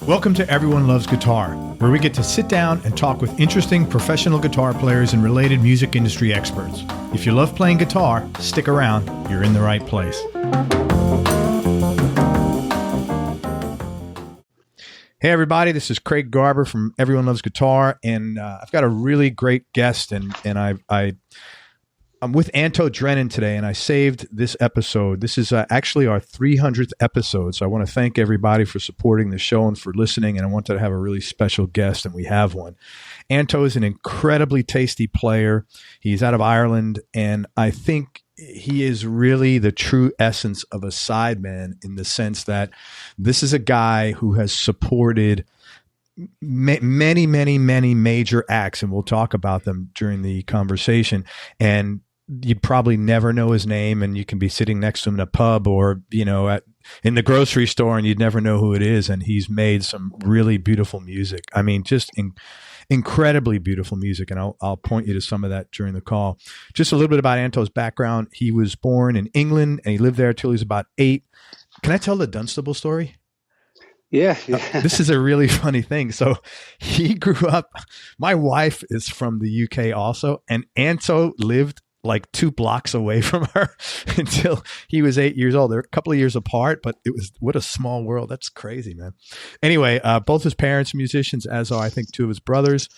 Welcome to Everyone Loves Guitar, where we get to sit down and talk with interesting professional guitar players and related music industry experts. If you love playing guitar, stick around. You're in the right place. Hey everybody, this is Craig Garber from Everyone Loves Guitar, and I've got a really great guest, and I'm with Anto Drennan today, and I saved this episode. This is actually our 300th episode, so I want to thank everybody for supporting the show and for listening, and I wanted to have a really special guest, and we have one. Anto is an incredibly tasty player. He's out of Ireland, and I think he is really the true essence of a sideman in the sense that this is a guy who has supported many major acts, and we'll talk about them during the conversation. And you'd probably never know his name, and you can be sitting next to him in a pub or, in the grocery store, and you'd never know who it is. And he's made some really beautiful music. I mean, just incredibly beautiful music. And I'll point you to some of that during the call. Just a little bit about Anto's background. He was born in England, and he lived there till he was about 8. Can I tell the Dunstable story? Yeah. This is a really funny thing. So he grew up, my wife is from the UK also, and Anto lived like 2 blocks away from her until he was 8 years old. They're a couple of years apart, but what a small world. That's crazy, man. Anyway, both his parents are musicians, as are, I think, 2 of his brothers.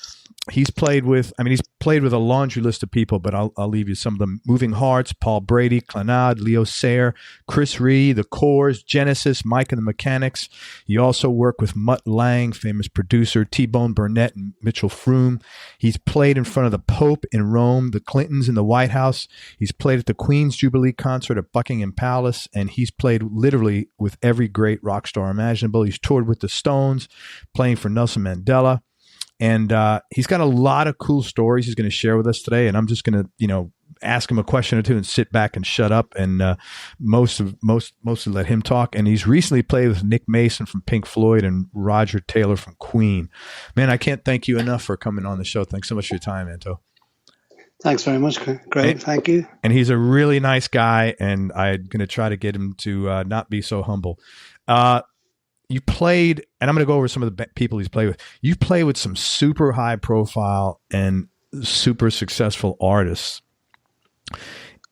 He's played with a laundry list of people, but I'll leave you some of them. Moving Hearts, Paul Brady, Clannad, Leo Sayer, Chris Ree, the Corrs, Genesis, Mike and the Mechanics. He also worked with Mutt Lange, famous producer, Bone Burnett and Mitchell Froome. He's played in front of the Pope in Rome, the Clintons in the White House. He's played at the Queen's Jubilee concert at Buckingham Palace, and he's played literally with every great rock star imaginable. He's toured with the Stones, playing for Nelson Mandela. And he's got a lot of cool stories he's going to share with us today. And I'm just going to, ask him a question or two and sit back and shut up. And mostly let him talk. And he's recently played with Nick Mason from Pink Floyd and Roger Taylor from Queen. Man, I can't thank you enough for coming on the show. Thanks so much for your time, Anto. Thanks very much. Great. Thank you. And he's a really nice guy. And I'm going to try to get him to not be so humble. You played, and I'm going to go over some of the people he's played with. You play with some super high profile and super successful artists.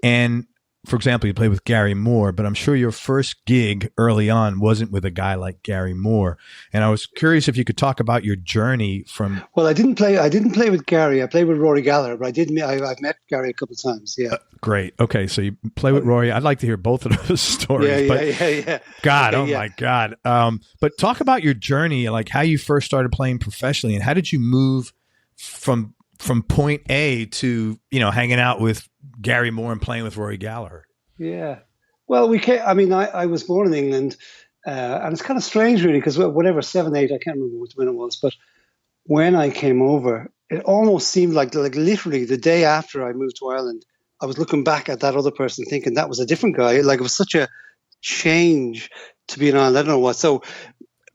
And for example, you played with Gary Moore, but I'm sure your first gig early on wasn't with a guy like Gary Moore. And I was curious if you could talk about your journey from. Well, I didn't play with Gary. I played with Rory Gallagher, but I've met Gary a couple of times. Yeah. Great. Okay. So you play with Rory. I'd like to hear both of those stories. Yeah. God, okay, my God. But talk about your journey, like how you first started playing professionally, and how did you move from point A to, hanging out with Gary Moore and playing with Rory Gallagher? Yeah. Well, I was born in England, and it's kind of strange really, because whatever, 7, 8, I can't remember when it was, but when I came over, it almost seemed like literally the day after I moved to Ireland, I was looking back at that other person thinking that was a different guy. Like, it was such a change to be in Ireland. I don't know what. So,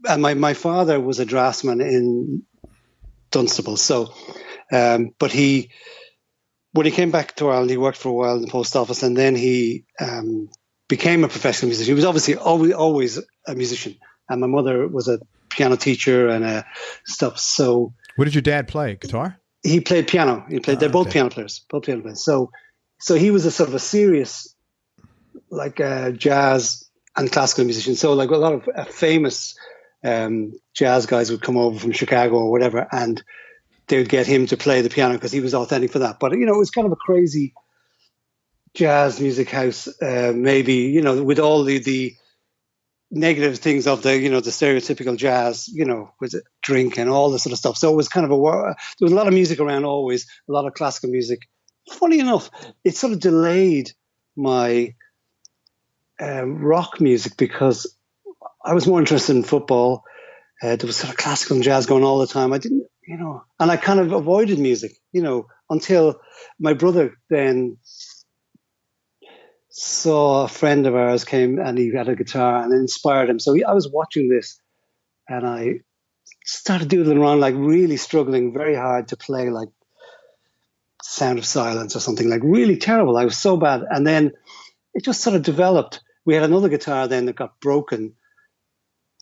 and my father was a draftsman in Dunstable. So, but when he came back to Ireland, he worked for a while in the post office, and then he became a professional musician. He was obviously always a musician, and my mother was a piano teacher and stuff. So, what did your dad play? Guitar? He played piano. They're both piano players. So he was a sort of a serious, jazz and classical musician. So like a lot of famous jazz guys would come over from Chicago or whatever, and they would get him to play the piano because he was authentic for that. But, it was kind of a crazy jazz music house, maybe, with all the negative things of the stereotypical jazz, with drink and all this sort of stuff. So it was kind of there was a lot of music around always, a lot of classical music. Funny enough, it sort of delayed my rock music because I was more interested in football. There was sort of classical and jazz going all the time. I didn't, and I kind of avoided music, until my brother then saw a friend of ours came and he had a guitar and it inspired him. So I was watching this and I started doodling around, like really struggling very hard to play like Sound of Silence or something, like really terrible. I was so bad. And then it just sort of developed. We had another guitar then that got broken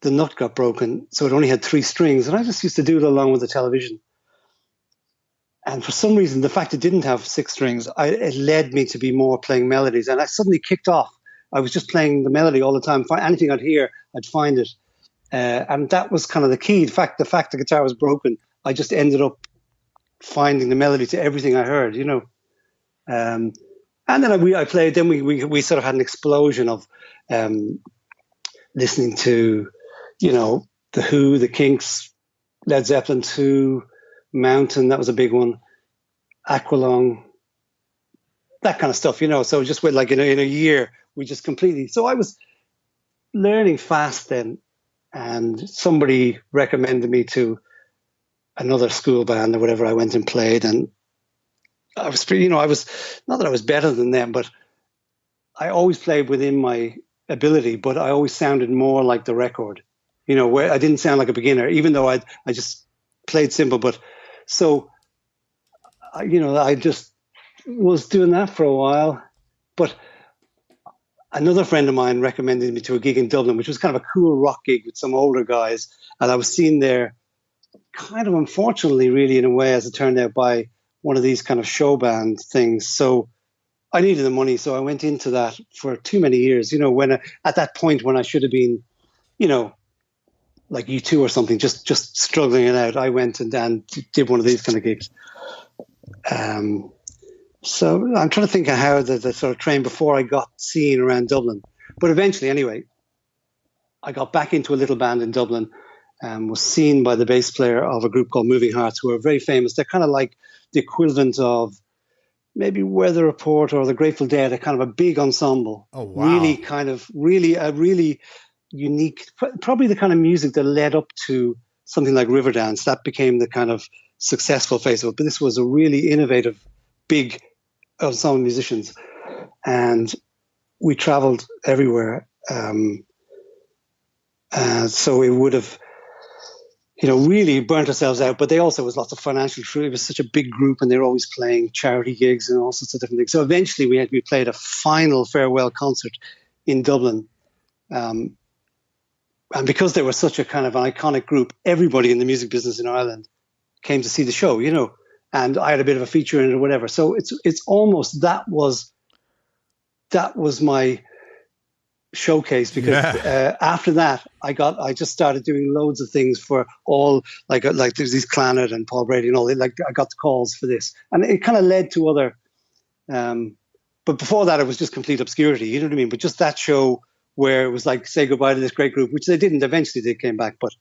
the nut got broken, so it only had 3 strings, and I just used to do it along with the television. And for some reason, the fact it didn't have 6 strings, it led me to be more playing melodies. And I suddenly kicked off. I was just playing the melody all the time. Anything I'd hear, I'd find it. And that was kind of the key. In fact, the fact the guitar was broken, I just ended up finding the melody to everything I heard, you know. And then I played, then we sort of had an explosion of listening to, you know, The Who, The Kinks, Led Zeppelin 2, Mountain, that was a big one, Aqualung, that kind of stuff, you know. So just with like in a year, we just completely. So I was learning fast then, and somebody recommended me to another school band or whatever. I went and played, and I was, you know, I was not that I was better than them, but I always played within my ability. But I always sounded more like the record, you know, where I didn't sound like a beginner, even though I just played simple, but. So, you know, I just was doing that for a while. But another friend of mine recommended me to a gig in Dublin, which was kind of a cool rock gig with some older guys. And I was seen there kind of unfortunately, really, in a way, as it turned out, by one of these kind of show band things. So I needed the money. So I went into that for too many years, you know, when at that point when I should have been, you know, like U2 or something, just struggling it out. I went and did one of these kind of gigs. So I'm trying to think of how the sort of train before I got seen around Dublin. But eventually, anyway, I got back into a little band in Dublin and was seen by the bass player of a group called Moving Hearts, who are very famous. They're kind of like the equivalent of maybe Weather Report or the Grateful Dead, a kind of a big ensemble. Oh, wow. Really unique, probably the kind of music that led up to something like Riverdance. That became the kind of successful face of it. But this was a really innovative, big ensemble musicians. And we traveled everywhere. So it would have, you know, really burnt ourselves out. But they also was lots of financial truth. It was such a big group, and they were always playing charity gigs and all sorts of different things. So eventually we played a final farewell concert in Dublin. And because they were such a kind of an iconic group, everybody in the music business in Ireland came to see the show, you know, and I had a bit of a feature in it or whatever. So it's almost that was my showcase, because after that I just started doing loads of things for all like there's these Clannad and Paul Brady and all. Like I got the calls for this, and it kind of led to other. But before that, it was just complete obscurity. You know what I mean? But just that show, where it was like, say goodbye to this great group, which they didn't. Eventually they came back, but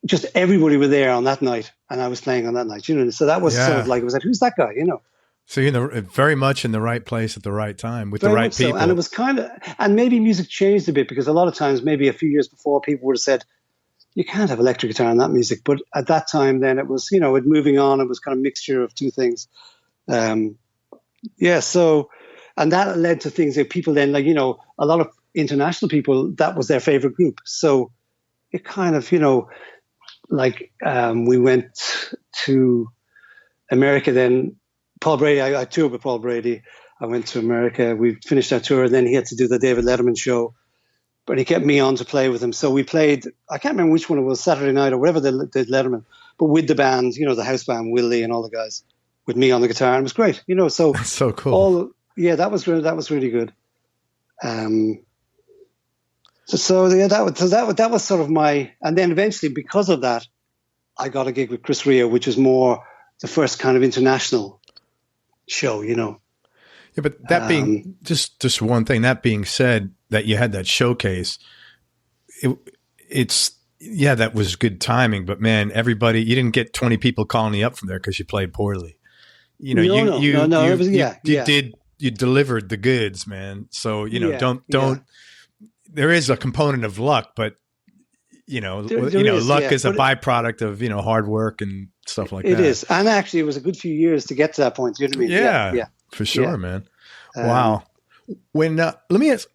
just everybody were there on that night, and I was playing on that night, you know. So that was sort of like, it was like, who's that guy, you know? So you're very much in the right place at the right time with the right people. So. And it was kind of, and maybe music changed a bit, because a lot of times, maybe a few years before, people would have said, you can't have electric guitar in that music. But at that time, then it was, you know, moving on, it was kind of a mixture of two things. So, and that led to things that people then, like, you know, a lot of international people, that was their favorite group. So it kind of, you know, like we went to America then. Paul Brady, I toured with Paul Brady. I went to America. We finished our tour. Then he had to do the David Letterman show, but he kept me on to play with him. So we played, I can't remember which one it was, Saturday night or whatever, they did Letterman, but with the band, you know, the house band, Will Lee and all the guys, with me on the guitar. And it was great, you know. So that's so cool. That was really good. That was sort of my, and then eventually, because of that, I got a gig with Chris Rea, which is more the first kind of international show, you know. Yeah, but that being just one thing, that being said, that you had that showcase, that was good timing. But man, everybody, you didn't get 20 people calling you up from there because you played poorly. You know, you delivered the goods, man. So, you know, don't. There is a component of luck, but you know, luck is a byproduct of, you know, hard work and stuff like that. It is. And actually, it was a good few years to get to that point. You know what I mean? Yeah, for sure, man. Wow. When, let me ask,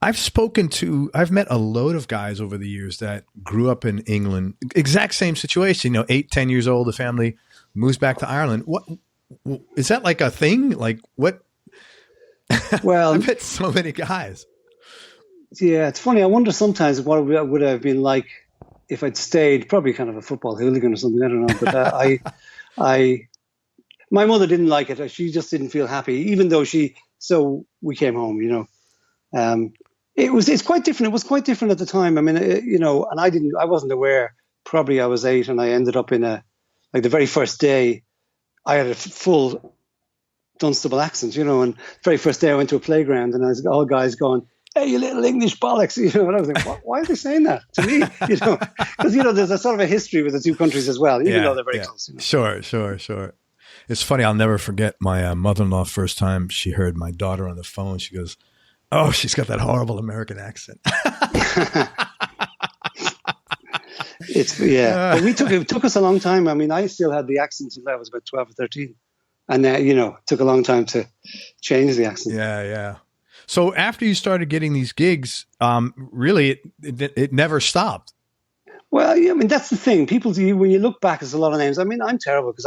I've met a load of guys over the years that grew up in England, exact same situation, you know, 8-10 years old, the family moves back to Ireland. What, is that like a thing? Like what? Well, I've met so many guys. Yeah, it's funny. I wonder sometimes what it would have been like if I'd stayed, probably kind of a football hooligan or something. I don't know. But my mother didn't like it. She just didn't feel happy, even though so we came home, it's quite different. It was quite different at the time. I mean, and I wasn't aware. Probably I was 8 and I ended up in the very first day I had a full Dunstable accent, and the very first day I went to a playground and I was all guys going, "Hey, you little English bollocks," and I was like, why are they saying that to me? Because, there's a sort of a history with the two countries as well, even though they're very close. Sure. It's funny. I'll never forget my mother-in-law first time she heard my daughter on the phone. She goes, "Oh, she's got that horrible American accent." But it took us a long time. I mean, I still had the accent until I was about 12 or 13. And it took a long time to change the accent. Yeah. So after you started getting these gigs, really, it never stopped. Well, I mean, that's the thing. People, when you look back, there's a lot of names. I mean, I'm terrible because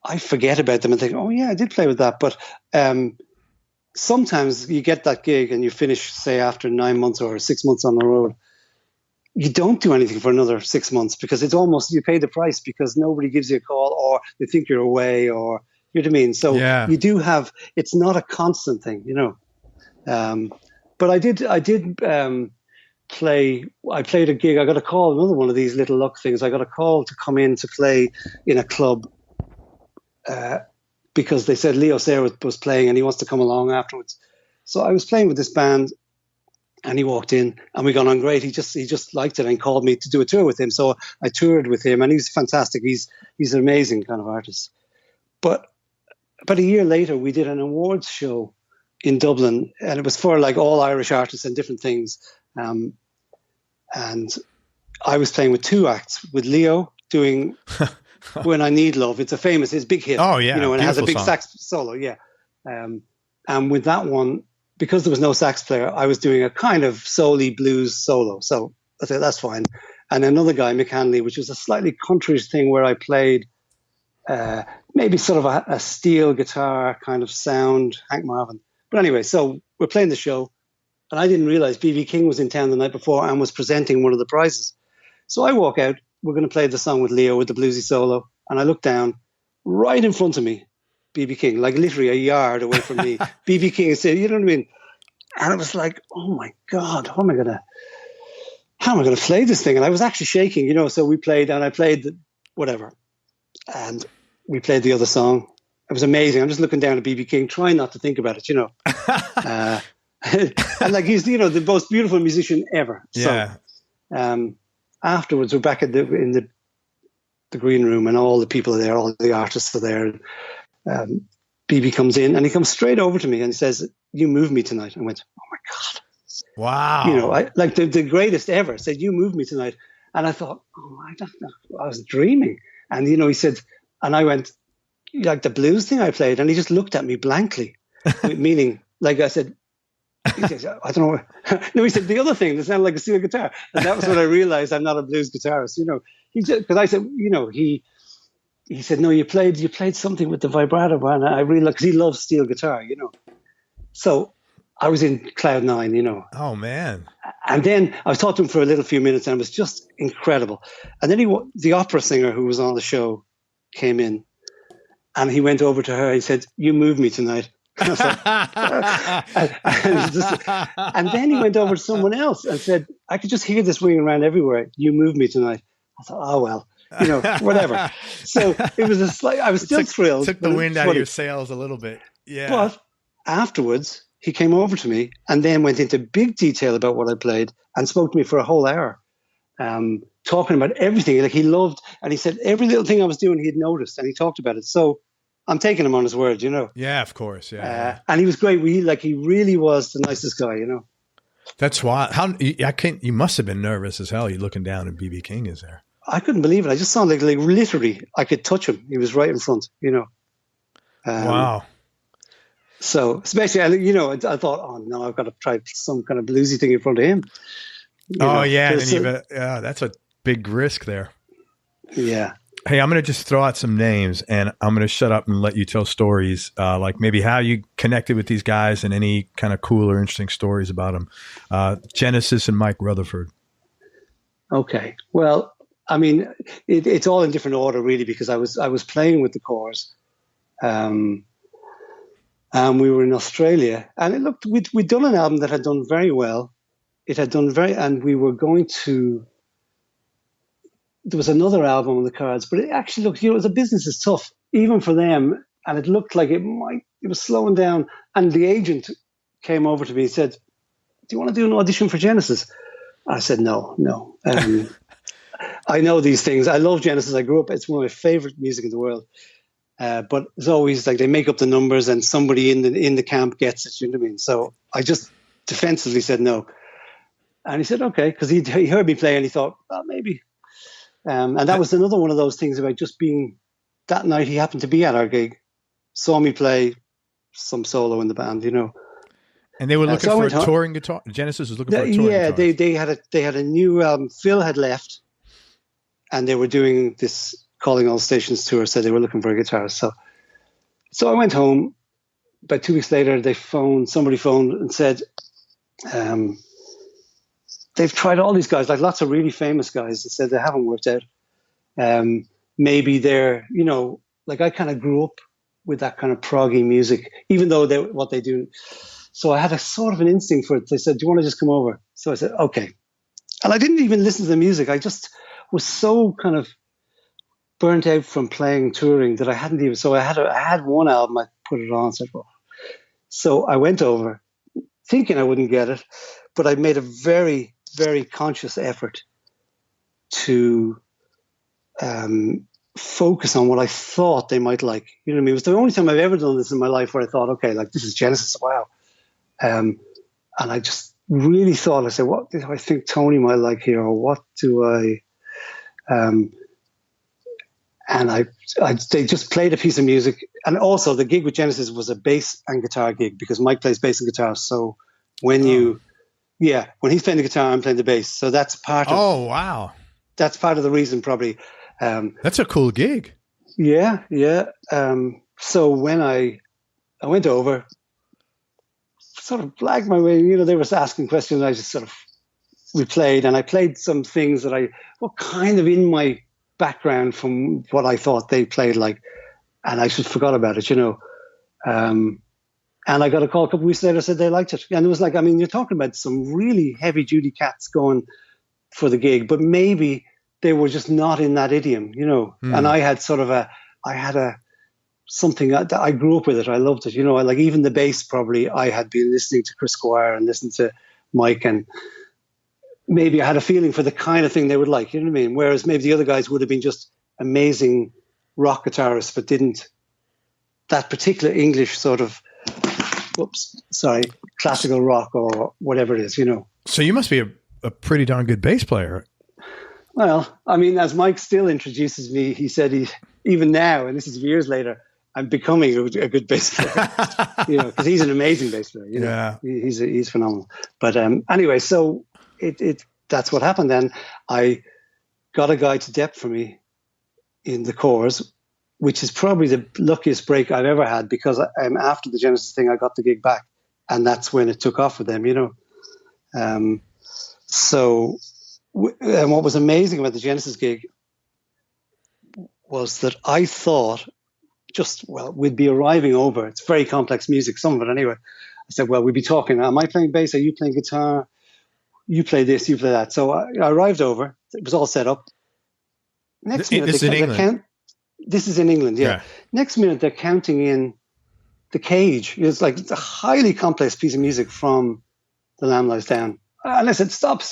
I forget about them and think, oh, yeah, I did play with that. But sometimes you get that gig and you finish, say, after 9 months or 6 months on the road. You don't do anything for another 6 months because it's almost, you pay the price because nobody gives you a call or they think you're away or, you know what I mean? So you do have, it's not a constant thing, but I did I played a gig. I got a call, another one of these little luck things. I got a call to come in to play in a club because they said Leo Sayer was playing and he wants to come along afterwards. So I was playing with this band. And he walked in and we got on great. He just liked it and called me to do a tour with him. So I toured with him and he's fantastic. He's an amazing kind of artist. But about a year later, we did an awards show in Dublin and it was for like all Irish artists and different things. And I was playing with 2 acts with Leo doing When I Need Love. It's his big hit. Oh yeah. And it has a big sax solo. Yeah. And with that one, because there was no sax player, I was doing a kind of soul-y blues solo. So I said, that's fine. And another guy, McCartney, which was a slightly country thing where I played maybe sort of a steel guitar kind of sound, Hank Marvin. But anyway, so we're playing the show. And I didn't realize B.B. King was in town the night before and was presenting one of the prizes. So I walk out. We're going to play the song with Leo with the bluesy solo. And I look down, right in front of me, B.B. King, like literally a yard away from me. B.B. King is saying, you know what I mean? And it was like, oh my God, how am I going to play this thing? And I was actually shaking, so we played and I played whatever. And we played the other song. It was amazing. I'm just looking down at B.B. King, trying not to think about it, and like he's, the most beautiful musician ever. Yeah. So afterwards, we're back in the green room and all the people are there, all the artists are there. BB comes in and he comes straight over to me and he says, "You moved me tonight." I went, "Oh my God." Wow. I like the greatest ever said, "You moved me tonight." And I thought, oh, I don't know. I was dreaming. And, he said, and I went, like the blues thing I played. And he just looked at me blankly, meaning, like I said, he says, I don't know. No, he said, the other thing that sounded like a steel guitar. And that was when I realized I'm not a blues guitarist, because I said, he said, no, you played something with the vibrato. And I really, because he loves steel guitar, So I was in cloud 9, Oh, man. And then I was talking to him for a few minutes and it was just incredible. And then the opera singer who was on the show came in and he went over to her. He said, "You moved me tonight." And, I was like, and then he went over to someone else and said, "I could just hear this ringing around everywhere. You moved me tonight." I thought, oh, well, whatever. So it was I was still thrilled. Took the wind out of your sails a little bit. Yeah. But afterwards, he came over to me and then went into big detail about what I played and spoke to me for a whole hour, talking about everything. Like he loved, and he said every little thing I was doing, he had noticed, and he talked about it. So I'm taking him on his word, Yeah, of course. Yeah. And he was great. He really was the nicest guy, That's why. You must have been nervous as hell. You're looking down and BB King is there. I couldn't believe it. I just saw like literally, I could touch him. He was right in front, Wow. So especially, I thought, oh no, I've got to try some kind of bluesy thing in front of him. Yeah, and that's a big risk there. Yeah. Hey, I'm going to just throw out some names, and I'm going to shut up and let you tell stories, like maybe how you connected with these guys and any kind of cool or interesting stories about them. Genesis and Mike Rutherford. Okay. Well, I mean, it's all in different order, really, because I was playing with the Corrs, and we were in Australia, and it looked we'd done an album that had done very well. It had done and we were going to. There was another album on the cards, but it actually looked, the business is tough, even for them. And it looked like it was slowing down. And the agent came over to me and said, "Do you want to do an audition for Genesis?" I said, no. I know these things. I love Genesis. I grew up, it's one of my favorite music in the world. But it's always like they make up the numbers and somebody in the camp gets it, you know what I mean? So I just defensively said no. And he said, okay, because he heard me play and he thought, well, maybe. And that was another one of those things about just being, that night he happened to be at our gig, saw me play some solo in the band, you know. And they were looking for a touring guitar. Genesis was looking for a touring guitar. Yeah, they had a new album. Phil had left, and they were doing this Calling All Stations tour, so they were looking for a guitarist. So I went home. About 2 weeks later, somebody phoned and said, they've tried all these guys, like lots of really famous guys, that said they haven't worked out. Maybe they're, you know, like I kind of grew up with that kind of proggy music, even though what they do. So I had a sort of an instinct for it. They said, "Do you want to just come over?" So I said, "Okay." And I didn't even listen to the music. I just was so kind of burnt out from playing touring that I hadn't even. So I had one album. I put it on. So I went over, thinking I wouldn't get it, but I made a very, very conscious effort to focus on what I thought they might like. You know what I mean? It was the only time I've ever done this in my life where I thought, okay, like this is Genesis, wow. And I just really thought, I said, what do I think Tony might like here, or what do I? And they just played a piece of music, and also the gig with Genesis was a bass and guitar gig because Mike plays bass and guitar. So when when he's playing the guitar, I'm playing the bass. So that's part of. Oh wow, that's part of the reason, probably. That's a cool gig. Yeah. So when I went over, sort of blagged my way, you know, they were asking questions, and I just sort of replayed, and I played some things that were kind of in my background from what I thought they played like, and I just forgot about it, you know. And I got a call a couple of weeks later, said they liked it. And it was like, I mean, you're talking about some really heavy duty cats going for the gig, but maybe they were just not in that idiom, you know. And I had sort of something that I grew up with it. I loved it, you know. Like even the bass, probably I had been listening to Chris Squire and listening to Mike, and maybe I had a feeling for the kind of thing they would like, you know what I mean? Whereas maybe the other guys would have been just amazing rock guitarists, but didn't that particular English sort of, classical rock or whatever it is, you know. So you must be a pretty darn good bass player. Well, I mean, as Mike still introduces me, he said even now, and this is years later, I'm becoming a good bass player, you know, because he's an amazing bass player. You know? Yeah, he's phenomenal. But anyway, so that's what happened. Then I got a guy to dep for me in the Corrs, which is probably the luckiest break I've ever had, because after the Genesis thing, I got the gig back, and that's when it took off with them, you know. And what was amazing about the Genesis gig was that I thought we'd be arriving over. It's very complex music, some of it anyway. I said, well, we'd be talking. Am I playing bass? Are you playing guitar? You play this, you play that. So I arrived over. It was all set up. Next minute, this is in England. This is in England, yeah. Next minute, they're counting in the cage. It's like a highly complex piece of music from The Lamb Lies Down. And I said, stop.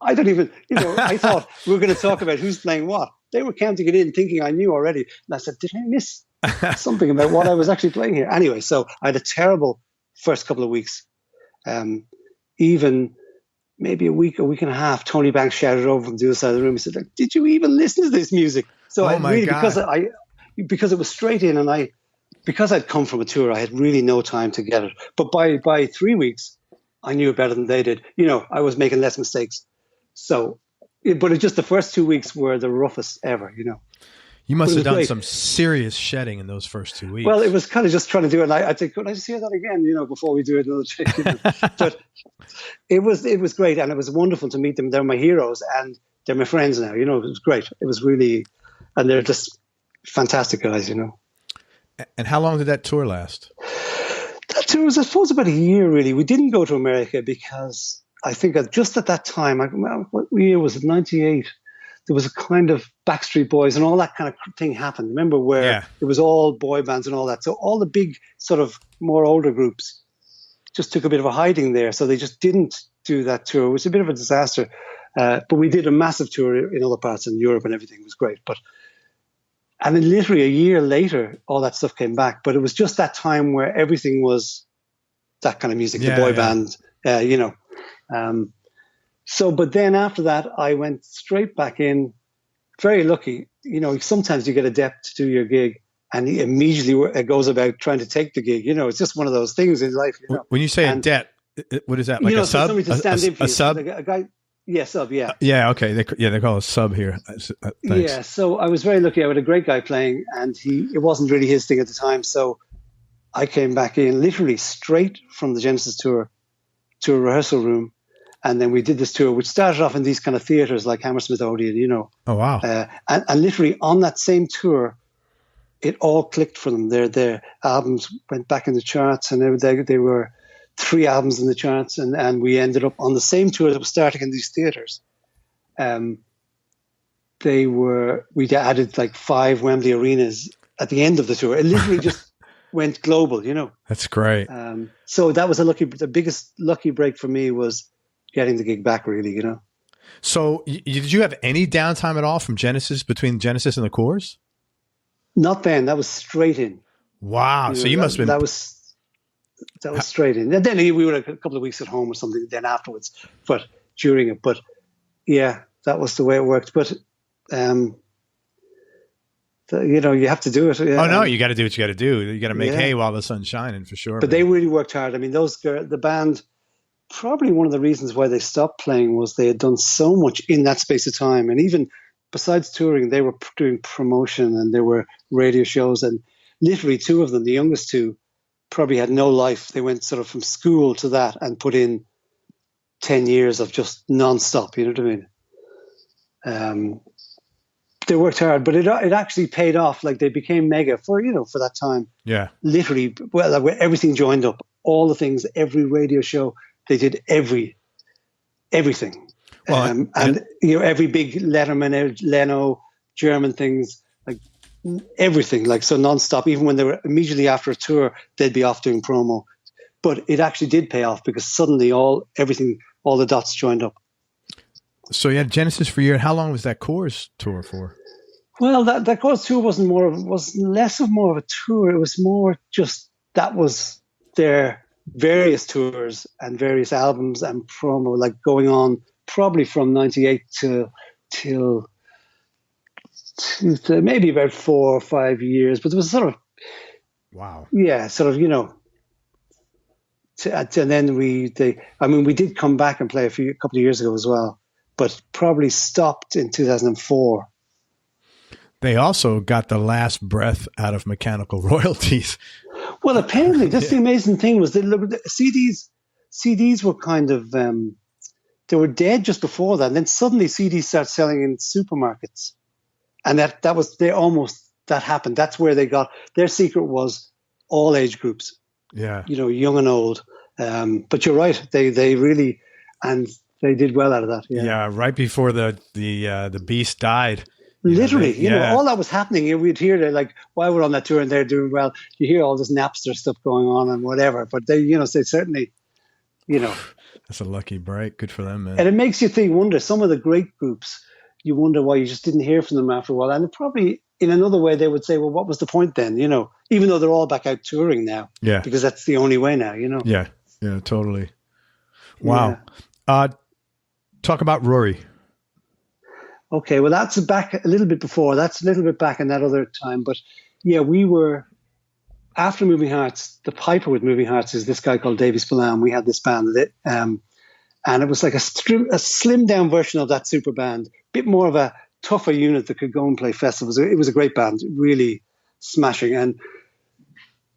I don't even, you know, I thought we were going to talk about who's playing what. They were counting it in, thinking I knew already. And I said, did I miss something about what I was actually playing here? Anyway, so I had a terrible first couple of weeks. Even maybe a week and a half, Tony Banks shouted over from the other side of the room. He said, like, did you even listen to this music? So because it was straight in, and because I'd come from a tour, I had really no time to get it. But by 3 weeks, I knew it better than they did. You know, I was making less mistakes. So, but it's just the first 2 weeks were the roughest ever, you know. You must have done great. some serious shedding in those first 2 weeks. Well, it was kind of just trying to do it. And I think, could I just hear that again, before we do another take? But it was great. And it was wonderful to meet them. They're my heroes and they're my friends now. It was great. It was really, and they're just fantastic guys, And how long did that tour last? That tour was, I suppose, about a year, really. We didn't go to America because I think just at that time, what year was it, 98? There was a kind of Backstreet Boys and all that kind of thing happened. Remember where it was all boy bands and all that. So all the big sort of more older groups just took a bit of a hiding there. So they just didn't do that tour. It was a bit of a disaster. But we did a massive tour in other parts in Europe and everything. It was great. And then literally a year later, all that stuff came back. But it was just that time where everything was that kind of music, the boy band, but then after that, I went straight back in. Very lucky. Sometimes you get a dep to do your gig and he immediately goes about trying to take the gig. It's just one of those things in life. When you say a dep, what is that? Like a sub? Somebody to stand in for a you. sub? Like a guy. Yeah, sub, yeah. Yeah, okay. They call it a sub here. Thanks. Yeah, so I was very lucky. I had a great guy playing and it wasn't really his thing at the time. So I came back in literally straight from the Genesis tour to a rehearsal room. And then we did this tour, which started off in these kind of theaters like Hammersmith Odeon, Oh, wow. And literally on that same tour, it all clicked for them. Their albums went back in the charts and they were 3 albums in the charts. And we ended up on the same tour that was starting in these theaters. We added like 5 Wembley arenas at the end of the tour. It literally just went global, That's great. So that was the biggest lucky break for me was getting the gig back, really, So did you have any downtime at all from between Genesis and the Corrs? Not then. That was straight in. Wow. So you must have been... That was straight in. And then we were a couple of weeks at home or something then afterwards, but during it. But yeah, that was the way it worked. But, you have to do it. Oh, no, you got to do what you got to do. You got to make hay while the sun's shining, for sure. But they really worked hard. I mean, the band... Probably one of the reasons why they stopped playing was they had done so much in that space of time. And even besides touring, they were doing promotion and there were radio shows. And literally 2 of them, the youngest 2, probably had no life. They went sort of from school to that and put in 10 years of just nonstop. You know what I mean? They worked hard, but it actually paid off. Like they became mega for that time. Yeah. Literally, well, everything joined up. All the things, every radio show. They did everything. Well, and every big Letterman, Leno, German things, like everything, like so nonstop. Even when they were immediately after a tour, they'd be off doing promo. But it actually did pay off because suddenly all the dots joined up. So you had Genesis for a year. How long was that Corrs tour for? Well, that Corrs tour was less of more of a tour. It was more just that was their various tours and various albums and promo, like going on probably from 98 till maybe about 4 or 5 years. But there was sort of and then we did come back and play a couple of years ago as well, but probably stopped in 2004. They also got the last breath out of mechanical royalties. Well, apparently, that's the amazing thing was that CDs were kind of, they were dead just before that. And then suddenly CDs started selling in supermarkets. And that happened. That's where they got, their secret was all age groups. Yeah. Young and old. But you're right. They really, and they did well out of that. Yeah. Right before the beast died. Literally, all that was happening. We'd hear like while we're on that tour and they're doing well, you hear all this Napster stuff going on and whatever. But they certainly, that's a lucky break. Good for them, man. And it makes you wonder. Some of the great groups, you wonder why you just didn't hear from them after a while. And probably in another way, they would say, well, what was the point then? Even though they're all back out touring now, because that's the only way now. Yeah, totally. Wow. Yeah. Talk about Rory. Okay, well, that's back a little bit before. That's a little bit back in that other time. But yeah, we were, after Moving Hearts, the piper with Moving Hearts is this guy called Davy Spillane. We had this band with it. And it was like a slimmed down version of that super band, bit more of a tougher unit that could go and play festivals. It was a great band, really smashing. And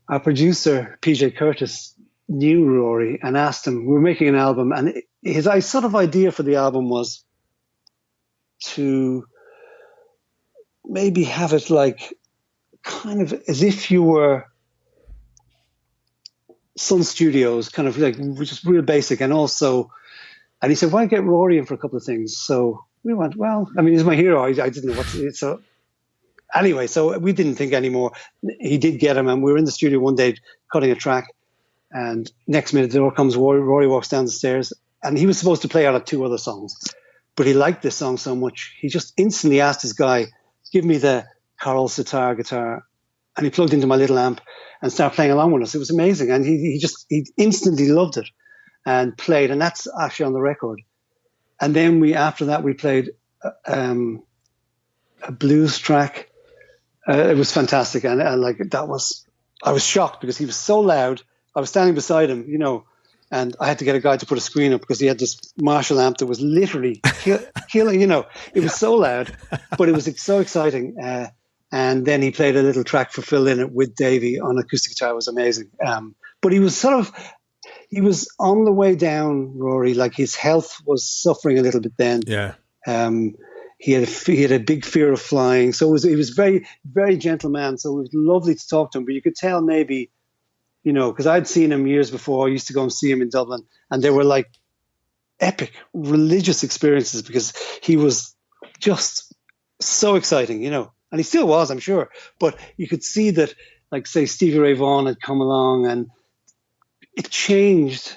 our producer, PJ Curtis, knew Rory and asked him, we were making an album, and his sort of idea for the album was to maybe have it like kind of as if you were Sun Studios, kind of like just real basic. And he said, why get Rory in for a couple of things? So we went, well, I mean, he's my hero. I didn't know what to, so anyway, so we didn't think anymore. He did get him, and we were in the studio one day cutting a track, and next minute the door comes, Rory walks down the stairs, and he was supposed to play out of 2 other songs, but he liked this song so much, he just instantly asked his guy, give me the Carol sitar guitar, and he plugged into my little amp and started playing along with us. It was amazing, and he instantly loved it and played, and that's actually on the record. And then after that we played a blues track. It was fantastic, and like that was, I was shocked because he was so loud. I was standing beside him, and I had to get a guy to put a screen up because he had this Marshall amp that was literally killing. It was so loud, but it was so exciting. And then he played a little track for Phil Lynott with Davey on acoustic guitar. It was amazing. But he was on the way down, Rory. Like his health was suffering a little bit then. Yeah. He had a big fear of flying, so he was very, very gentle man. So it was lovely to talk to him. But you could tell maybe, because I'd seen him years before. I used to go and see him in Dublin, and they were like epic religious experiences because he was just so exciting, and he still was, I'm sure. But you could see that, like, say, Stevie Ray Vaughan had come along, and it changed.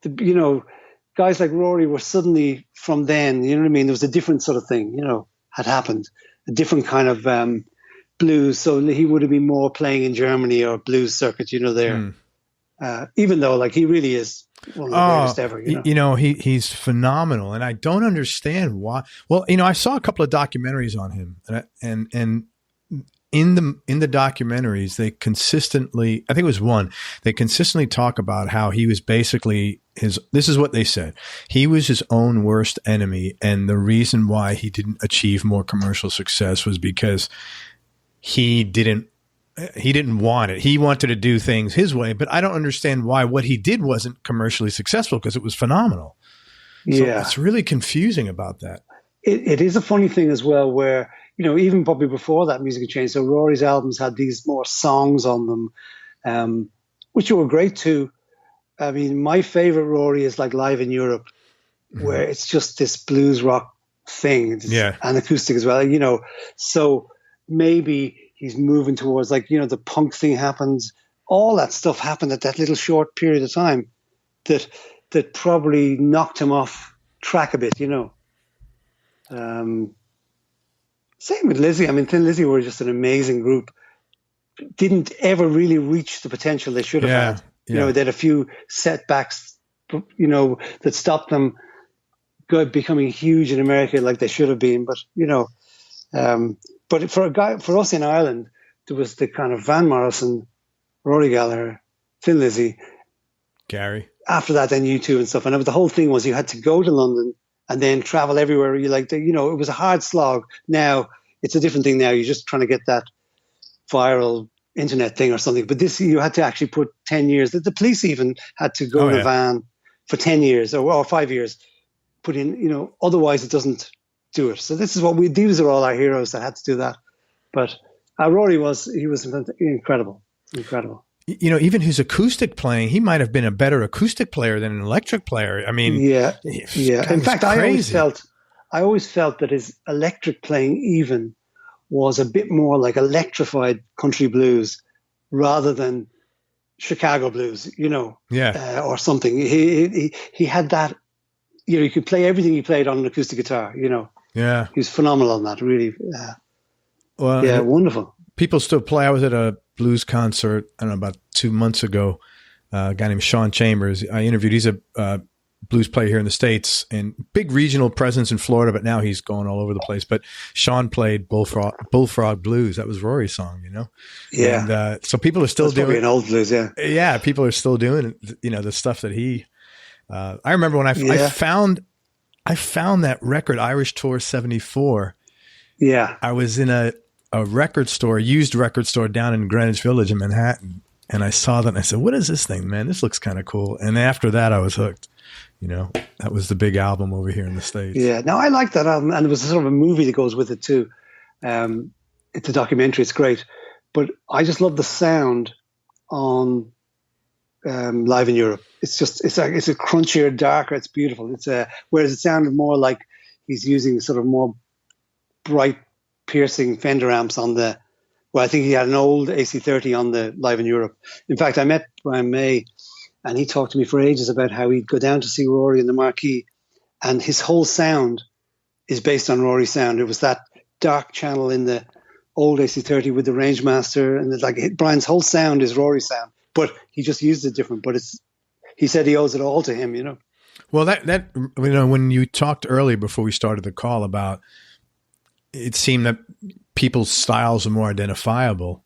Guys like Rory were suddenly, from then, you know what I mean? There was a different sort of thing, had happened, a different kind of blues. So he would have been more playing in Germany or blues circuit, there. Even though, like, he really is one of the greatest ever. He's phenomenal, and I don't understand why. Well, I saw a couple of documentaries on him, and in the documentaries, they consistently, I think it was one, they consistently talk about how he was basically this is what they said. He was his own worst enemy. And the reason why he didn't achieve more commercial success was because he didn't want it. He wanted to do things his way, but I don't understand why what he did wasn't commercially successful, because it was phenomenal. So yeah. It's really confusing about that. It is a funny thing as well where, even probably before that music had changed. So Rory's albums had these more songs on them, which were great too. I mean, my favorite Rory is like Live in Europe, where it's just this blues rock thing. And acoustic as well, So maybe he's moving towards, like, the punk thing happened. All that stuff happened at that little short period of time that probably knocked him off track a bit, Same with Lizzie. I mean, Thin Lizzy were just an amazing group. Didn't ever really reach the potential they should have had. They had a few setbacks, that stopped them becoming huge in America like they should have been. But, but for us in Ireland, there was the kind of Van Morrison, Rory Gallagher, Thin Lizzy, Gary. After that, then U2 and stuff. And the whole thing was you had to go to London and then travel everywhere. It was a hard slog. Now it's a different thing. Now you're just trying to get that viral internet thing or something. But this, you had to actually put 10 years. The police even had to go in a van for 10 years or 5 years. Put in, otherwise it doesn't do it. So this is these are all our heroes that had to do that. But Rory was incredible. Incredible. Even his acoustic playing, he might have been a better acoustic player than an electric player. I mean, yeah. In fact, I always felt that his electric playing even was a bit more like electrified country blues rather than Chicago blues, or something. He had that, he could play everything he played on an acoustic guitar, Yeah. He was phenomenal on that, really. Wonderful. People still play. I was at a blues concert, I don't know, about 2 months ago. A guy named Sean Chambers. I interviewed. He's a blues player here in the States and big regional presence in Florida, but now he's going all over the place. But Sean played Bullfrog Blues. That was Rory's song, Yeah. And so people are still doing an old blues, yeah. Yeah, people are still doing, the stuff that he. I remember when I found that record, Irish Tour '74. Yeah. I was in a record store, used record store down in Greenwich Village in Manhattan. And I saw that and I said, what is this thing, man? This looks kind of cool. And after that, I was hooked. You know, that was the big album over here in the States. Yeah. Now, I like that album. And there was sort of a movie that goes with it too. It's a documentary. It's great. But I just love the sound on Live in Europe. It's a crunchier, darker. It's beautiful. Whereas it sounded more like he's using sort of more bright, piercing Fender amps on the. Well, I think he had an old AC30 on the Live in Europe. In fact, I met Brian May, and he talked to me for ages about how he'd go down to see Rory in the Marquee, and his whole sound is based on Rory's sound. It was that dark channel in the old AC30 with the Rangemaster, and like Brian's whole sound is Rory's sound, but he just used it different. But he said he owes it all to him, you know. Well, that you know, when you talked earlier before we started the call about, it seemed that people's styles are more identifiable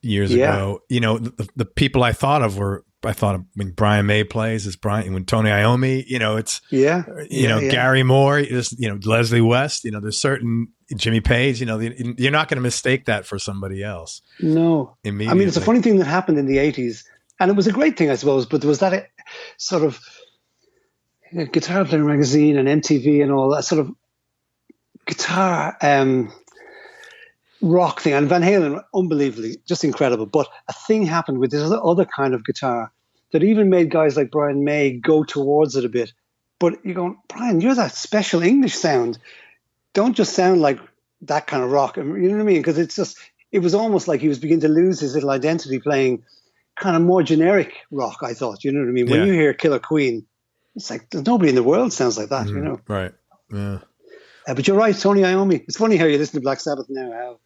years ago. You know, the people I thought of when Brian May plays, it's Brian. When Tony Iommi, you know, it's Gary Moore, Leslie West. You know, there's certain Jimmy Page. You know, you're not going to mistake that for somebody else. No, I mean, it's a funny thing that happened in the '80s, and it was a great thing, I suppose. But there was that sort of Guitar Player magazine and MTV and all that sort of guitar rock thing, and Van Halen, unbelievably, just incredible. But a thing happened with this other kind of guitar that even made guys like Brian May go towards it a bit. But you're going, Brian, you're that special English sound. Don't just sound like that kind of rock. You know what I mean? Because it was almost like he was beginning to lose his little identity playing kind of more generic rock, I thought. You know what I mean? When you hear Killer Queen, it's like there's nobody in the world sounds like that, you know? Right. Yeah. But you're right, Tony Iommi. It's funny how you listen to Black Sabbath now, how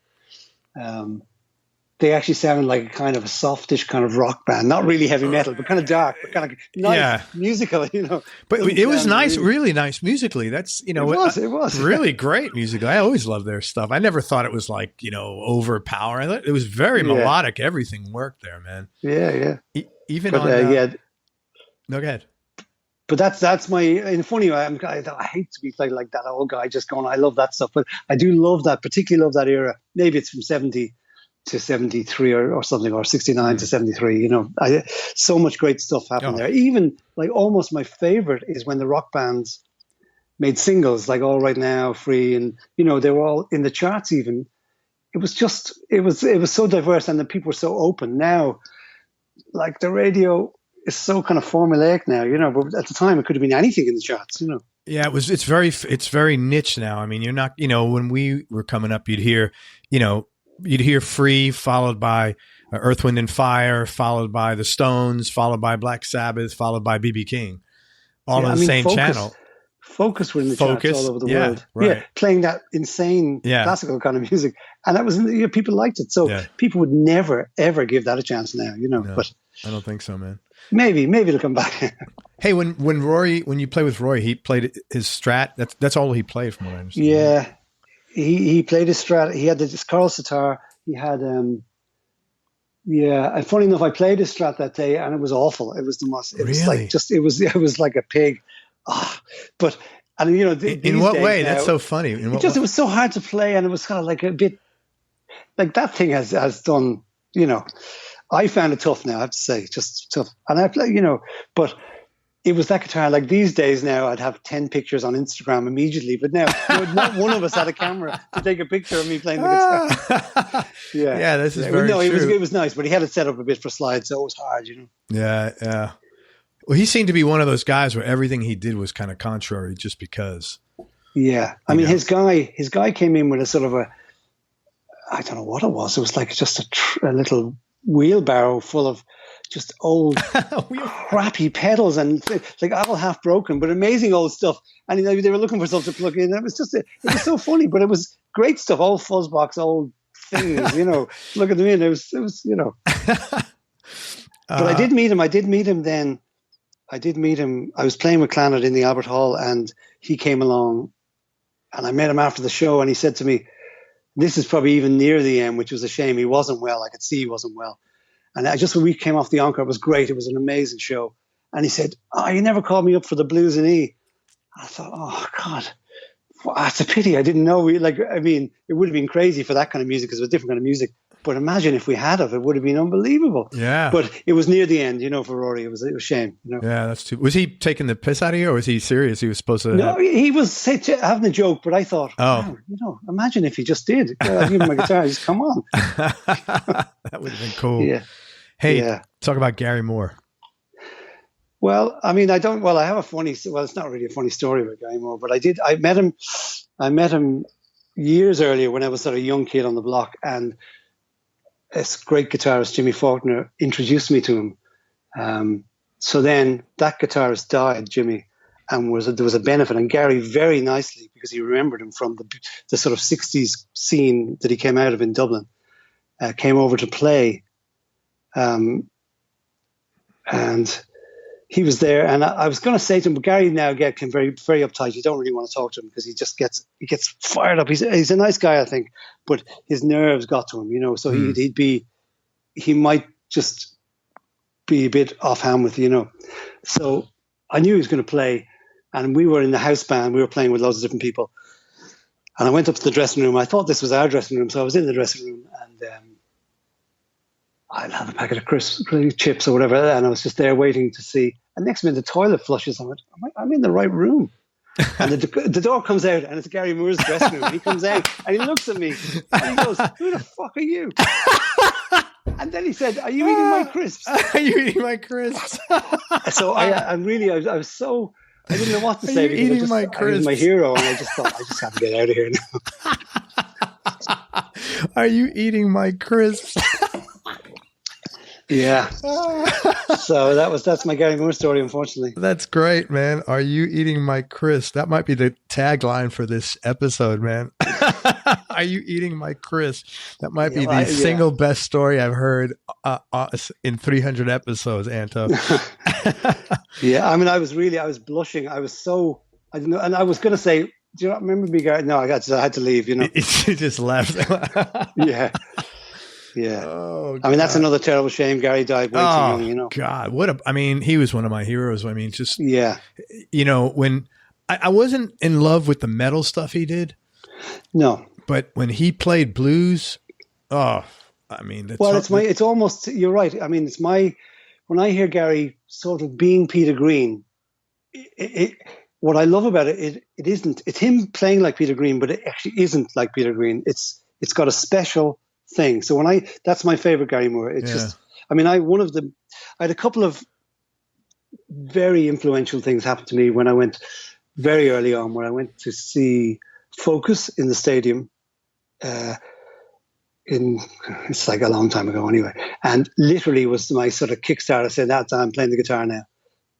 they actually sound like a kind of a softish kind of rock band. Not really heavy metal, but kind of dark, but kind of nice, musical, you know. But it was nice, really nice musically. That's, you know, it was really great musically. I always loved their stuff. I never thought it was like, you know, overpowering. It was very melodic. Everything worked there, man. Yeah, yeah. Even but, on... No, go ahead. But that's my, in a funny way, I hate to be like that old guy just going, I love that stuff. But I do love that, particularly love that era. Maybe it's from 70 to 73 or something, or 69 to 73. You know, so much great stuff happened there. Even like almost my favorite is when the rock bands made singles like All Right Now, Free, and, you know, they were all in the charts even. It was just, it was so diverse, and the people were so open. Now, like the radio... It's so kind of formulaic now, you know, but at the time it could have been anything in the charts, you know. Yeah, it's very niche now. I mean, you're not, you know, when we were coming up, you'd hear Free, followed by Earth, Wind and Fire, followed by the Stones, followed by Black Sabbath, followed by B.B. King, all on the same channel. Focus were in the charts all over the world. Right. Yeah, playing that insane classical kind of music. And that was, people liked it. So people would never, ever give that a chance now, you know. No, but I don't think so, man. Maybe it'll come back. Hey, when you play with Rory, he played his Strat. That's all he played, from what I understand. Yeah, he played his Strat. He had this Carl sitar. He had and funny enough, I played his Strat that day, and it was awful. It was the most. It was like it was like a pig. But and you know, in what way? That's so funny. It was so hard to play, and it was kind of like a bit like that thing has done. You know. I found it tough now, I have to say, just tough. And I play, you know, but it was that guitar. Like these days now, I'd have 10 pictures on Instagram immediately. But now, not one of us had a camera to take a picture of me playing the guitar. Yeah, this is very true. It was nice, but he had it set up a bit for slides, so it was hard, you know. Yeah. Well, he seemed to be one of those guys where everything he did was kind of contrary just because. Yeah. I mean, his guy came in with a sort of I don't know what it was. It was like just a little wheelbarrow full of just old crappy pedals and like all half broken but amazing old stuff, and they were looking for something to plug in. It was so funny, but it was great stuff, all fuzzbox old things, you know. Look at them in, it was you know. But I did meet him then. I was playing with Clannad in the Albert Hall, and he came along, and I met him after the show, and he said to me, this is probably even near the end, which was a shame. He wasn't well. I could see he wasn't well. And when we came off the encore, it was great. It was an amazing show. And he said, you never called me up for the Blues in E. I thought, oh, God, Well, it's a pity. I didn't know. It would have been crazy for that kind of music because it was a different kind of music. But imagine if we had it would have been unbelievable. Yeah. But it was near the end, for Rory. It was a shame. Yeah, that's too. Was he taking the piss out of you, or was he serious? He was supposed to. No, he was having a joke. But I thought, wow, imagine if he just did. I'd give him my guitar. Just come on. That would have been cool. Yeah. Hey, talk about Gary Moore. Well, I mean, I have a funny. Well, it's not really a funny story about Gary Moore, but I met him years earlier when I was sort of a young kid on the block, and this great guitarist, Jimmy Faulkner, introduced me to him. So then that guitarist died, Jimmy, and there was a benefit. And Gary, very nicely, because he remembered him from the sort of 60s scene that he came out of in Dublin, came over to play. And he was there. And I was going to say to him, but Gary now became very, very uptight. You don't really want to talk to him because he gets fired up. He's a nice guy, I think, but his nerves got to him, so he might just be a bit offhand with, So I knew he was going to play, and we were in the house band. We were playing with loads of different people. And I went up to the dressing room. I thought this was our dressing room. So I was in the dressing room, and I'd had a packet of crisps, chips or whatever, and I was just there waiting to see. And next minute, the toilet flushes. I went, I'm in the right room. And the door comes out, and it's Gary Moore's dressing room. And he comes out, and he looks at me, and he goes, who the fuck are you? And then he said, are you eating my crisps? Are you eating my crisps? So I was so, I didn't know what to say. Are you eating my crisps? He was my hero, and I just thought, I just have to get out of here now. Are you eating my crisps? Yeah. So that's my Gary Moore story, unfortunately. That's great, man. Are you eating my crisps? That might be the tagline for this episode, man. Are you eating my crisps? That might be the single best story I've heard in 300 episodes, Anto. Yeah, I mean, I was blushing. I didn't know, and I was going to say, do you not remember me, Gary? No, I had to leave, You just left. Yeah. Yeah. Oh, I mean, that's another terrible shame. Gary died way too young, God, he was one of my heroes. I mean, just, yeah. When I wasn't in love with the metal stuff he did. No. But when he played blues, it's almost, you're right. I mean, when I hear Gary sort of being Peter Green, what I love about it's him playing like Peter Green, but it actually isn't like Peter Green. It's got a special thing. So that's my favorite Gary Moore. It's just, I mean, I had a couple of very influential things happen to me when I went very early on, where I went to see Focus in the Stadium. It's like a long time ago anyway, and literally was my sort of kickstart. I said, I'm playing the guitar now.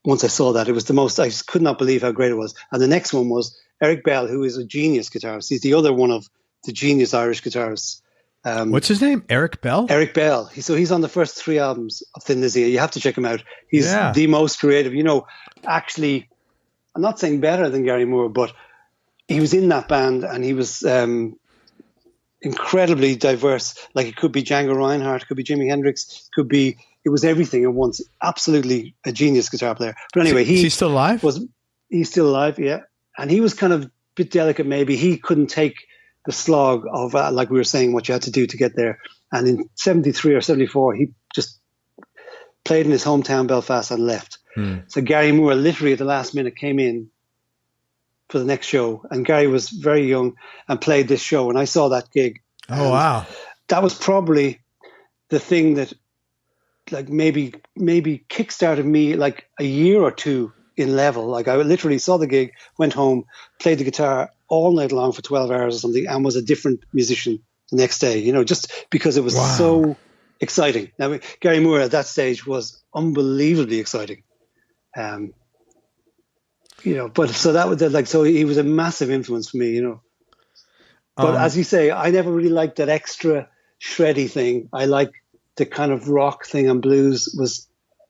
Once I saw that, it was the most, I just could not believe how great it was. And the next one was Eric Bell, who is a genius guitarist. He's the other one of the genius Irish guitarists. What's his name? Eric Bell? Eric Bell. He's on the first 3 albums of Thin Lizzy. You have to check him out. He's the most creative. Actually, I'm not saying better than Gary Moore, but he was in that band, and he was incredibly diverse. Like, it could be Django Reinhardt, it could be Jimi Hendrix, it was everything at once. Absolutely a genius guitar player. But anyway, is he still alive? He's still alive, yeah. And he was kind of a bit delicate, maybe. He couldn't take the slog of, like we were saying, what you had to do to get there. And in 73 or 74, he just played in his hometown, Belfast, and left. So Gary Moore literally at the last minute came in for the next show. And Gary was very young and played this show. And I saw that gig. Oh, wow. That was probably the thing that, like, maybe kickstarted me like a year or two in level. Like, I literally saw the gig, went home, played the guitar all night long for 12 hours or something, and was a different musician the next day, just because it was so exciting. Now, Gary Moore at that stage was unbelievably exciting. But so that was so he was a massive influence for me, But as you say, I never really liked that extra shreddy thing. I liked the kind of rock thing, and blues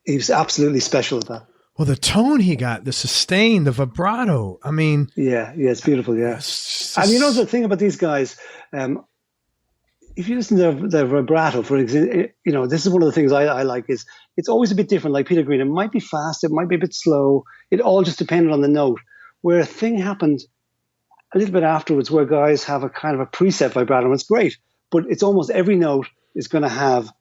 he was absolutely special at that. Well, the tone he got, the sustain, the vibrato. I mean, yeah, it's beautiful. Yeah, and the thing about these guys, if you listen to their vibrato, for example, this is one of the things I like. Is it's always a bit different. Like Peter Green, it might be fast, it might be a bit slow. It all just depended on the note. Where a thing happened, a little bit afterwards where guys have a kind of a preset vibrato, and it's great, but it's almost every note is going to have,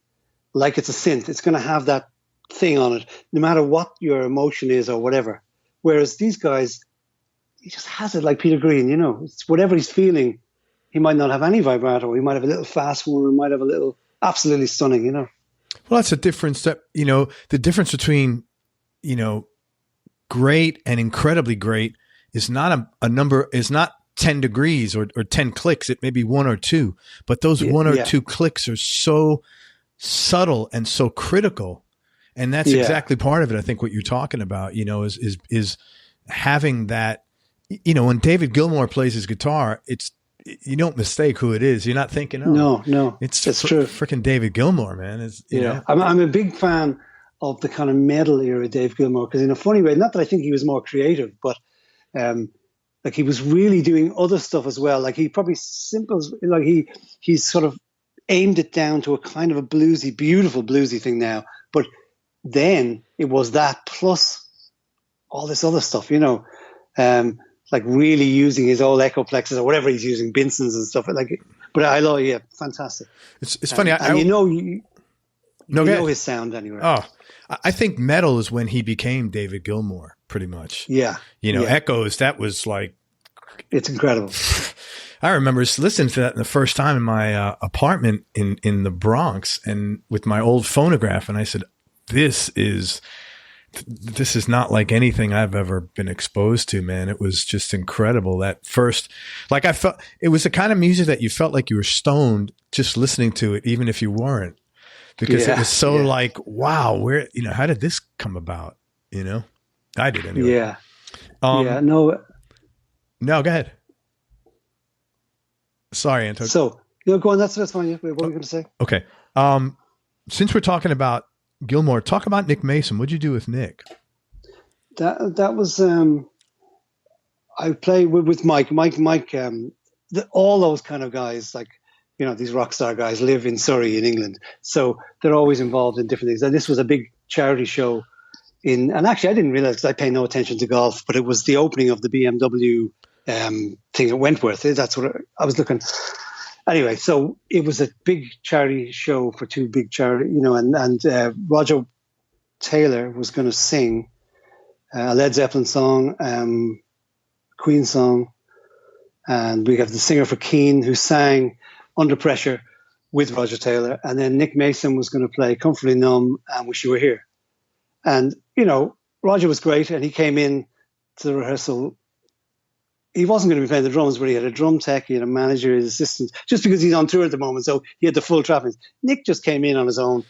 like it's a synth, it's going to have that thing on it, no matter what your emotion is or whatever. Whereas these guys, he just has it like Peter Green, you know, it's whatever he's feeling. He might not have any vibrato. He might have a little fast one, or he might have a little absolutely stunning, you know. Well, that's a difference that, you know, the difference between, you know, great and incredibly great is not a number, is not 10 degrees or 10 clicks. It may be 1 or 2, but those 1 or 2 clicks are so subtle and so critical. And that's exactly part of it. I think what you're talking about, you know, is having that, you know, when David Gilmour plays his guitar, you don't mistake who it is. You're not thinking, oh, no, it's true. Freaking David Gilmour, man. You know? I'm a big fan of the kind of metal era Dave Gilmour, because in a funny way, not that I think he was more creative, but like he was really doing other stuff as well. Like he probably he's sort of aimed it down to a kind of a bluesy, beautiful bluesy thing now. But then it was that plus all this other stuff, you know, like really using his old Echoplexes or whatever he's using, Bensons and stuff like. But I love, fantastic. It's funny. And you know his sound anyway. Oh, I think metal is when he became David Gilmour, pretty much. Yeah. You know, Echoes, that was like. It's incredible. I remember listening to that the first time in my apartment in the Bronx, and with my old phonograph. And I said, this is not like anything I've ever been exposed to, man. It was just incredible. That first, like I felt, it was the kind of music that you felt like you were stoned just listening to it, even if you weren't, because it was so like, wow, where, you know, how did this come about? You know, I did anyway. Yeah. No, go ahead. Sorry, Anto. So, go on. That's fine. What were you going to say? Okay. Since we're talking about Gilmour, talk about Nick Mason. What'd you do with Nick? That was I played with Mike. All those kind of guys, like, you know, these rock star guys live in Surrey in England, so they're always involved in different things. And this was a big charity show and actually I didn't realize, because I pay no attention to golf, but it was the opening of the BMW thing at Wentworth. That's what I was looking. Anyway, so it was a big charity show for two big charity, you know, and Roger Taylor was going to sing a Led Zeppelin song, Queen song, and we have the singer for Keane who sang Under Pressure with Roger Taylor, and then Nick Mason was going to play Comfortably Numb and Wish You Were Here. And, you know, Roger was great, and he came in to the rehearsal. He wasn't going to be playing the drums, but he had a drum tech, he had a manager, his assistant, just because he's on tour at the moment, so he had the full trappings. Nick just came in on his own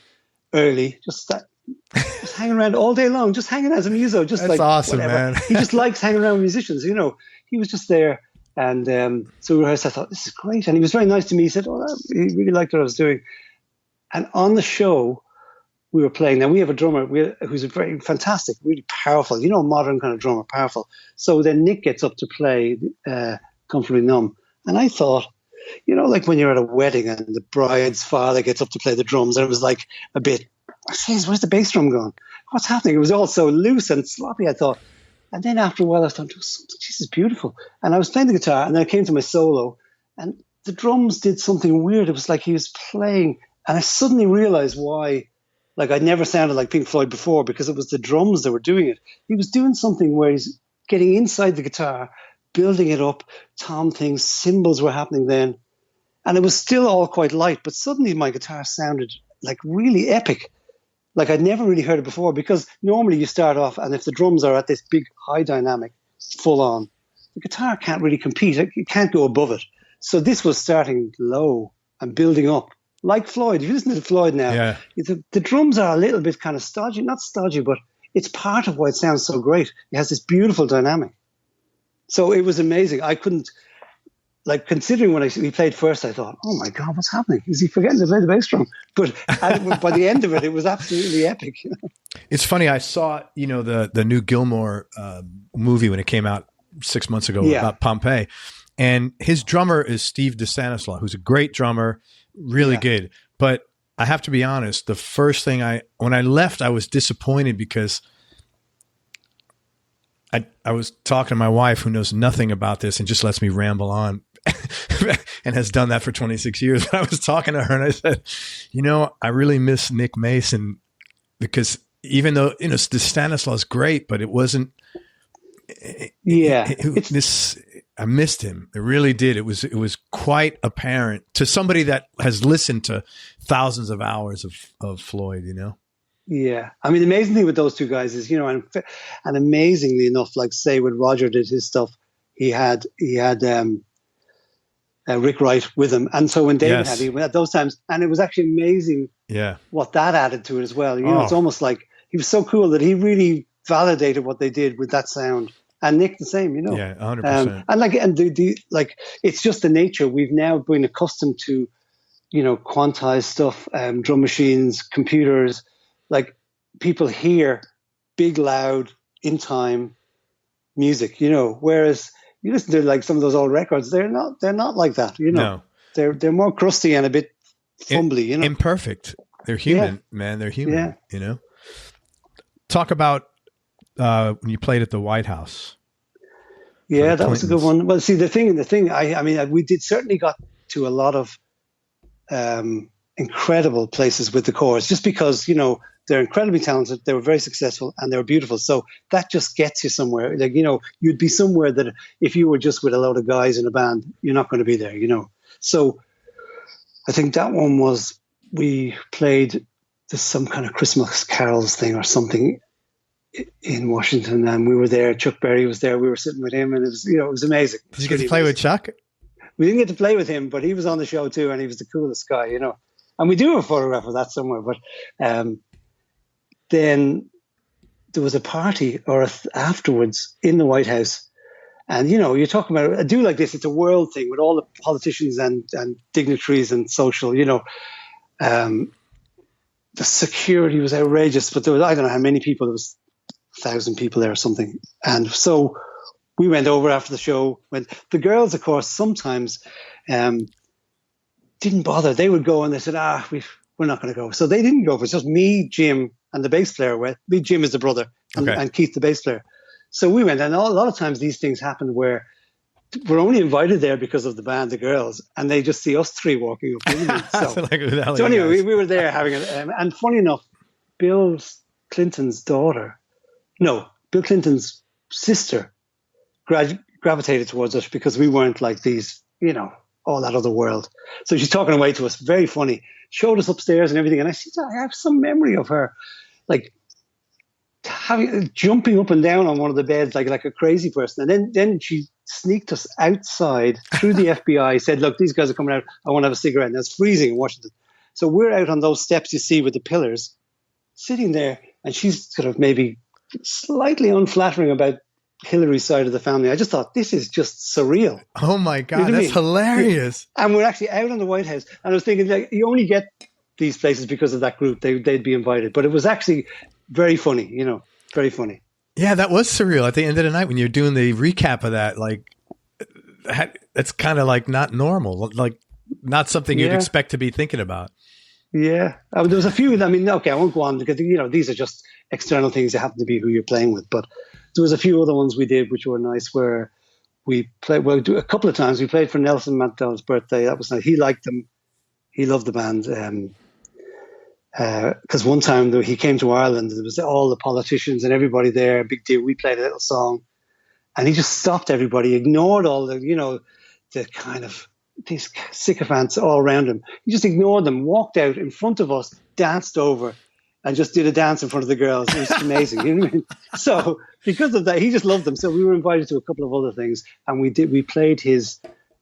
early, just hanging around all day long, just hanging as a muso. Just That's like, awesome, whatever. man. He just likes hanging around with musicians, you know. He was just there, and so we rehearsed. I thought, this is great. And he was very nice to me. He said, he really liked what I was doing. And on the show, we were playing. Now, we have a drummer who's a very fantastic, really powerful, you know, modern kind of drummer, powerful. So then Nick gets up to play Comfortably Numb. And I thought, you know, like when you're at a wedding and the bride's father gets up to play the drums, and it was like a bit, geez, where's the bass drum going? What's happening? It was all so loose and sloppy, I thought. And then after a while, I thought, this is beautiful. And I was playing the guitar, and then I came to my solo, and the drums did something weird. It was like he was playing, and I suddenly realized why. Like, I'd never sounded like Pink Floyd before, because it was the drums that were doing it. He was doing something where he's getting inside the guitar, building it up, tom things, cymbals were happening then. And it was still all quite light, but suddenly my guitar sounded like really epic. Like I'd never really heard it before, because normally you start off, and if the drums are at this big high dynamic, full on, the guitar can't really compete. It can't go above it. So this was starting low and building up. Like Floyd, if you listen to Floyd now, the drums are a little bit kind of stodgy, not stodgy, but it's part of why it sounds so great. It has this beautiful dynamic. So it was amazing. I couldn't, like, considering when we played first, I thought, oh my God, what's happening? Is he forgetting to play the bass drum? But by the end of it, it was absolutely epic. It's funny. I saw, you know, the new Gilmour movie when it came out 6 months ago about Pompeii. And his drummer is Steve DeStanislaw, who's a great drummer, really good. But I have to be honest, the first thing when I left, I was disappointed, because I was talking to my wife, who knows nothing about this and just lets me ramble on and has done that for 26 years. But I was talking to her and I said, I really miss Nick Mason, because even though, the Stanislaus great, but it wasn't. I missed him. It really did. It was quite apparent to somebody that has listened to thousands of hours of Floyd, Yeah. I mean, the amazing thing with those two guys is, and amazingly enough, like say when Roger did his stuff, he had Rick Wright with him. And so when David had him at those times, and it was actually amazing what that added to it as well. It's almost like he was so cool that he really validated what they did with that sound. And Nick the same, Yeah, 100%. And it's just the nature. We've now been accustomed to, quantized stuff, drum machines, computers. Like people hear big, loud, in time music, whereas you listen to like some of those old records, they're not like that, No. They're more crusty and a bit fumbly, Imperfect. They're human, man. They're human, Talk about when you played at the White House. Yeah, that was a good one. Well, see, the thing, I mean, we certainly got to a lot of incredible places with the Corrs, just because, they're incredibly talented, they were very successful, and they were beautiful. So that just gets you somewhere. Like, you'd be somewhere that if you were just with a load of guys in a band, you're not going to be there, So I think that one was, we played some kind of Christmas carols thing or something in Washington, and we were there. Chuck Berry was there. We were sitting with him, and it was, it was amazing. Did you get to play with Chuck? We didn't get to play with him, but he was on the show too, and he was the coolest guy, And we do have a photograph of that somewhere. But then there was a party afterwards in the White House, and you're talking about a do like this. It's a world thing with all the politicians and dignitaries and social. The security was outrageous, but there was, I don't know how many people. There was 1,000 people there or something. And so we went over after the show. When the girls, of course, sometimes didn't bother. They would go and they said, we're not going to go. So they didn't go. It was just me, Jim, and the bass player went. Me, Jim is the brother, and Keith, the bass player. So we went. And a lot of times these things happen where we're only invited there because of the band, the girls, and they just see us three walking up. So anyway, we were there having it. And funny enough, Bill Clinton's sister gravitated towards us because we weren't like these, all that other world. So she's talking away to us, very funny, showed us upstairs and everything. And I said, I have some memory of her, like jumping up and down on one of the beds like a crazy person. And then she sneaked us outside through the FBI, said, look, these guys are coming out. I want to have a cigarette. And it's freezing in Washington. So we're out on those steps you see with the pillars, sitting there, and she's sort of maybe slightly unflattering about Hillary's side of the family. I just thought, this is just surreal. Oh my God, that's hilarious. And we're actually out on the White House. And I was thinking, like, you only get these places because of that group. They'd be invited. But it was actually very funny, very funny. Yeah, that was surreal. At the end of the night, when you're doing the recap of that, like, that's kind of like not normal, like not something you'd expect to be thinking about. Yeah. There was a few, I mean, okay, I won't go on because, these are just external things that happen to be who you're playing with. But there was a few other ones we did which were nice, where we played, a couple of times we played for Nelson Mandel's birthday. That was nice. He liked them. He loved the band. Because one time he came to Ireland, there was all the politicians and everybody there, big deal. We played a little song and he just stopped everybody, ignored all the, the kind of these sycophants all around him. He just ignored them, walked out in front of us, danced over, and just did a dance in front of the girls. It was amazing. You know what I mean? So because of that, he just loved them. So we were invited to a couple of other things, and we played his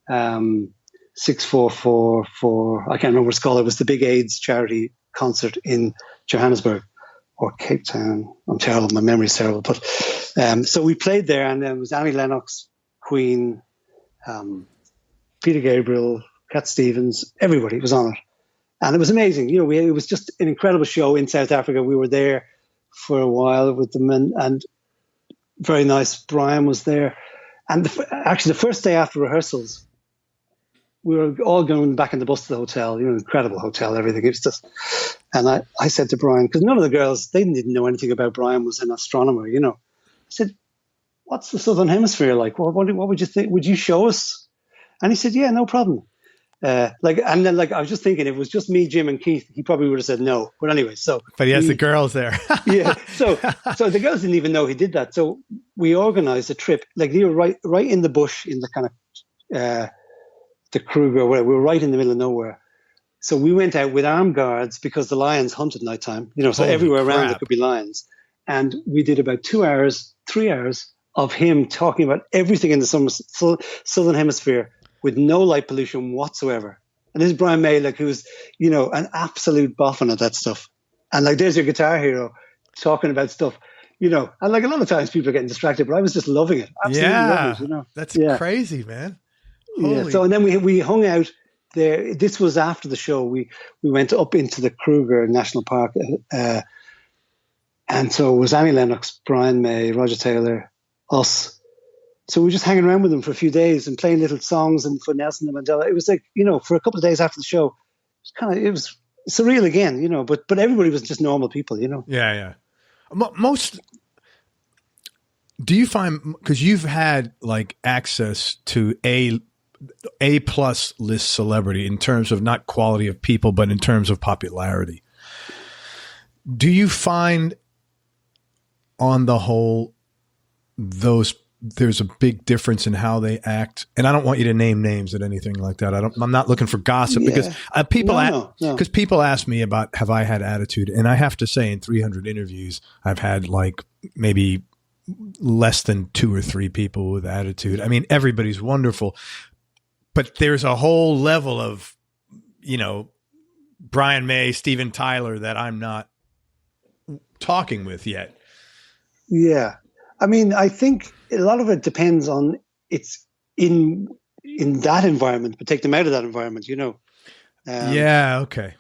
644 I can't remember what it's called. It was the big AIDS charity concert in Johannesburg or Cape Town. I'm terrible. My memory's terrible. But so we played there, and then it was Annie Lennox, Queen, Peter Gabriel, Cat Stevens, everybody was on it. And it was amazing. It was just an incredible show in South Africa. We were there for a while with them, and very nice. Brian was there. And actually, the first day after rehearsals, we were all going back in the bus to the hotel, incredible hotel, everything. It was just, and I said to Brian, because none of the girls, they didn't know anything about Brian was an astronomer, I said, what's the Southern Hemisphere like? What would you think? Would you show us? And he said, yeah, no problem. And then I was just thinking, if it was just me, Jim, and Keith, he probably would have said no. But anyway, but he has the girls there. Yeah. So the girls didn't even know he did that. So we organized a trip. Like, they were right in the bush, in the kind of the Kruger, where we were right in the middle of nowhere. So we went out with armed guards because the lions hunted nighttime. So Holy everywhere around crap. there could be lions. And we did about 3 hours of him talking about everything in the Southern Hemisphere, with no light pollution whatsoever. And this is Brian May, who's, an absolute boffin at that stuff. And there's your guitar hero talking about stuff, and a lot of times people are getting distracted, but I was just loving it. Absolutely loving it, That's crazy, man. Holy. So, and then we hung out there. This was after the show. We went up into the Kruger National Park. And so it was Annie Lennox, Brian May, Roger Taylor, us. So we were just hanging around with them for a few days and playing little songs and for Nelson and Mandela. It was for a couple of days after the show, it was surreal again, but everybody was just normal people, Yeah. Do you find, because you've had access to A plus list celebrity in terms of not quality of people, but in terms of popularity, do you find on the whole, there's a big difference in how they act? And I don't want you to name names or anything like that. I'm not looking for gossip, because people ask me about, have I had attitude? And I have to say, in 300 interviews, I've had maybe less than 2 or 3 people with attitude. I mean, everybody's wonderful, but there's a whole level of, Brian May, Steven Tyler that I'm not talking with yet. Yeah. I mean, I think a lot of it depends on it's in that environment, but take them out of that environment, Yeah. Okay.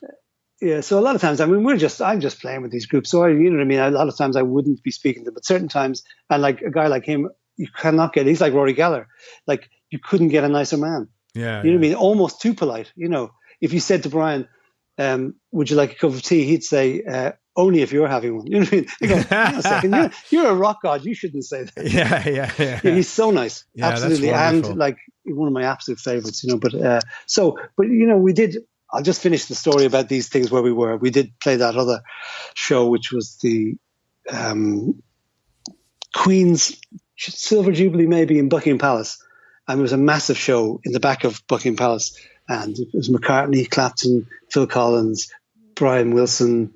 Yeah. So a lot of times, I mean, I'm just playing with these groups. So you know what I mean? A lot of times I wouldn't be speaking to them, but certain times, and a guy like him, you cannot get, he's like Rory Gallagher. You couldn't get a nicer man. Yeah. You know what I mean? Almost too polite. If you said to Brian, would you like a cup of tea? He'd say, only if you're having one. You know what I mean? You go, hang on a second, you're a rock god. You shouldn't say that. Yeah. He's so nice. Yeah, absolutely. And one of my absolute favorites, but we did, I'll just finish the story about these things where we were. We did play that other show, which was the Queen's Silver Jubilee, maybe, in Buckingham Palace. And it was a massive show in the back of Buckingham Palace. And it was McCartney, Clapton, Phil Collins, Brian Wilson,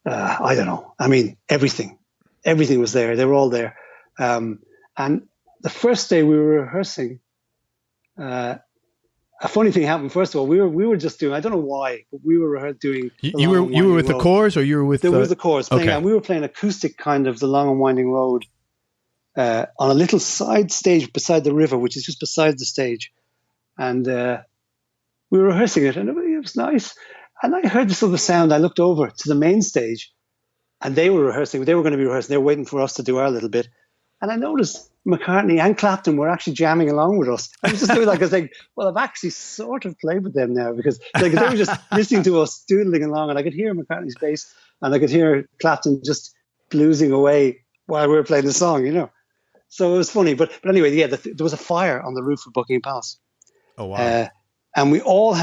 I don't know. I mean, everything was there. They were all there. And the first day we were rehearsing, a funny thing happened. First of all, we were just doing, I don't know why, but we were doing. You were with the Corrs, or you were with? There was the Corrs playing, okay. And we were playing acoustic kind of the Long and Winding Road on a little side stage beside the river, which is just beside the stage, and we were rehearsing it, and it was nice. And I heard this other sound. I looked over to the main stage, and they were rehearsing. They were going to be rehearsing. They were waiting for us to do our little bit. And I noticed McCartney and Clapton were actually jamming along with us. I was just doing I was like, well, I've actually sort of played with them now, because they were just listening to us doodling along, and I could hear McCartney's bass, and I could hear Clapton just bluesing away while we were playing the song, So it was funny. But anyway, yeah, there was a fire on the roof of Buckingham Palace. Oh, wow. And we all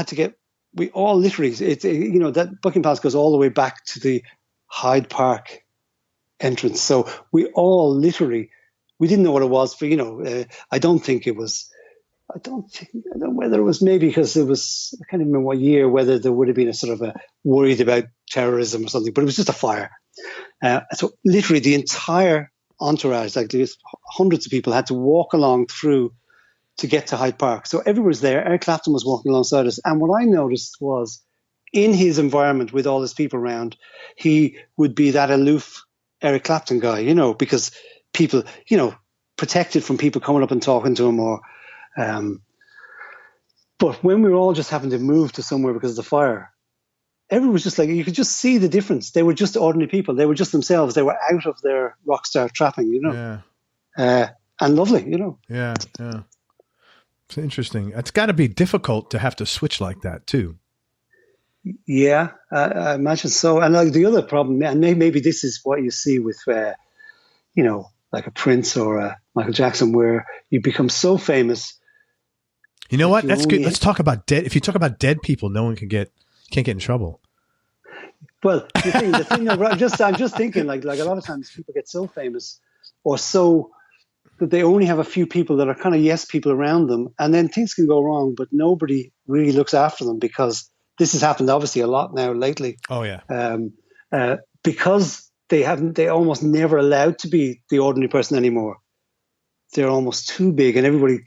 literally, that Buckingham Palace goes all the way back to the Hyde Park entrance. So we all literally, we didn't know what it was, but I don't know whether it was, maybe because it was, I can't even remember what year, whether there would have been a sort of a worried about terrorism or something, but it was just a fire. So literally the entire entourage, hundreds of people, had to walk along through to get to Hyde Park. So everyone was there. Eric Clapton was walking alongside us. And what I noticed was, in his environment with all his people around, he would be that aloof Eric Clapton guy, because people, protected from people coming up and talking to him, or but when we were all just having to move to somewhere because of the fire, everyone was just you could just see the difference. They were just ordinary people. They were just themselves. They were out of their rock star trapping, and lovely, Yeah. It's interesting. It's got to be difficult to have to switch like that too. Yeah, I imagine so. And the other problem, and maybe this is what you see with, like a Prince or a Michael Jackson, where you become so famous. You know what? That's good. Let's talk about dead. If you talk about dead people, no one can't get in trouble. Well, the thing, I'm just thinking, like a lot of times people get so famous or so that they only have a few people that are kind of yes people around them, and then things can go wrong, but nobody really looks after them, because this has happened obviously a lot now lately. Oh yeah. Because they almost never allowed to be the ordinary person anymore. They're almost too big, and everybody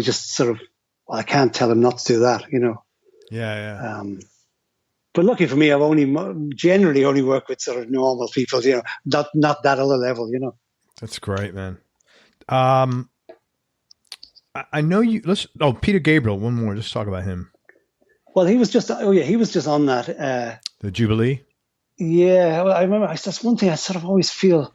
just sort of, well, I can't tell them not to do that, you know. Yeah. But lucky for me, I've generally only worked with sort of normal people, you know, not that other level, you know. That's great, man. I know you. Peter Gabriel. One more. Let's talk about him. Well, he was just on that. The Jubilee. Yeah, well, I remember. That's one thing I sort of always feel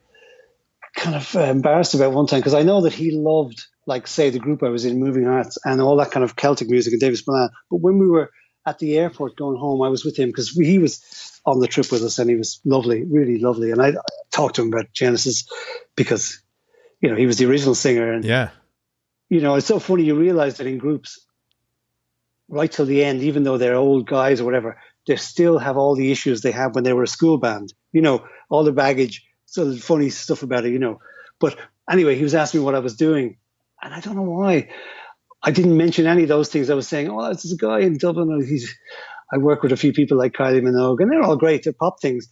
kind of embarrassed about one time, because I know that he loved, like, say, the group I was in, Moving Hearts, and all that kind of Celtic music and David Spillane. But when we were at the airport going home, I was with him because he was on the trip with us, and he was lovely, really lovely. And I talked to him about Genesis because, you know, he was the original singer. And, yeah, you know, it's so funny. You realize that in groups, right till the end, even though they're old guys or whatever, they still have all the issues they had when they were a school band, you know, all the baggage, so the funny stuff about it, you know. But anyway, he was asking me what I was doing, and I don't know why I didn't mention any of those things. I was saying, oh, this is a guy in Dublin. I work with a few people like Kylie Minogue, and they're all great. They're pop things.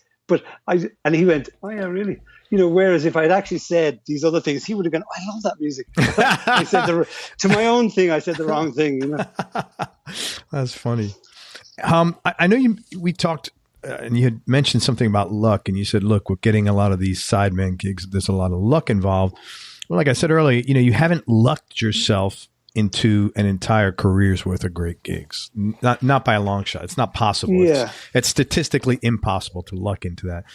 And he went, oh yeah, really? You know, whereas if I'd actually said these other things, he would have gone, I love that music. I said to my own thing, I said the wrong thing, you know. That's funny. I know we talked, and you had mentioned something about luck, and you said, look, we're getting a lot of these Sideman gigs. There's a lot of luck involved. Well, like I said earlier, you know, you haven't lucked yourself into an entire career's worth of great gigs. Not by a long shot. It's not possible. Yeah. It's statistically impossible to luck into that.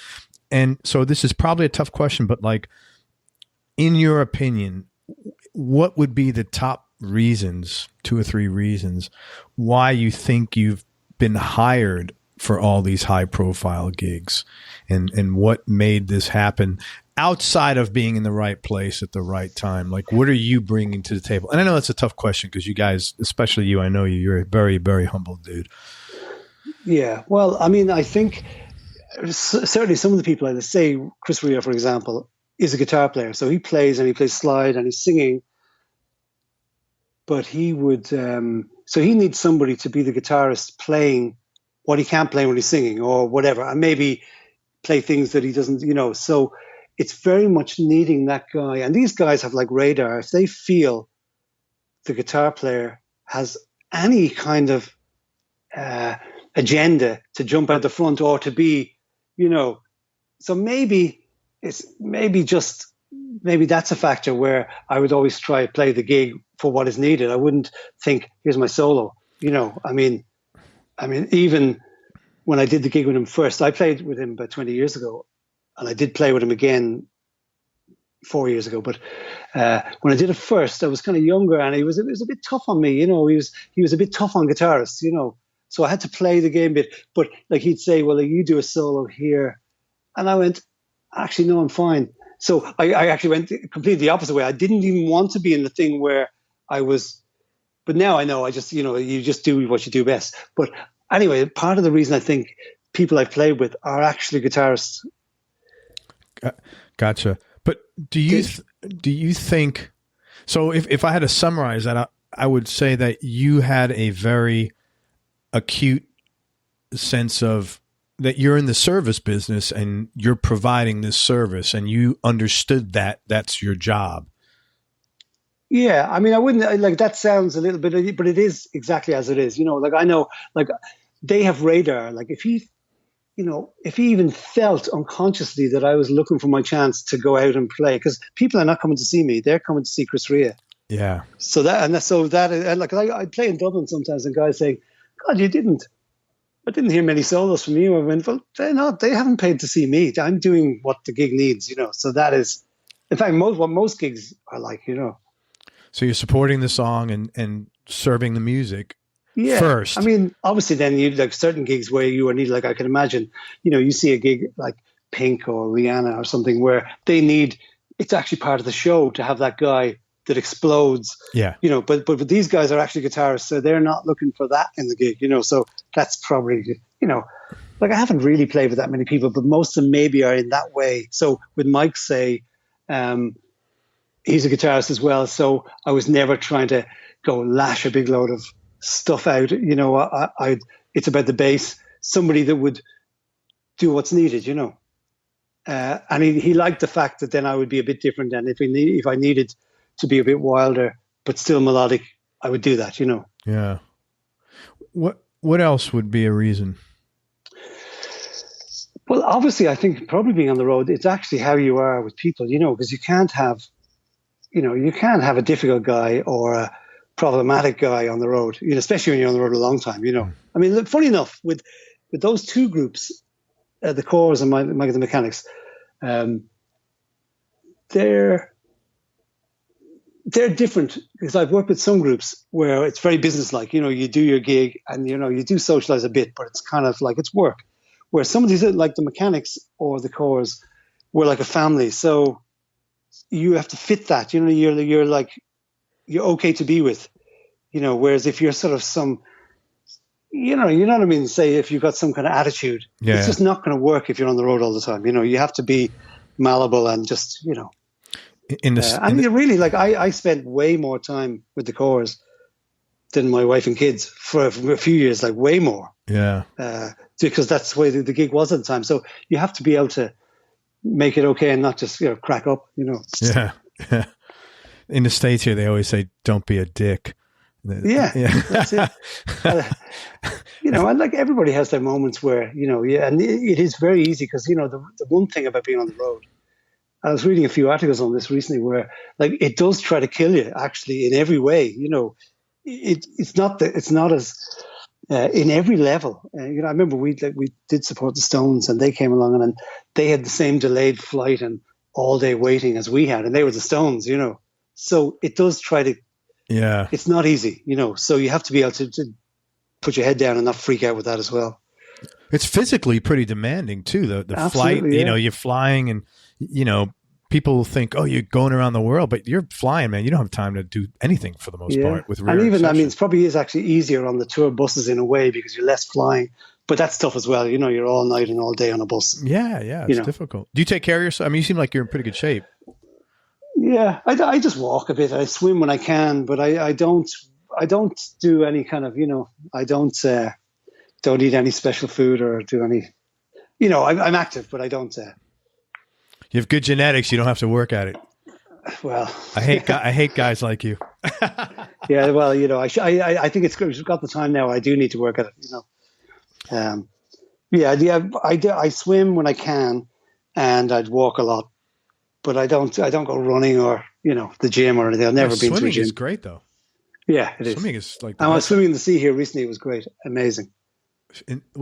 And so this is probably a tough question, but like, in your opinion, what would be the top reasons, 2 or 3 reasons, why you think you've been hired for all these high profile gigs, and what made this happen outside of being in the right place at the right time? Like, what are you bringing to the table? And I know that's a tough question because you guys, especially you, I know you're a very, very humble dude. Yeah. Well, I mean, I think certainly some of the people, like, say Chris Rea, for example, is a guitar player. So he plays slide and he's singing, but he would, so he needs somebody to be the guitarist playing what he can't play when he's singing or whatever, and maybe play things that he doesn't, you know. So it's very much needing that guy. And these guys have like radar. If they feel the guitar player has any kind of agenda to jump out the front or to be, you know, so maybe that's a factor where I would always try to play the gig for what is needed. I wouldn't think, here's my solo, you know. I mean, even when I did the gig with him first, I played with him about 20 years ago, and I did play with him again 4 years ago. But when I did it first, I was kind of younger, and it was a bit tough on me, you know. He was a bit tough on guitarists, you know. So I had to play the game a bit. But like, he'd say, well, you do a solo here, and I went, actually, no, I'm fine. So I actually went completely the opposite way. I didn't even want to be in the thing where I was. But now I know, I just, you know, you just do what you do best. But anyway, part of the reason I think people I've played with are actually guitarists. Gotcha. But do you think, so if I had to summarize that, I would say that you had a very acute sense of that you're in the service business and you're providing this service, and you understood that that's your job. Yeah, I mean, I wouldn't, like, that sounds a little bit, but it is exactly as it is. You know, like, I know, like, they have radar. Like, if he even felt unconsciously that I was looking for my chance to go out and play, because people are not coming to see me, they're coming to see Chris Rea. Yeah. So like, I play in Dublin sometimes, and guys say, God, I didn't hear many solos from you. I went, well, they haven't paid to see me. I'm doing what the gig needs, you know. So that is, in fact, what most gigs are like, you know. So you're supporting the song and serving the music first. I mean, obviously then you like certain gigs where you are needed. Like, I can imagine, you know, you see a gig like Pink or Rihanna or something where they need it's actually part of the show to have that guy that explodes. Yeah. But these guys are actually guitarists, so they're not looking for that in the gig, so that's probably, like, I haven't really played with that many people, but most of them maybe are in that way. So with Mike, say, he's a guitarist as well, so I was never trying to go lash a big load of stuff out. It's about the bass, somebody that would do what's needed, and he liked the fact that then I would be a bit different, and if I needed to be a bit wilder but still melodic, I would do that. Yeah. What else would be a reason? Well, obviously, I think probably being on the road, it's actually how you are with people, because you can't have a difficult guy or a problematic guy on the road, especially when you're on the road a long time. I mean, look, funny enough, with those two groups, the Corrs and Mike the Mechanics, they're different, because I've worked with some groups where it's very businesslike. You do your gig and you do socialize a bit, but it's kind of like it's work. Where some of these, like the Mechanics or the Corrs, were like a family. So you have to fit that. You're like, you're okay to be with. Whereas if you're sort of some, you know what I mean. Say if you've got some kind of attitude, it's just not going to work if you're on the road all the time. You have to be malleable and just really, like, I spent way more time with the Corrs than my wife and kids for a few years, like way more. Yeah. Because that's the way the gig was at the time. So you have to be able to make it okay and not just crack up. Yeah. In the States here, they always say, "Don't be a dick." Yeah. That's it. And like everybody has their moments where and it is very easy because the one thing about being on the road. I was reading a few articles on this recently where, like, it does try to kill you actually in every way. It's not as in every level. I remember we did support the Stones, and they came along and they had the same delayed flight and all day waiting as we had, and they were the Stones. So it does try to. Yeah. It's not easy. So you have to be able to put your head down and not freak out with that as well. It's physically pretty demanding too. The flight. Yeah. You're flying and. People think, oh, you're going around the world, but you're flying, man. You don't have time to do anything for the most part. With rare exceptions. It probably is actually easier on the tour buses in a way because you're less flying, but that's tough as well. You're all night and all day on a bus. Yeah, it's difficult. Do you take care of yourself? I mean, you seem like you're in pretty good shape. Yeah, I just walk a bit. I swim when I can, but I don't do any kind of, I don't eat any special food or do any, I'm active, but I don't. You have good genetics. You don't have to work at it. Well, I hate guys like you. Yeah, well, I think it's good. We've got the time now. I do need to work at it. I swim when I can, and I'd walk a lot, but I don't go running or the gym or anything. I've never been to a gym. Swimming is great though. Yeah, it is. Swimming is like. I was swimming in the sea here recently. It was great, amazing.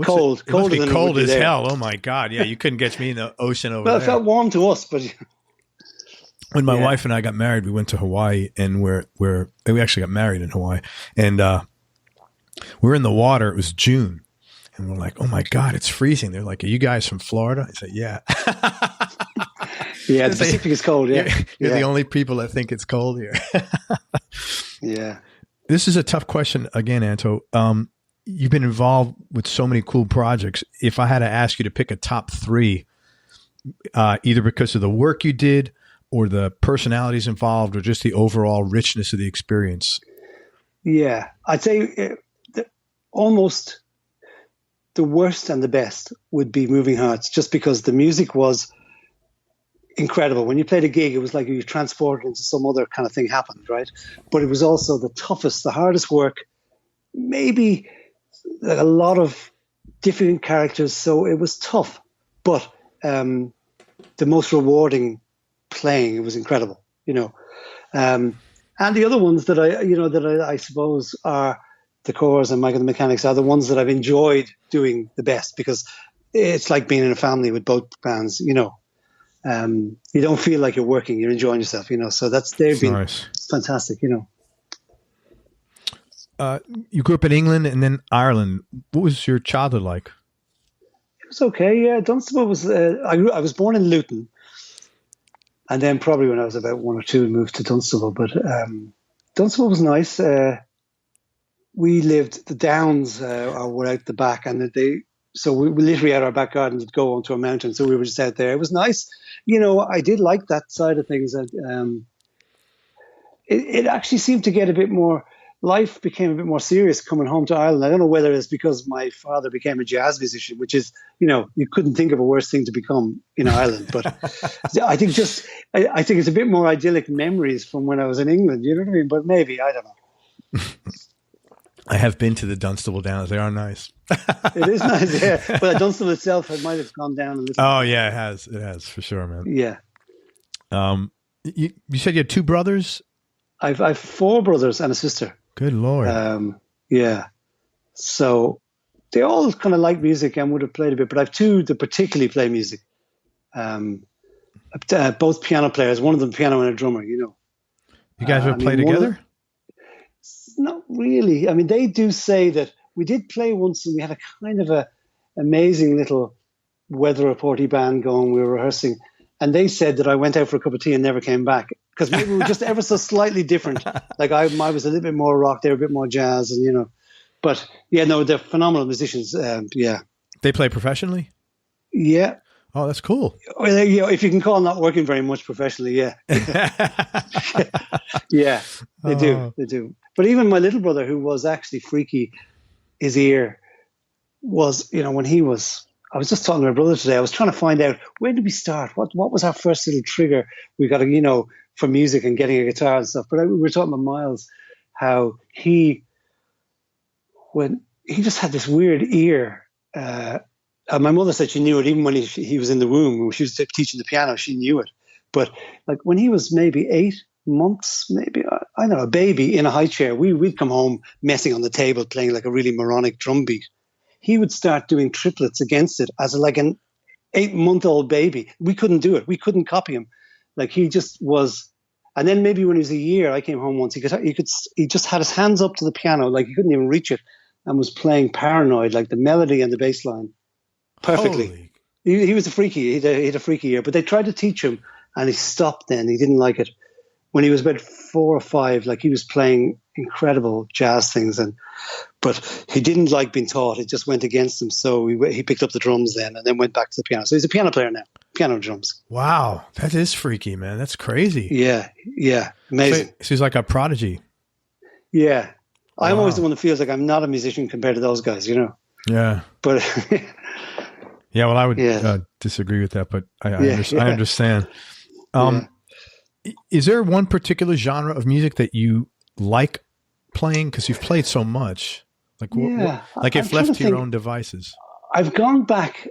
Cold as hell. Oh my God! Yeah, you couldn't catch me in the ocean over there. Well, it felt warm to us, but when my wife and I got married, we went to Hawaii, and we actually got married in Hawaii, and we're in the water. It was June, and we're like, "Oh my God, it's freezing." They're like, "Are you guys from Florida?" I said, "Yeah." Yeah, the Pacific is cold. Yeah, you're the only people that think it's cold here. Yeah, this is a tough question again, Anto. You've been involved with so many cool projects. If I had to ask you to pick a top three, either because of the work you did or the personalities involved or just the overall richness of the experience. Yeah, I'd say almost the worst and the best would be Moving Hearts, just because the music was incredible. When you played a gig, it was like you were transported into some other kind of thing happened, right? But it was also the toughest, the hardest work, maybe a lot of different characters, so it was tough, but the most rewarding playing. It was incredible, and the other ones that I suppose are the Corrs and Mike and the Mechanics are the ones that I've enjoyed doing the best, because it's like being in a family with both bands. You don't feel like you're working; you're enjoying yourself. So they've been nice. Fantastic. You grew up in England and then Ireland. What was your childhood like? It was okay. Yeah, Dunstable was. I was born in Luton, And then probably when I was about 1 or 2, we moved to Dunstable. But Dunstable was nice. We lived, the downs were out the back, and so we literally had our back garden to go onto a mountain. So we were just out there. It was nice. I did like that side of things. It actually seemed to get a bit more, life became a bit more serious coming home to Ireland. I don't know whether it's because my father became a jazz musician, which is, you couldn't think of a worse thing to become in Ireland. But I think I think it's a bit more idyllic memories from when I was in England. You know what I mean? But maybe, I don't know. I have been to the Dunstable Downs. They are nice. It is nice, yeah. But Dunstable itself, it might have gone down a little. Oh, yeah, it has. It has, for sure, man. Yeah. You said you had 2 brothers? I've 4 brothers and a sister. Good Lord. Yeah. So they all kind of like music and would have played a bit, but I have 2 that particularly play music. Both piano players, one of them piano and a drummer, You guys would play together? Not really. I mean, they do say that we did play once, and we had a kind of a amazing little weather reporty band going. We were rehearsing, and they said that I went out for a cup of tea and never came back because maybe we were just ever so slightly different. Like I was a little bit more rock, they were a bit more jazz, and But yeah, no, they're phenomenal musicians. Yeah. They play professionally? Yeah. Oh, that's cool. Well, if you can call not working very much professionally, yeah. Yeah, they do. But even my little brother, who was actually freaky, his ear was, when he was, I was just talking to my brother today, I was trying to find out, where did we start? What was our first little trigger? We got to, for music and getting a guitar and stuff. But we were talking about Miles, how when he just had this weird ear, my mother said she knew it even when he was in the womb. When she was teaching the piano, she knew it. But like when he was maybe 8 months, maybe, I don't know, a baby in a high chair, we'd come home messing on the table, playing like a really moronic drum beat. He would start doing triplets against it as like an 8-month-old baby. We couldn't do it. We couldn't copy him. Like he just was. And then maybe when he was a year, I came home once, he just had his hands up to the piano, like he couldn't even reach it, and was playing Paranoid, like the melody and the bass line perfectly. He was a freaky. He had a freaky ear, but they tried to teach him, and he stopped then. He didn't like it. When he was about 4 or 5, like he was playing incredible jazz things, but he didn't like being taught. It just went against him. So he picked up the drums then, and then went back to the piano. So he's a piano player now, piano and drums. Wow, that is freaky, man. That's crazy. Yeah, amazing. So he's like a prodigy. Yeah, I'm always the one that feels like I'm not a musician compared to those guys, Yeah, but yeah. Well, I would disagree with that, but I understand. Is there one particular genre of music that you like playing? Because you've played so much. Like, if left to your own devices. I've gone back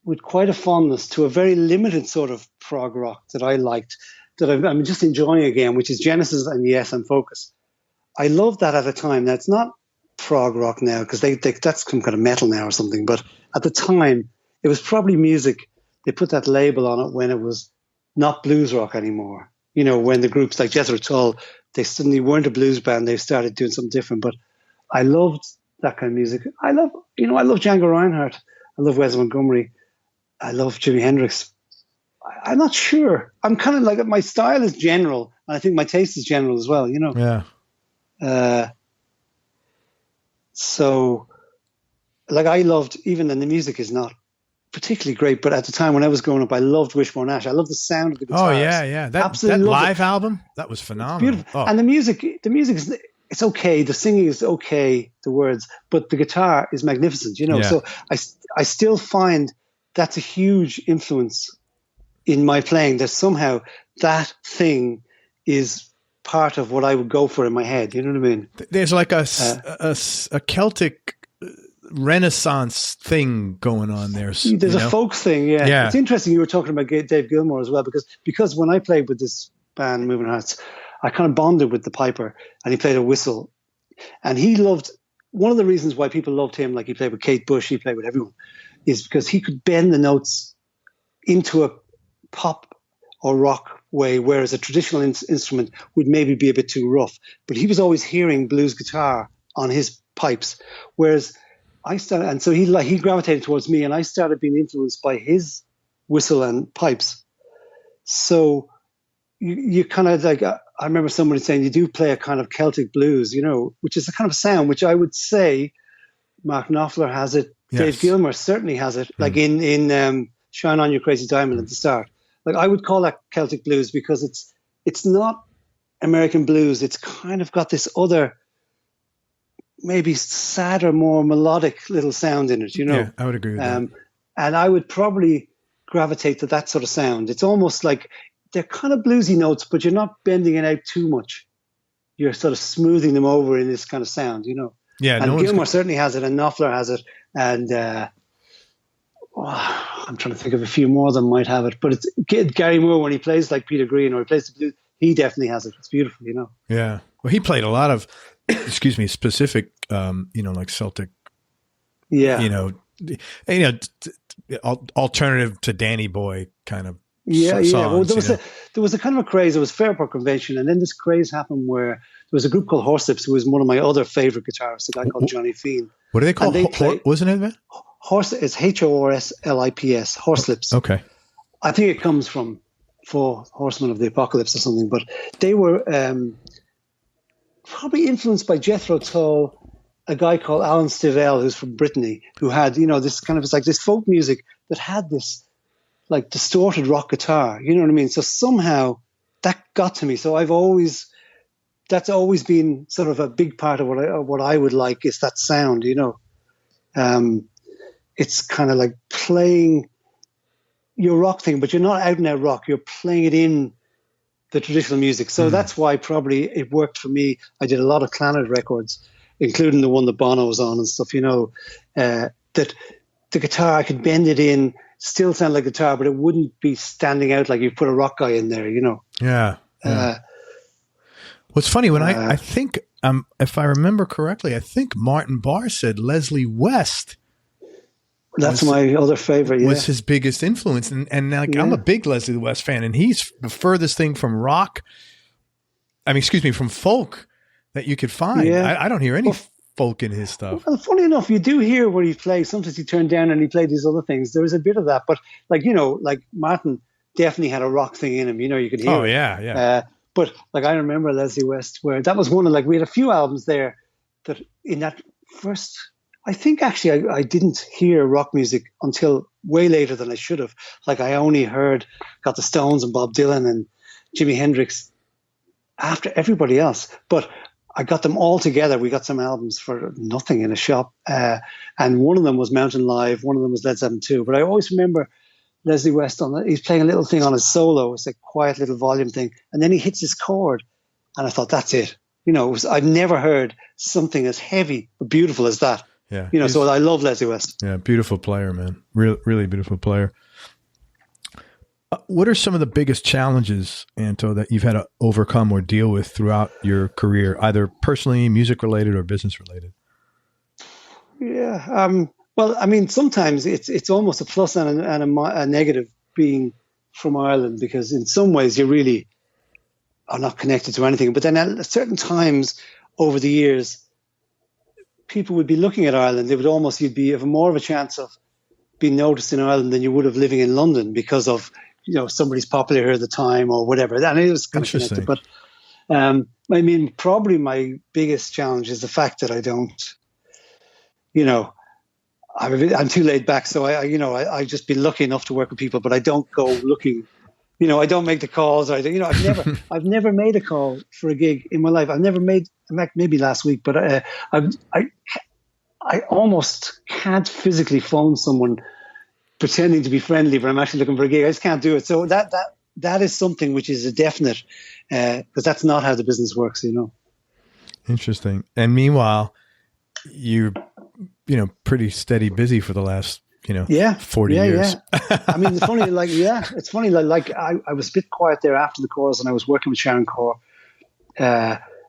with quite a fondness to a very limited sort of prog rock that I liked, that I'm just enjoying again, which is Genesis and Yes and Focus. I loved that at a time. Now, it's not prog rock now because that's some kind of metal now or something. But at the time, it was probably music. They put that label on it when it was not blues rock anymore. When the groups like Jethro Tull, they suddenly weren't a blues band. They started doing something different. But I loved that kind of music. I love Django Reinhardt. I love Wes Montgomery. I love Jimi Hendrix. I'm not sure. I'm kind of like, my style is general, and I think my taste is general as well, Yeah. So, like, I loved, even then the music is not particularly great, but at the time when I was growing up, I loved Wishbone Ash. I loved the sound of the guitars. Oh yeah. That live album, that was phenomenal. It's beautiful. And the music is, it's okay. The singing is okay, the words, but the guitar is magnificent, So I still find that's a huge influence in my playing. That somehow that thing is part of what I would go for in my head. You know what I mean? There's like a Celtic Renaissance thing going on there. There's a folk thing, yeah. It's interesting you were talking about Dave Gilmour as well, because when I played with this band, Moving Hearts, I kind of bonded with the piper, and he played a whistle. And he loved, one of the reasons why people loved him, like he played with Kate Bush, he played with everyone, is because he could bend the notes into a pop or rock way, whereas a traditional instrument would maybe be a bit too rough. But he was always hearing blues guitar on his pipes, whereas I started, and so he gravitated towards me, and I started being influenced by his whistle and pipes. So you kind of like, I remember somebody saying you do play a kind of Celtic blues, you know, which is a kind of sound which I would say Mark Knopfler has it. Yes. Dave Gilmour certainly has it, like in Shine On You Crazy Diamond at the start. Like I would call that Celtic blues because it's not American blues. It's kind of got this other, maybe sadder, more melodic little sound in it, you know. Yeah, I would agree with that. And I would probably gravitate to that sort of sound. It's almost like they're kind of bluesy notes, but you're not bending it out too much. You're sort of smoothing them over in this kind of sound, you know. Yeah, and Gilmour certainly has it, and Knopfler has it, and I'm trying to think of a few more that might have it. But it's Gary Moore when he plays like Peter Green or he plays the blues, he definitely has it. It's beautiful, you know. Yeah, well, he played a lot of, specific, like Celtic, alternative to Danny Boy kind of. Songs, well, there was a kind of a craze. It was Fairport Convention, and then this craze happened where there was a group called Horslips, who was one of my other favorite guitarists, a guy called Johnny Feen. What do they call? Wasn't it that? It's Horslips. Horslips. Okay. I think it comes from Four Horsemen of the Apocalypse or something, but they were probably influenced by Jethro Tull, a guy called Alan Stivell, who's from Brittany, who had this kind of, it's like this folk music that had this like distorted rock guitar, you know what I mean? So somehow that got to me. So that's always been sort of a big part of what I would like is that sound, you know. It's kind of like playing your rock thing, but you're not out and out rock. You're playing it in the traditional music. So that's why probably it worked for me. I did a lot of Clannad records, including the one that Bono was on and stuff, you know, that the guitar, I could bend it in, still sound like guitar, but it wouldn't be standing out like you put a rock guy in there, you know? Yeah. What's funny, when I think, if I remember correctly, I think Martin Barr said Leslie West. That's my other favorite, was his biggest influence. And I'm a big Leslie West fan, and he's the furthest thing from rock, from folk that you could find. Yeah. I don't hear any folk in his stuff. Well, funny enough, you do hear where he plays. Sometimes he turned down and he played these other things. There was a bit of that, but like Martin definitely had a rock thing in him. You know, you could hear. Oh yeah. But like I remember Leslie West, where that was one of we had a few albums there that in that first. I think actually I didn't hear rock music until way later than I should have. Like I only got the Stones and Bob Dylan and Jimi Hendrix after everybody else, but I got them all together. We got some albums for nothing in a shop. And one of them was Mountain Live. One of them was Led Zeppelin 2. But I always remember Leslie West he's playing a little thing on his solo. It's a quiet little volume thing. And then he hits his chord. And I thought, that's it. You know, I've never heard something as heavy or beautiful as that. Yeah. You know, so I love Leslie West. Yeah. Beautiful player, man. Really beautiful player. What are some of the biggest challenges, Anto, that you've had to overcome or deal with throughout your career, either personally, music related, or business related? Yeah. Well, I mean, sometimes it's almost a plus and a negative being from Ireland, because in some ways you really are not connected to anything. But then at certain times over the years, people would be looking at Ireland. You'd have more of a chance of being noticed in Ireland than you would have living in London because of, somebody's popular here at the time or whatever. And it was kind of connected. But I mean, probably my biggest challenge is the fact that I don't, I'm too laid back. So I just been lucky enough to work with people, but I don't go looking, I don't make the calls. I've never made a call for a gig in my life. I've never made, maybe last week, but I almost can't physically phone someone pretending to be friendly, but I'm actually looking for a gig. I just can't do it. So that is something which is a definite, because that's not how the business works, Interesting. And meanwhile, you're, pretty steady busy for the last, 40 years. Yeah. I mean, it's funny, it's funny, I was a bit quiet there after the Corrs, and I was working with Sharon Corr.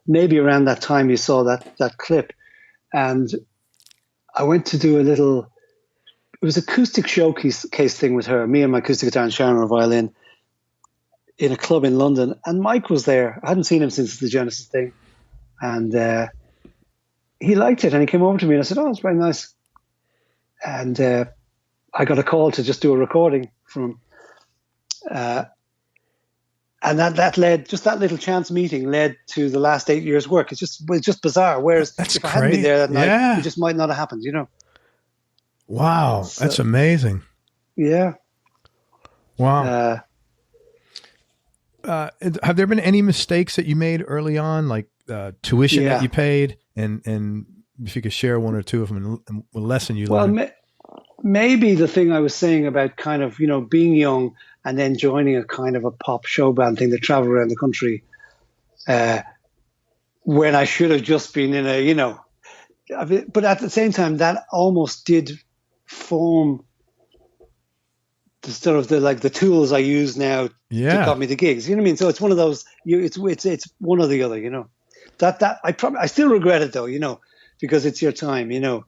Maybe around that time you saw that clip, and I went to do it was acoustic showcase thing with her, me and my acoustic guitar and Sharon on a violin, in a club in London, and Mike was there. I hadn't seen him since the Genesis thing, and he liked it, and he came over to me and I said, "Oh, it's very nice." And I got a call to just do a recording from him. And that led, just that little chance meeting led to the last 8 years' work. It's just bizarre. Whereas if I hadn't been there that night, it just might not have happened, you know. Wow, so, that's amazing. Yeah. Wow. Have there been any mistakes that you made early on, like tuition that you paid, and if you could share one or two of them, and a lesson you learned? Well, maybe the thing I was saying about kind of, you know, being young and then joining a kind of a pop show band thing that traveled around the country, when I should have just been in a, you know, but at the same time, that almost did form the sort of the tools I use now to got me the gigs. You know what I mean? So it's one of those. It's one or the other. You know, that I still regret it though. You know, because it's your time. You know.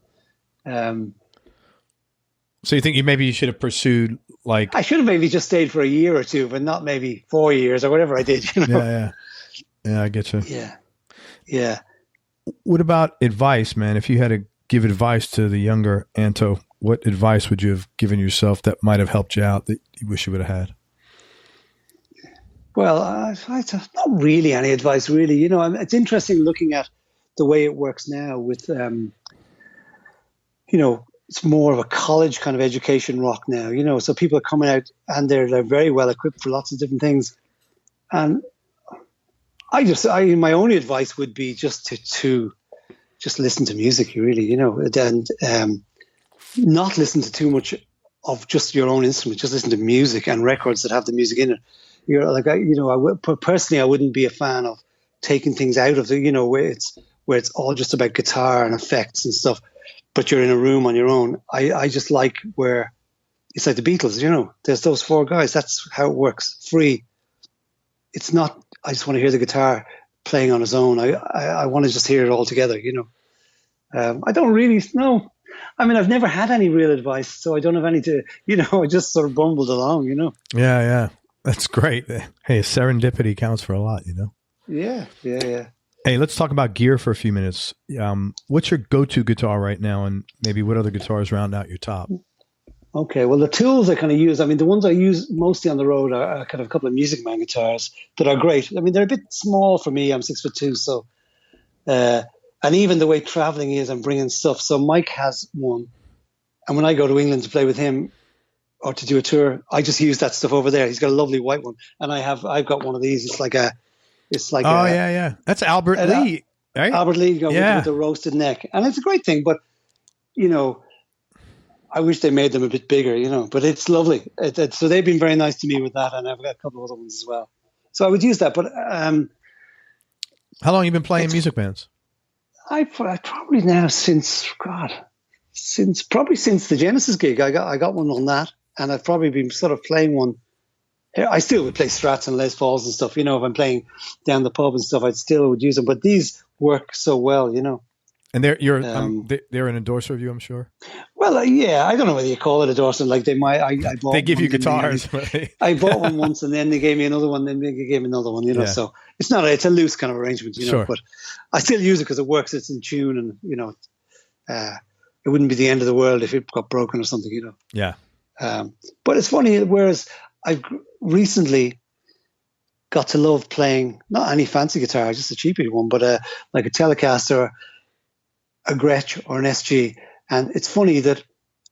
So you think you should have pursued like I should have maybe just stayed for a year or two, but not maybe 4 years or whatever I did. You know? Yeah. I get you. Yeah. What about advice, man? If you had to give advice to the younger Anto, what advice would you have given yourself that might have helped you out that you wish you would have had? Well, not really any advice, really. You know, it's interesting looking at the way it works now with, you know, it's more of a college kind of education rock now, you know, so people are coming out and they're very well equipped for lots of different things. And my only advice would be just to just listen to music, really, you know, and not listen to too much of just your own instrument. Just listen to music and records that have the music in it. You're like, personally, I wouldn't be a fan of taking things out of the, you know, where it's all just about guitar and effects and stuff, but you're in a room on your own. I just like where it's like the Beatles, you know, there's those four guys. That's how it works. Free. It's not, I just want to hear the guitar playing on his own. I want to just hear it all together, you know. I don't really know. I mean, I've never had any real advice, so I don't have any to, you know, I just sort of bumbled along, you know. Yeah. That's great. Hey, serendipity counts for a lot, you know. Yeah. Hey, let's talk about gear for a few minutes. What's your go-to guitar right now, and maybe what other guitars round out your top? Okay, well, the tools I kind of use, I mean, the ones I use mostly on the road are kind of a couple of Music Man guitars that are great. I mean, they're a bit small for me. I'm 6'2", so, and even the way traveling is, I'm bringing stuff. So Mike has one, and when I go to England to play with him or to do a tour, I just use that stuff over there. He's got a lovely white one, and I've got one of these. It's like yeah. That's Albert Lee, right? Albert Lee with the roasted neck, and it's a great thing. But you know, I wish they made them a bit bigger, you know. But it's lovely. So they've been very nice to me with that, and I've got a couple of other ones as well. So I would use that. But how long have you been playing Music Bands? I probably now since the Genesis gig. I got one on that, and I've probably been sort of playing one. I still would play Strats and Les Pauls and stuff, you know. If I'm playing down the pub and stuff, I still would use them. But these work so well, you know. And they're an endorser of you, I'm sure. Well, yeah, I don't know whether you call it endorsement. Like they might. I bought. They give you guitars. I bought one once, and then they gave me another one. Then they gave me another one. You know, so it's not. It's a loose kind of arrangement, you know. Sure. But I still use it because it works. It's in tune, and you know, it wouldn't be the end of the world if it got broken or something, you know. Yeah. But it's funny. Whereas I've recently got to love playing not any fancy guitar, just a cheapy one, but like a Telecaster, a Gretsch, or an SG. And it's funny that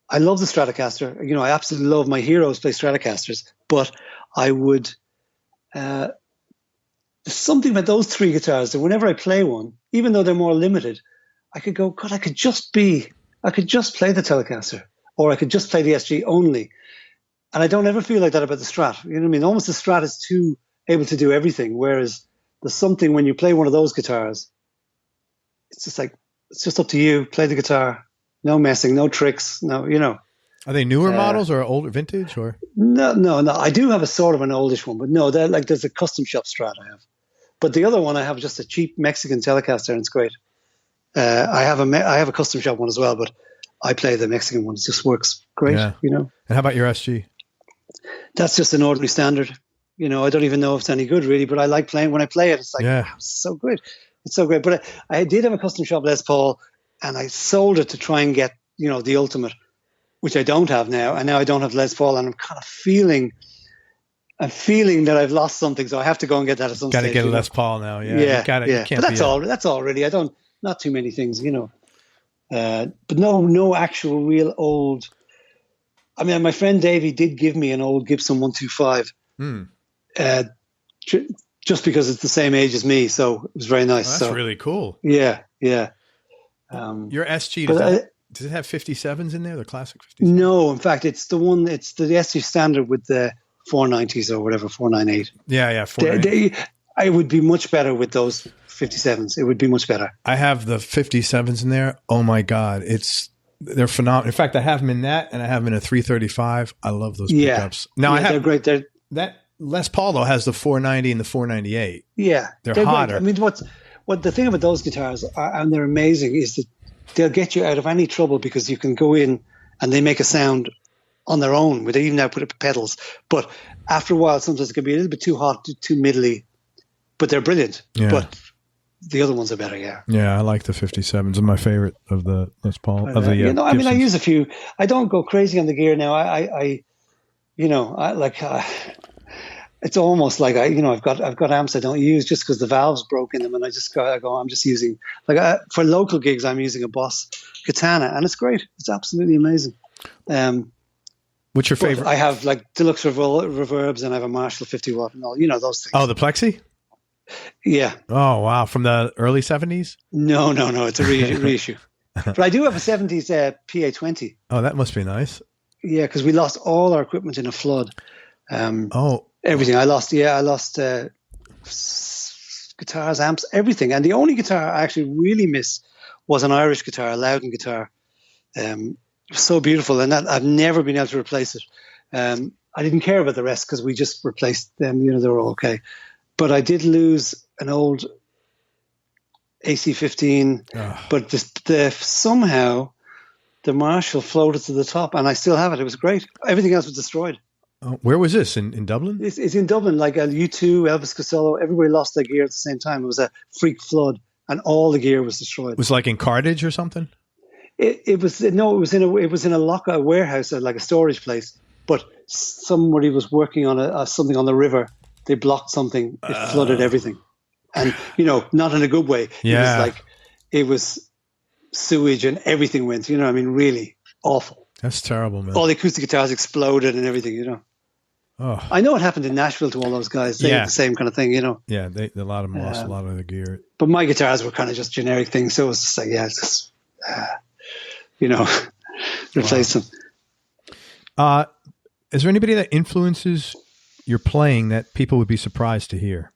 I love the Stratocaster. You know, I absolutely love my heroes play Stratocasters, but I would. There's something about those three guitars that whenever I play one, even though they're more limited, I could go, God, I could just play the Telecaster, or I could just play the SG only. And I don't ever feel like that about the Strat. You know what I mean? Almost the Strat is too able to do everything, whereas there's something when you play one of those guitars, it's just like, it's just up to you. Play the guitar. No messing, no tricks. No, you know. Are they newer models or older vintage or? No. I do have a sort of an oldish one, but no, they're like, there's a custom shop Strat I have. But the other one I have just a cheap Mexican Telecaster, and it's great. I have a custom shop one as well, but I play the Mexican one. It just works great, you know. And how about your SG? That's just an ordinary standard. You know, I don't even know if it's any good really, but I like playing. When I play it, it's like, wow, it's so good. It's so great. But I did have a custom shop Les Paul, and I sold it to try and get, you know, the ultimate, which I don't have now. And now I don't have Les Paul, and I'm kind of feeling I'm feeling that I've lost something, so I have to go and get that at some Got to stage. get a Les Paul now. Yeah. Yeah. You gotta, yeah. You can't But that's all. That's all really. Not too many things, but no actual real old. I mean, my friend Davey did give me an old Gibson 125, just because it's the same age as me, so it was very nice. Oh, that's really cool. Yeah. Your SG, does it have 57s in there, the classic 57s? No, in fact, it's the SG standard with the 490s or whatever, 498. Yeah, 498. I would be much better with those 57s. It would be much better. I have the 57s in there. Oh my God. They're phenomenal. In fact, I have them in that, and I have them in a 335. I love those pickups. Now they're great. That Les Paul though has the 490 and the 498. Yeah, they're hotter. Great. I mean, what the thing about those guitars and they're amazing is that they'll get you out of any trouble because you can go in and they make a sound on their own without even now put up pedals. But after a while, sometimes it can be a little bit too hot, too middly, but they're brilliant. Yeah. But the other ones are better, yeah. Yeah, I like the 57s. They're my favorite of the Les Paul. I use a few. I don't go crazy on the gear now. It's almost like I've got amps I don't use just because the valves broke in them, and I'm just using for local gigs. I'm using a Boss Katana, and it's great. It's absolutely amazing. What's your favorite? I have deluxe reverbs, and I have a Marshall 50 watt, and all those things. Oh, the Plexi. Yeah. Oh wow, from the early 70s. No, it's a reissue. But I do have a 70s PA20. Oh, that must be nice. Yeah, because we lost all our equipment in a flood. Everything. I lost guitars, amps, everything. And the only guitar I actually really miss was an Irish guitar, a Loudon guitar. It was so beautiful, and that I've never been able to replace it. I didn't care about the rest because we just replaced them. They were all okay. But I did lose an old AC-15, but somehow the Marshall floated to the top, and I still have it. It was great. Everything else was destroyed. Oh, where was this? In Dublin? It's in Dublin, like U2, Elvis Costello. Everybody lost their gear at the same time. It was a freak flood, and all the gear was destroyed. It was like in Carthage or something? It was in a warehouse, like a storage place. But somebody was working on something on the river. They blocked something. It flooded everything, and not in a good way. Yeah. It was sewage and everything went. Really awful. That's terrible, man. All the acoustic guitars exploded and everything. Oh. I know what happened in Nashville to all those guys. They had the same kind of thing. Yeah, a lot of them lost a lot of their gear. But my guitars were kind of just generic things, so it was just replace them. Is there anybody that influences your playing that people would be surprised to hear?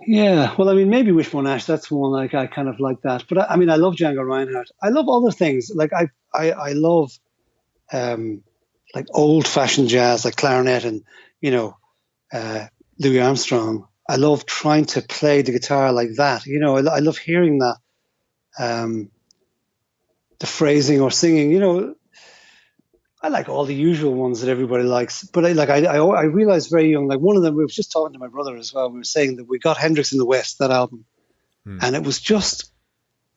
Yeah, well, maybe Wishbone Ash. That's one I kind of like that. But I love Django Reinhardt. I love other things. I love old-fashioned jazz, like clarinet and Louis Armstrong. I love trying to play the guitar like that. I love hearing that, the phrasing or singing. I like all the usual ones that everybody likes, but I realized very young, one of them, we were just talking to my brother as well. We were saying that we got Hendrix in the West, that album, and it was just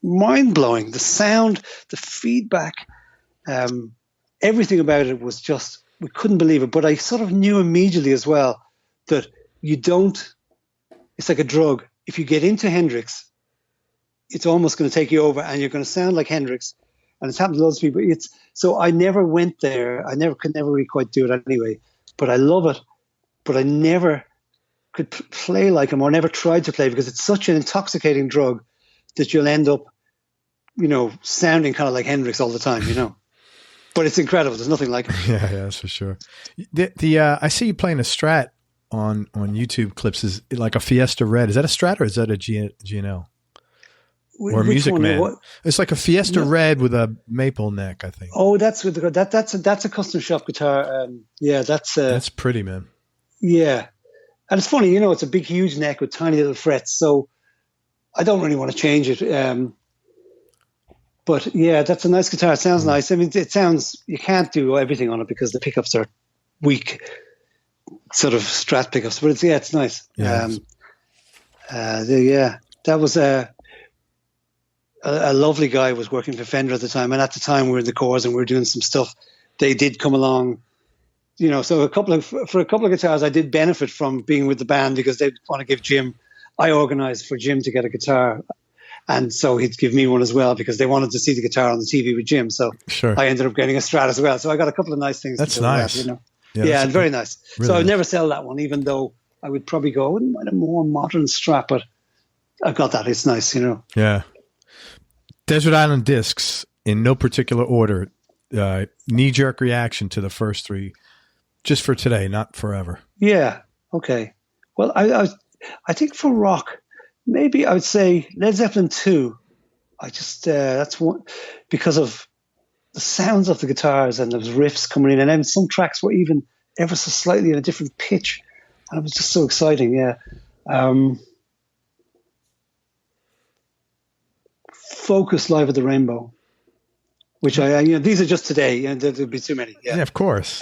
mind blowing. The sound, the feedback, everything about it was just, we couldn't believe it. But I sort of knew immediately as well that it's like a drug. If you get into Hendrix, it's almost going to take you over and you're going to sound like Hendrix. And it's happened to loads of people. So I never went there. I could never really quite do it anyway. But I love it. But I never could play like him, or never tried to play, because it's such an intoxicating drug that you'll end up, sounding kind of like Hendrix all the time, But it's incredible. There's nothing like it. Yeah, that's for sure. I see you playing a Strat on YouTube clips. Is it like a Fiesta Red? Is that a Strat or is that a GNL? Or a Music Man? It's like a Fiesta Red with a maple neck, I think. Oh, that's a custom shop guitar. That's pretty, man. Yeah, and it's funny, it's a big, huge neck with tiny little frets. So I don't really want to change it. But yeah, that's a nice guitar. It sounds nice. You can't do everything on it because the pickups are weak, sort of Strat pickups. But it's nice. Yeah. That was a lovely guy was working for Fender at the time, and at the time we were in the Corrs and we were doing some stuff. They did come along So for a couple of guitars, I did benefit from being with the band because they want to give Jim. I organized for Jim to get a guitar, and so he'd give me one as well because they wanted to see the guitar on the TV with Jim. So sure. I ended up getting a Strat as well. So I got a couple of nice things. That's nice. Yeah, very nice. Really so I would nice. never sell that one, even though I would probably go, I wouldn't mind a more modern Strat, but I've got that. It's nice, Yeah. Desert Island Discs, in no particular order, knee-jerk reaction to the first three, just for today, not forever. Yeah. Okay. Well, I think for rock, maybe I would say Led Zeppelin 2. I just, that's one, because of the sounds of the guitars and those riffs coming in. And then some tracks were even ever so slightly in a different pitch. And it was just so exciting. Yeah. Focus Live at the Rainbow, which these are just today, and there'd be too many. Yeah, of course.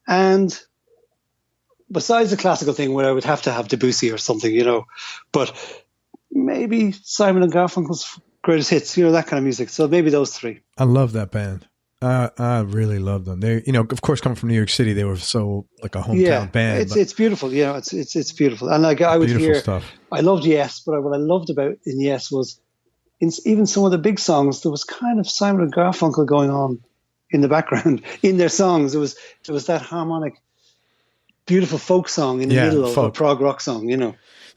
And besides the classical thing where I would have to have Debussy or something, but maybe Simon and Garfunkel's greatest hits, that kind of music. So maybe those three. I love that band. I really love them. They, of course, coming from New York City, they were so like a hometown band. It's beautiful. It's beautiful. And like I would hear stuff. I loved Yes, but what I loved about in Yes was in even some of the big songs, there was kind of Simon and Garfunkel going on in the background in their songs. There was that harmonic, beautiful folk song in the middle of a prog rock song.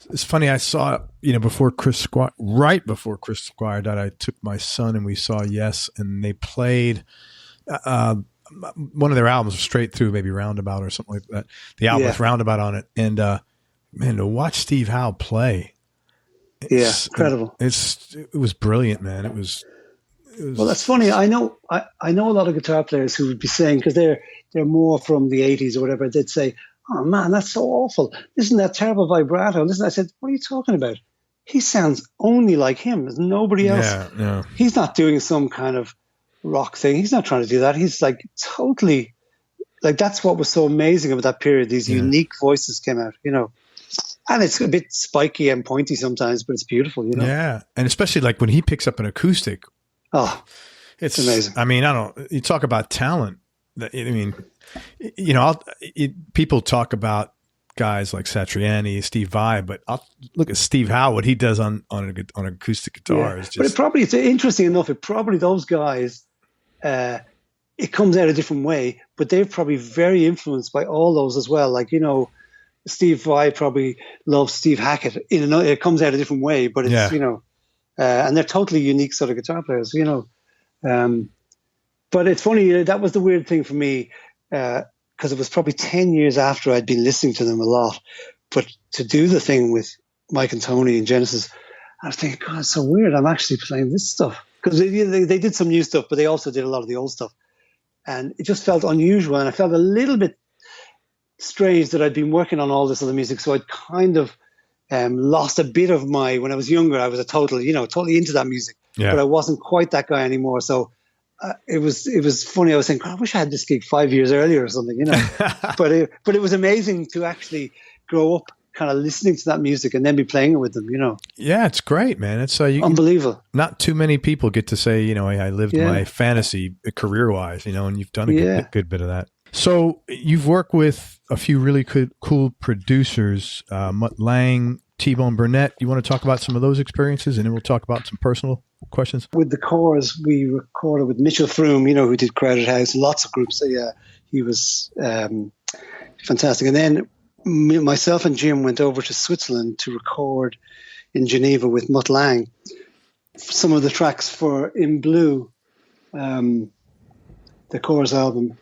It's funny. I saw before Chris Squire, right before Chris Squire died. I took my son and we saw Yes, and they played one of their albums straight through, maybe Roundabout or something like that. The album with Roundabout on it, and man, to watch Steve Howe play. Incredible. It was brilliant, man. It was. Well, that's funny. I know a lot of guitar players who would be saying, because they're more from the 80s or whatever, they'd say, "Oh man, that's so awful! Listen to that terrible vibrato." Listen, I said, "What are you talking about? He sounds only like him. There's nobody else. Yeah. He's not doing some kind of rock thing. He's not trying to do that. He's like totally like that's what was so amazing about that period. These unique voices came out, And it's a bit spiky and pointy sometimes, but it's beautiful, Yeah, and especially like when he picks up an acoustic. Oh, it's amazing. I mean, you talk about talent. People talk about guys like Satriani, Steve Vai, but I'll look at Steve Howe, what he does on an acoustic guitar is just. But it's interesting enough. Those guys, it comes out a different way, but they're probably very influenced by all those as well. Like Steve Vai probably loves Steve Hackett. It comes out a different way, but it's and they're totally unique sort of guitar players. But it's funny, that was the weird thing for me, because it was probably 10 years after I'd been listening to them a lot. But to do the thing with Mike and Tony and Genesis, I was thinking, God, it's so weird. I'm actually playing this stuff. Because they did some new stuff, but they also did a lot of the old stuff. And it just felt unusual. And I felt a little bit strange that I'd been working on all this other music. So I'd kind of lost a bit of when I was younger, I was totally into that music. Yeah. But I wasn't quite that guy anymore. So it was funny. I was thinking, I wish I had this gig 5 years earlier or something, but it was amazing to actually grow up kind of listening to that music and then be playing it with them, Yeah, it's great, man. It's unbelievable. Not too many people get to say, I lived my fantasy career-wise, and you've done a good bit of that. So you've worked with a few really cool producers, Mutt Lange, Bone Burnett. You want to talk about some of those experiences, and then we'll talk about some personal questions? With the Corrs, we recorded with Mitchell Froome, who did Crowded House, lots of groups. So, yeah, he was fantastic. And then myself and Jim went over to Switzerland to record in Geneva with Mutt Lange some of the tracks for In Blue, the Corrs album.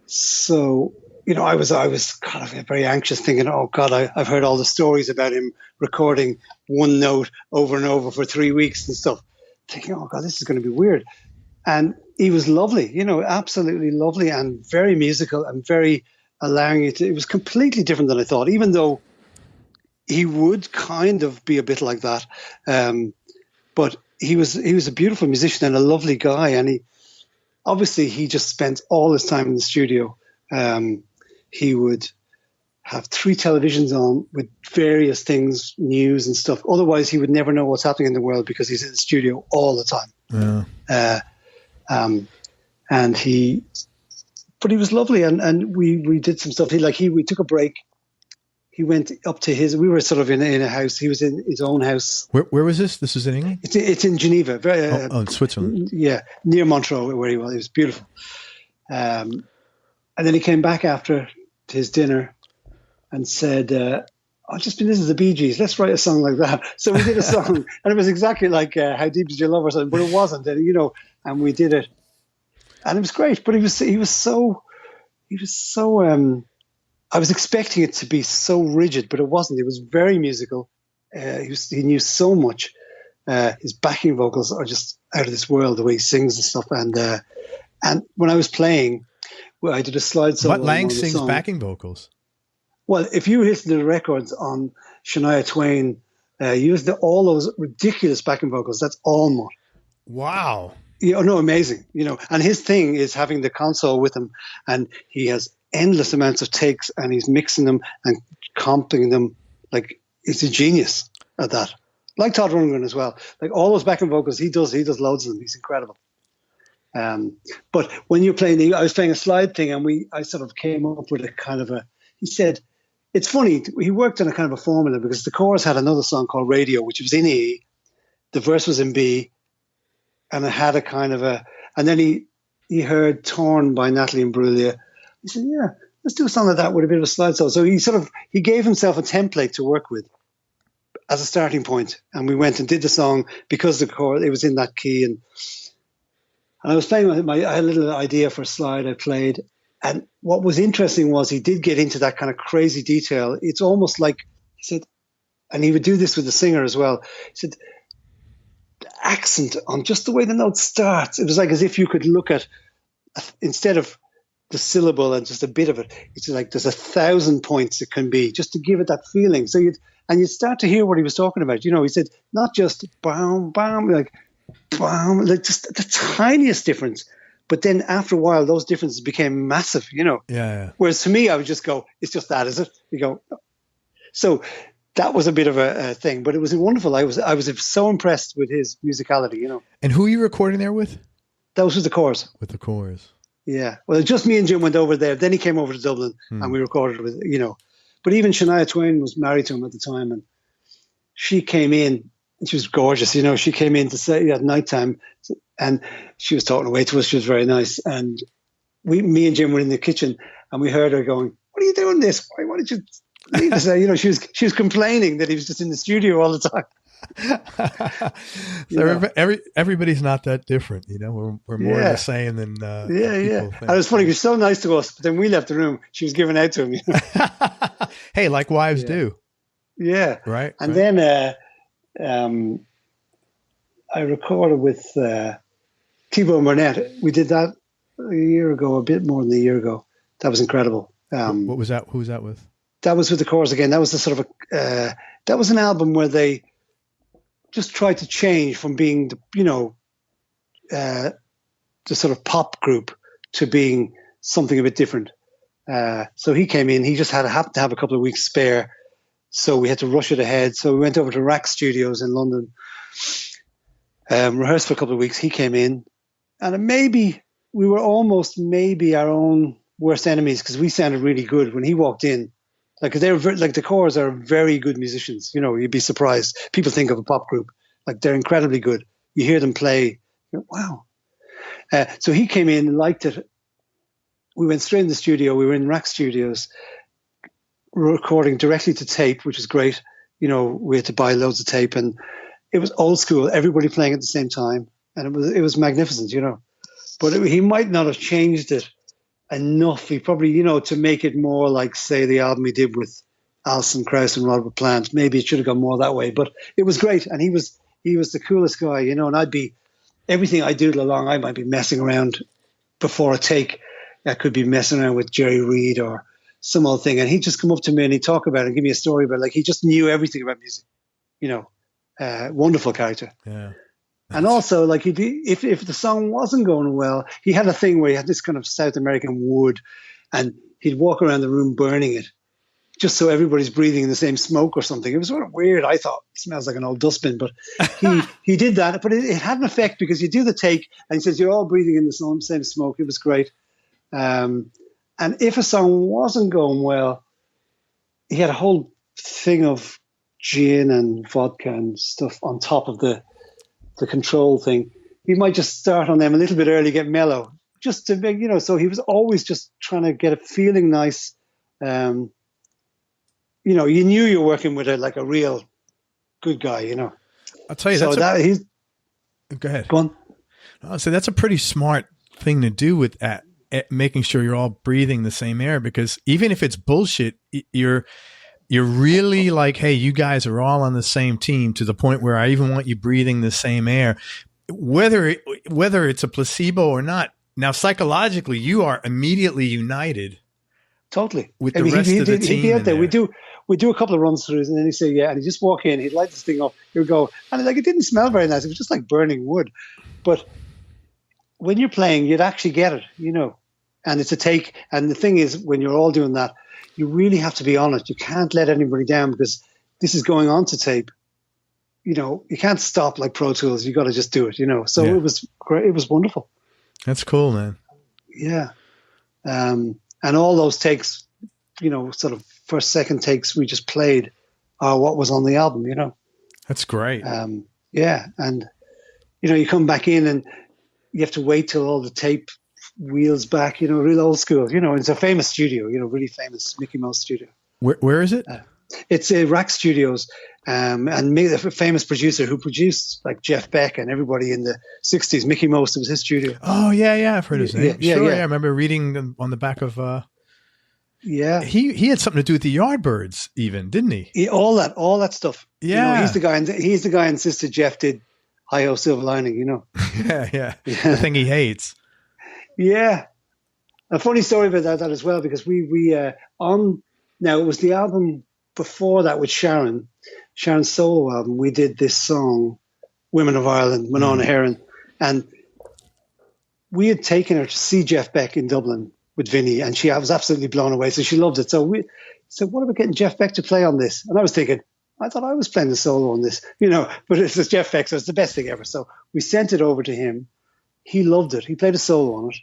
So, I was kind of very anxious thinking, oh God, I've heard all the stories about him recording one note over and over for 3 weeks and stuff. Thinking, oh God, this is going to be weird. And he was lovely, absolutely lovely and very musical and very allowing you to, it was completely different than I thought, even though he would kind of be a bit like that. But he was a beautiful musician and a lovely guy. And he just spent all his time in the studio. He would have 3 televisions on with various things, news and stuff. Otherwise, he would never know what's happening in the world because he's in the studio all the time. Yeah. And he but he was lovely, and we did some stuff. We took a break. He went up to we were sort of in a house. He was in his own house. Where was this? This is in England? It's in Geneva. In Switzerland. Yeah, near Montreux where he was. It was beautiful. And then he came back after his dinner and said, I've just been listening to the Bee Gees. Let's write a song like that. So we did a song, and it was exactly like How Deep Is Your Love or something, but it wasn't. And we did it. And it was great, but he was so I was expecting it to be so rigid, but it wasn't. It was very musical. He knew so much. His backing vocals are just out of this world, the way he sings and stuff. And when I was playing, I did a slide solo. Mutt Lange sings backing vocals. Well, if you listen to the records on Shania Twain, you listen to all those ridiculous backing vocals. That's all Mutt. Wow. Amazing. And his thing is having the console with him, and he has endless amounts of takes, and he's mixing them and comping them. Like, he's a genius at that. Like Todd Rundgren as well. Like, all those backing vocals, he does loads of them. He's incredible. But when you're playing, I was playing a slide thing, and I sort of came up with a kind of he said, it's funny, he worked on a kind of a formula, because the Corrs had another song called Radio, which was in E, the verse was in B, and it had a kind of and then he heard Torn by Natalie Imbruglia. He said, yeah, let's do a song like that with a bit of a slide solo. So he gave himself a template to work with as a starting point. And we went and did the song because the chord, it was in that key. And I was playing with I had a little idea for a slide I played. And what was interesting was he did get into that kind of crazy detail. It's almost like, he said, and he would do this with the singer as well. He said, the accent on just the way the note starts. It was like as if you could look at, instead of the syllable and just a bit of it, it's like there's 1,000 points it can be, just to give it that feeling. So you'd start to hear what he was talking about. He said not just bam, bam, like bam, like just the tiniest difference. But then after a while, those differences became massive, Yeah. Whereas to me, I would just go, it's just that, is it? You go, no. So that was a bit of a thing, but it was wonderful. I was so impressed with his musicality, And who are you recording there with? That was with the Corrs. With the Corrs. Yeah. Well, just me and Jim went over there. Then he came over to Dublin and we recorded with, But even Shania Twain was married to him at the time, and she came in. She was gorgeous, She came in to say at nighttime, and she was talking away to us. She was very nice, and me and Jim were in the kitchen, and we heard her going, "What are you doing this? Why did you leave us?" She was complaining that he was just in the studio all the time. So everybody's not that different, We're more the same than people think. And it was funny. He was so nice to us, but then we left the room. She was giving out to him. Hey, like wives do. Yeah. Right. And then I recorded with Bone Burnett. We did that a year ago, a bit more than a year ago. That was incredible. What was that? Who was that with? That was with the Corrs again. That was the sort of that was an album where they just tried to change from being the sort of pop group to being something a bit different. So he came in. He just happened to have a couple of weeks spare, so we had to rush it ahead. So we went over to Rack Studios in London, rehearsed for a couple of weeks. He came in, and we were almost our own worst enemies, because we sounded really good when he walked in. Like, they were like, the Corrs are very good musicians. You'd be surprised. People think of a pop group, like, they're incredibly good. You hear them play, wow. So he came in and liked it. We went straight in the studio. We were in Rack Studios, recording directly to tape, which was great. We had to buy loads of tape, and it was old school. Everybody playing at the same time, and it was magnificent. But he might not have changed it enough. He probably, to make it more like, say, the album he did with Alison Krauss and Robert Plant. Maybe it should have gone more that way, but it was great. And he was the coolest guy, and I'd be, everything I doodle along, I might be messing around before a take. I could be messing around with Jerry Reed or some old thing. And he'd just come up to me and he'd talk about it and give me a story about it. Like, he just knew everything about music, wonderful character. Yeah. And also, like, if the song wasn't going well, he had a thing where he had this kind of South American wood, and he'd walk around the room burning it, just so everybody's breathing in the same smoke or something. It was sort of weird. I thought, it smells like an old dustbin, but he did that. But it had an effect, because you do the take, and he says, you're all breathing in the same smoke. It was great. And if a song wasn't going well, he had a whole thing of gin and vodka and stuff on top of the control thing. He might just start on them a little bit early, get mellow, just to make, so he was always just trying to get it feeling nice. You knew you're working with a real good guy, I'll tell you, so go ahead. Go on. So that's a pretty smart thing to do with at making sure you're all breathing the same air, because even if it's bullshit, you're really like, hey, you guys are all on the same team, to the point where I even want you breathing the same air, whether it's a placebo or not. Now, psychologically, you are immediately united. Totally. With the rest of the team. He'd be out there. We do a couple of runs throughs, and then he'd say, yeah, and he'd just walk in, he'd light this thing up, he'd go, and it didn't smell very nice. It was just like burning wood. But when you're playing, you'd actually get it, and it's a take. And the thing is, when you're all doing that, you really have to be on it. You can't let anybody down, because this is going on to tape. You can't stop like Pro Tools. You got to just do it, So It was great. It was wonderful. That's cool, man. Yeah. And all those takes, sort of first, second takes we just played are what was on the album, That's great. Yeah. And, you come back in and you have to wait till all the tape wheels back, real old school, it's a famous studio, really famous Mickey Mouse studio. Where is it? It's Rack Studios, and the famous producer who produced like Jeff Beck and everybody in the 60s, Mickey Mouse, it was his studio. Oh, yeah. I've heard his name. Yeah, sure, yeah. I remember reading on the back of... Yeah. He had something to do with the Yardbirds even, didn't he? All that stuff. Yeah. He's the guy who insisted Jeff did Hi-Ho Silver Lining, Yeah. The thing he hates. Yeah. A funny story about that as well, because we now it was the album before that with Sharon's solo album. We did this song, Women of Ireland, Winona Heron, and we had taken her to see Jeff Beck in Dublin with Vinny, and I was absolutely blown away. So she loved it. So we said, what about getting Jeff Beck to play on this? And I was thinking, I thought I was playing the solo on this, but it's Jeff Beck, so it's the best thing ever. So we sent it over to him. He loved it. He played a solo on it.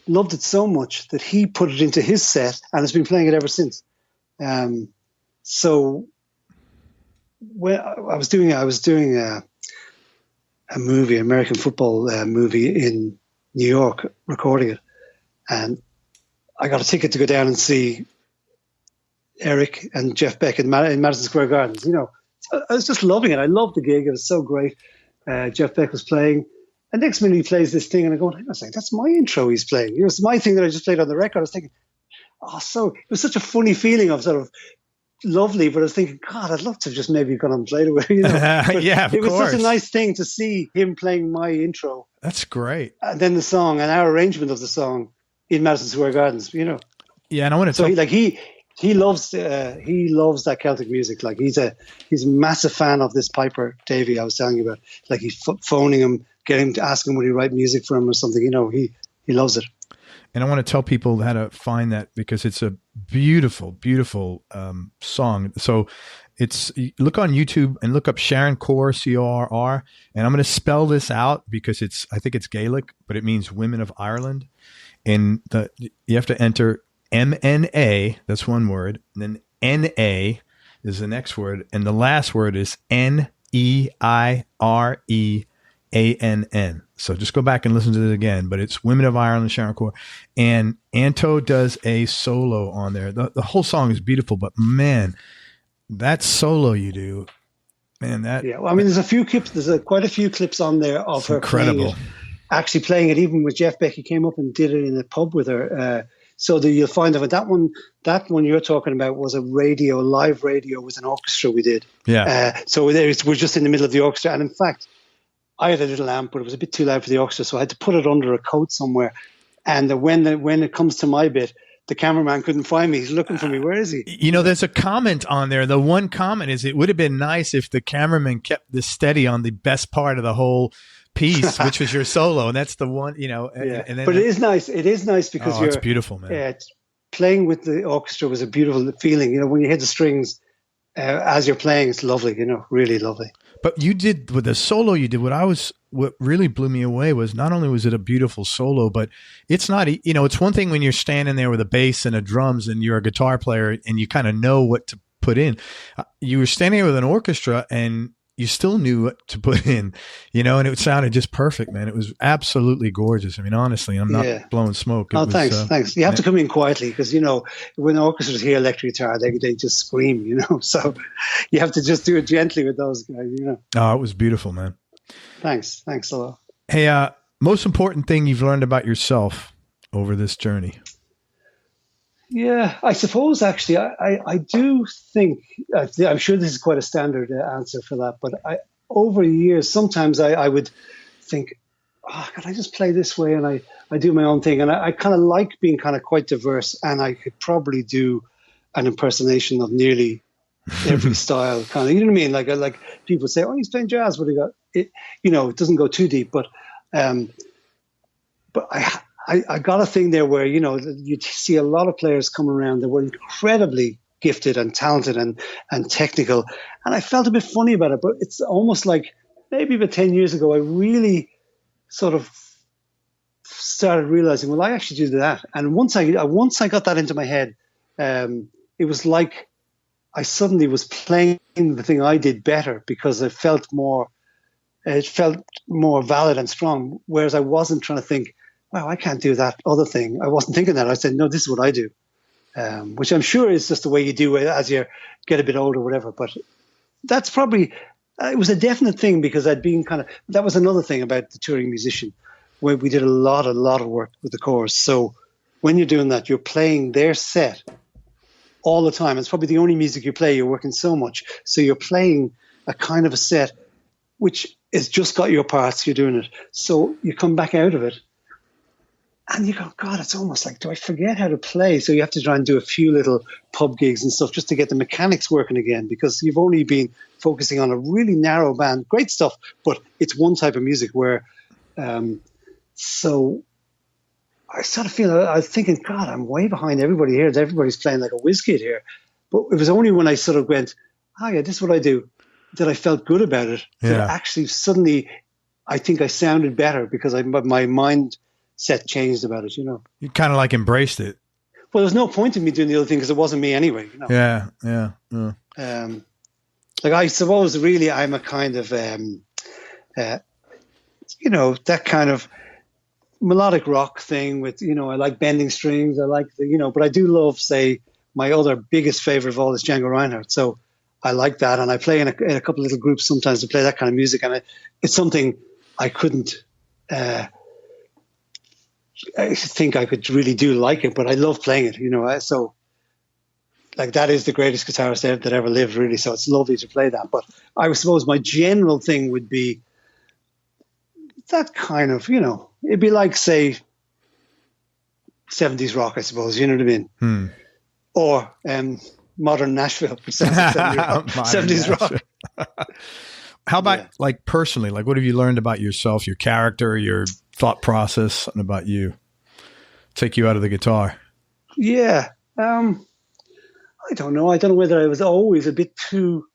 Loved it so much that he put it into his set and has been playing it ever since. So when I was doing a movie, American football movie in New York, recording it, and I got a ticket to go down and see Eric and Jeff Beck in Madison Square Gardens. I was just loving it. I loved the gig. It was so great. Jeff Beck was playing. And next minute he plays this thing, and I go, hang on a second, that's my intro he's playing. It's my thing that I just played on the record. I was thinking, it was such a funny feeling of sort of lovely, but I was thinking, God, I'd love to have just maybe gone and played away. Yeah, of it was course. such a nice thing to see him playing my intro. That's great. And then the song and our arrangement of the song in Madison Square Gardens, Yeah, and I want to So he loves that Celtic music. Like he's a massive fan of this Piper Davy I was telling you about. Like he's phoning him, getting to ask him would he write music for him or something. He loves it. And I want to tell people how to find that, because it's a beautiful, beautiful song. So look on YouTube and look up Sharon Corrs, Corr, and I'm going to spell this out because I think it's Gaelic, but it means Women of Ireland. And you have to enter MNA, that's one word, and then NA is the next word, and the last word is NEIREANN. So just go back and listen to it again, but it's Women of Ireland, Shania Twain. And Anto does a solo on there. The whole song is beautiful, but man, that solo you do, man, yeah. Well, I mean, there's a few clips. There's quite a few clips on there of her incredible. Playing it, even with Jeff Beck. He came up and did it in a pub with her. So that you'll find that one you're talking about was a live radio with an orchestra we did. Yeah. So we're just in the middle of the orchestra, and in fact, I had a little amp, but it was a bit too loud for the orchestra, so I had to put it under a coat somewhere. And when it comes to my bit, the cameraman couldn't find me. He's looking for me. Where is he? There's a comment on there. The one comment is, it would have been nice if the cameraman kept this steady on the best part of the whole piece, which was your solo. And that's the one, Yeah. And then but it is nice. It is nice because it's beautiful, man. Playing with the orchestra was a beautiful feeling. When you hit the strings as you're playing, it's lovely, really lovely. But you did with the solo you did, what really blew me away was not only was it a beautiful solo, but it's not, it's one thing when you're standing there with a bass and a drums and you're a guitar player and you kind of know what to put in. You were standing there with an orchestra and you still knew what to put in, and it sounded just perfect, man. It was absolutely gorgeous. I mean, honestly, I'm not blowing smoke. Thanks. You have to come in quietly because, when orchestras hear electric guitar, they just scream, so you have to just do it gently with those guys, Oh, it was beautiful, man. Thanks a lot. Hey, most important thing you've learned about yourself over this journey? Yeah, I suppose actually I do think, I'm sure this is quite a standard answer for that, but over the years, sometimes I would think, could I just play this way? And I do my own thing. And I kind of like being kind of quite diverse, and I could probably do an impersonation of nearly every style kind of, you know what I mean? Like people say, he's playing jazz, but it doesn't go too deep, but I got a thing there where, you see a lot of players come around that were incredibly gifted and talented and technical. And I felt a bit funny about it, but it's almost like maybe about 10 years ago, I really sort of started realizing, well, I actually do that. And once I got that into my head, it was like I suddenly was playing the thing I did better because it felt more valid and strong. Whereas I wasn't trying to think, wow, I can't do that other thing. I wasn't thinking that. I said, no, this is what I do, which I'm sure is just the way you do it as you get a bit older, whatever. But that's probably, it was a definite thing because I'd been that was another thing about the touring musician, where we did a lot of work with the Corrs. So when you're doing that, you're playing their set all the time. It's probably the only music you play. You're working so much. So you're playing a kind of a set, which is just got your parts. You're doing it. So you come back out of it, and you go, God, it's almost like, do I forget how to play? So you have to try and do a few little pub gigs and stuff just to get the mechanics working again, because you've only been focusing on a really narrow band. Great stuff, but it's one type of music where, so I sort of I was thinking, God, I'm way behind everybody here. Everybody's playing like a whiz kid here. But it was only when I sort of went, yeah, this is what I do, that I felt good about it. Yeah. That actually suddenly I think I sounded better because my mind set changed about it, You kind of like embraced it. Well, there's no point in me doing the other thing because it wasn't me anyway. Yeah. Like I suppose really I'm a kind of, that kind of melodic rock thing with, I like bending strings. I like but I do love, say, my other biggest favorite of all is Django Reinhardt. So I like that. And I play in a couple of little groups sometimes to play that kind of music. And it's something I couldn't, I think I could really do like it, but I love playing it, so like that is the greatest guitarist that ever lived, really. So it's lovely to play that. But I suppose my general thing would be that kind of, it'd be like, say, 70s rock, I suppose, you know what I mean? Or modern Nashville, 70s rock. How about like personally, like what have you learned about yourself, your character, your thought process, something about you? Take you out of the guitar. Yeah. I don't know. I don't know whether I was always a bit too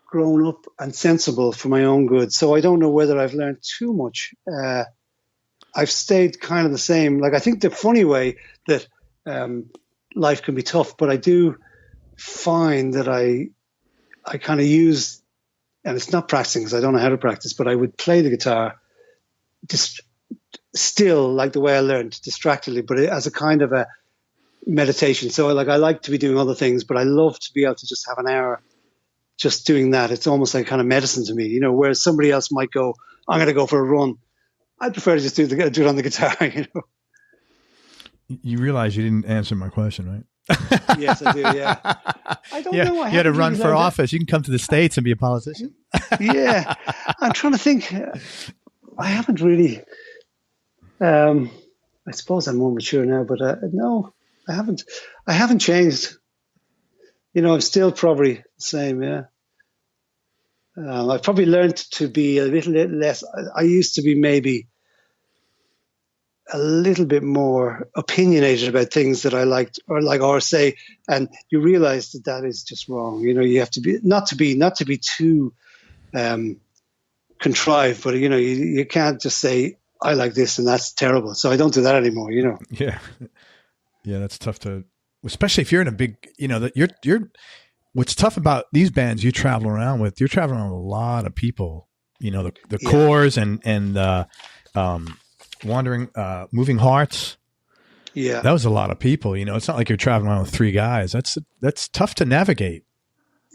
grown up and sensible for my own good. So I don't know whether I've learned too much. I've stayed kind of the same. Like I think the funny way that life can be tough, but I do find that I kind of use, and it's not practicing because I don't know how to practice, but I would play the guitar just still like the way I learned, distractedly, but as a kind of a meditation. So like I like to be doing other things, but I love to be able to just have an hour just doing that. It's almost like kind of medicine to me, whereas somebody else might go, I'm going to go for a run. I'd prefer to just do it on the guitar, You realize you didn't answer my question, right? Yes, I do. Yeah. I don't know. You had to run for office. You can come to the States and be a politician. Yeah. I'm trying to think. I haven't really, I suppose I'm more mature now, but no, I haven't changed. I'm still probably the same. Yeah. I've probably learned to be a little bit less. I used to be maybe a little bit more opinionated about things that I liked or say, and you realize that is just wrong. You have to be not to be too contrived, but you can't just say I like this and that's terrible. So I don't do that anymore. Yeah, that's tough to, especially if you're in a big, that you're. What's tough about these bands you're traveling around with a lot of people. The Corrs and Wandering, Moving Hearts. Yeah, that was a lot of people. It's not like you're traveling around with 3 guys. That's tough to navigate.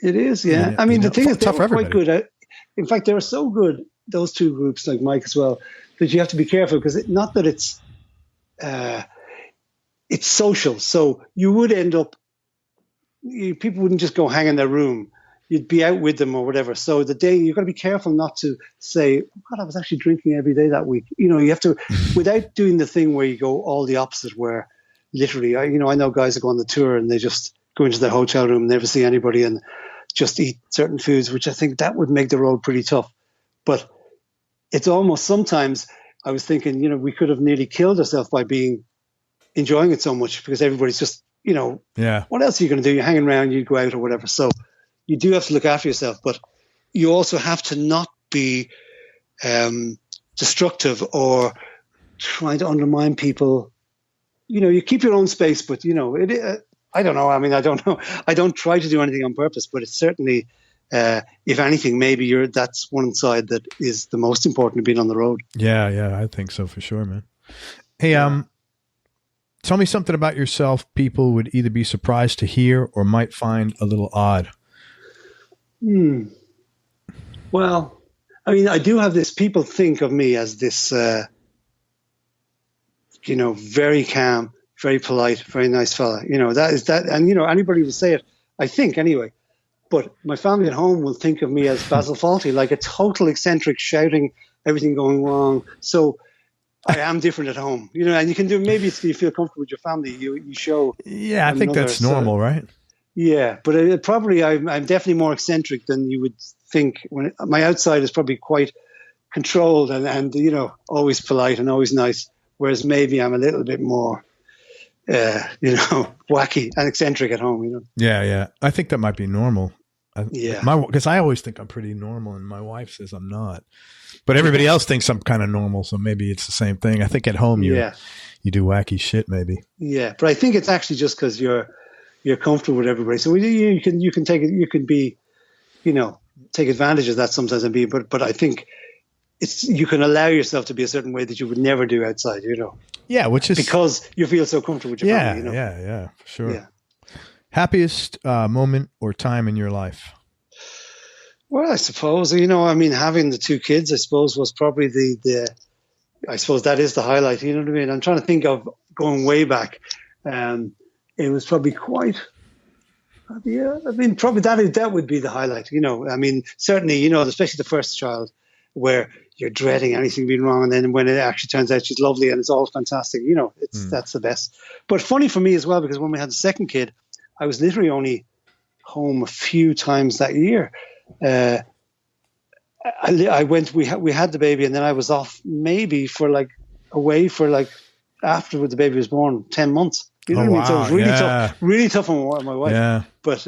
It is. Yeah, I mean the thing is, they were quite good. In fact, they were so good. Those 2 groups, like Mike as well, that you have to be careful because not that it's social. So you would end up, people wouldn't just go hang in their room. You'd be out with them or whatever. So the day, you've got to be careful not to say, oh, God, I was actually drinking every day that week. You have to, without doing the thing where you go all the opposite, where literally, I know guys that go on the tour and they just go into their hotel room, never see anybody and just eat certain foods, which I think that would make the road pretty tough. But it's almost sometimes I was thinking, we could have nearly killed ourselves by enjoying it so much because everybody's just, what else are you going to do? You're hanging around, you go out or whatever. So you do have to look after yourself, but you also have to not be destructive or trying to undermine people. You keep your own space, but I don't know. I mean, I don't know. I don't try to do anything on purpose, but it's certainly, if anything, maybe that's one side that is the most important to being on the road. Yeah, I think so for sure, man. Hey, tell me something about yourself people would either be surprised to hear or might find a little odd. Well, I mean, I do have this, people think of me as this, very calm, very polite, very nice fella. That, and anybody will say it, I think anyway. But my family at home will think of me as Basil Fawlty, like a total eccentric, shouting, everything going wrong. So I am different at home, and you can do, maybe it's, you feel comfortable with your family, you show. Yeah, I think that's normal, right? Yeah, but probably I'm definitely more eccentric than you would think. When my outside is probably quite controlled and always polite and always nice, whereas maybe I'm a little bit more, wacky and eccentric at home. Yeah, I think that might be normal. Yeah, because I always think I'm pretty normal, and my wife says I'm not. But everybody else thinks I'm kind of normal, so maybe it's the same thing. I think at home you do wacky shit, maybe. Yeah, but I think it's actually just because you're comfortable with everybody. So you can take it. You can be, take advantage of that sometimes and be. But I think you can allow yourself to be a certain way that you would never do outside. Yeah, which is because you feel so comfortable with your family. Yeah, for sure. Yeah. Happiest moment or time in your life? Well, I suppose, having the 2 kids, I suppose, was probably I suppose that is the highlight. You know what I mean? I'm trying to think of going way back. It was probably quite, probably that would be the highlight. Certainly, especially the first child, where you're dreading anything being wrong, and then when it actually turns out she's lovely and it's all fantastic, that's the best. But funny for me as well, because when we had the second kid, I was literally only home a few times that year. I went. We had the baby, and then I was off maybe away for after the baby was born, 10 months. You know what I mean? So it was really tough on my wife. Yeah. But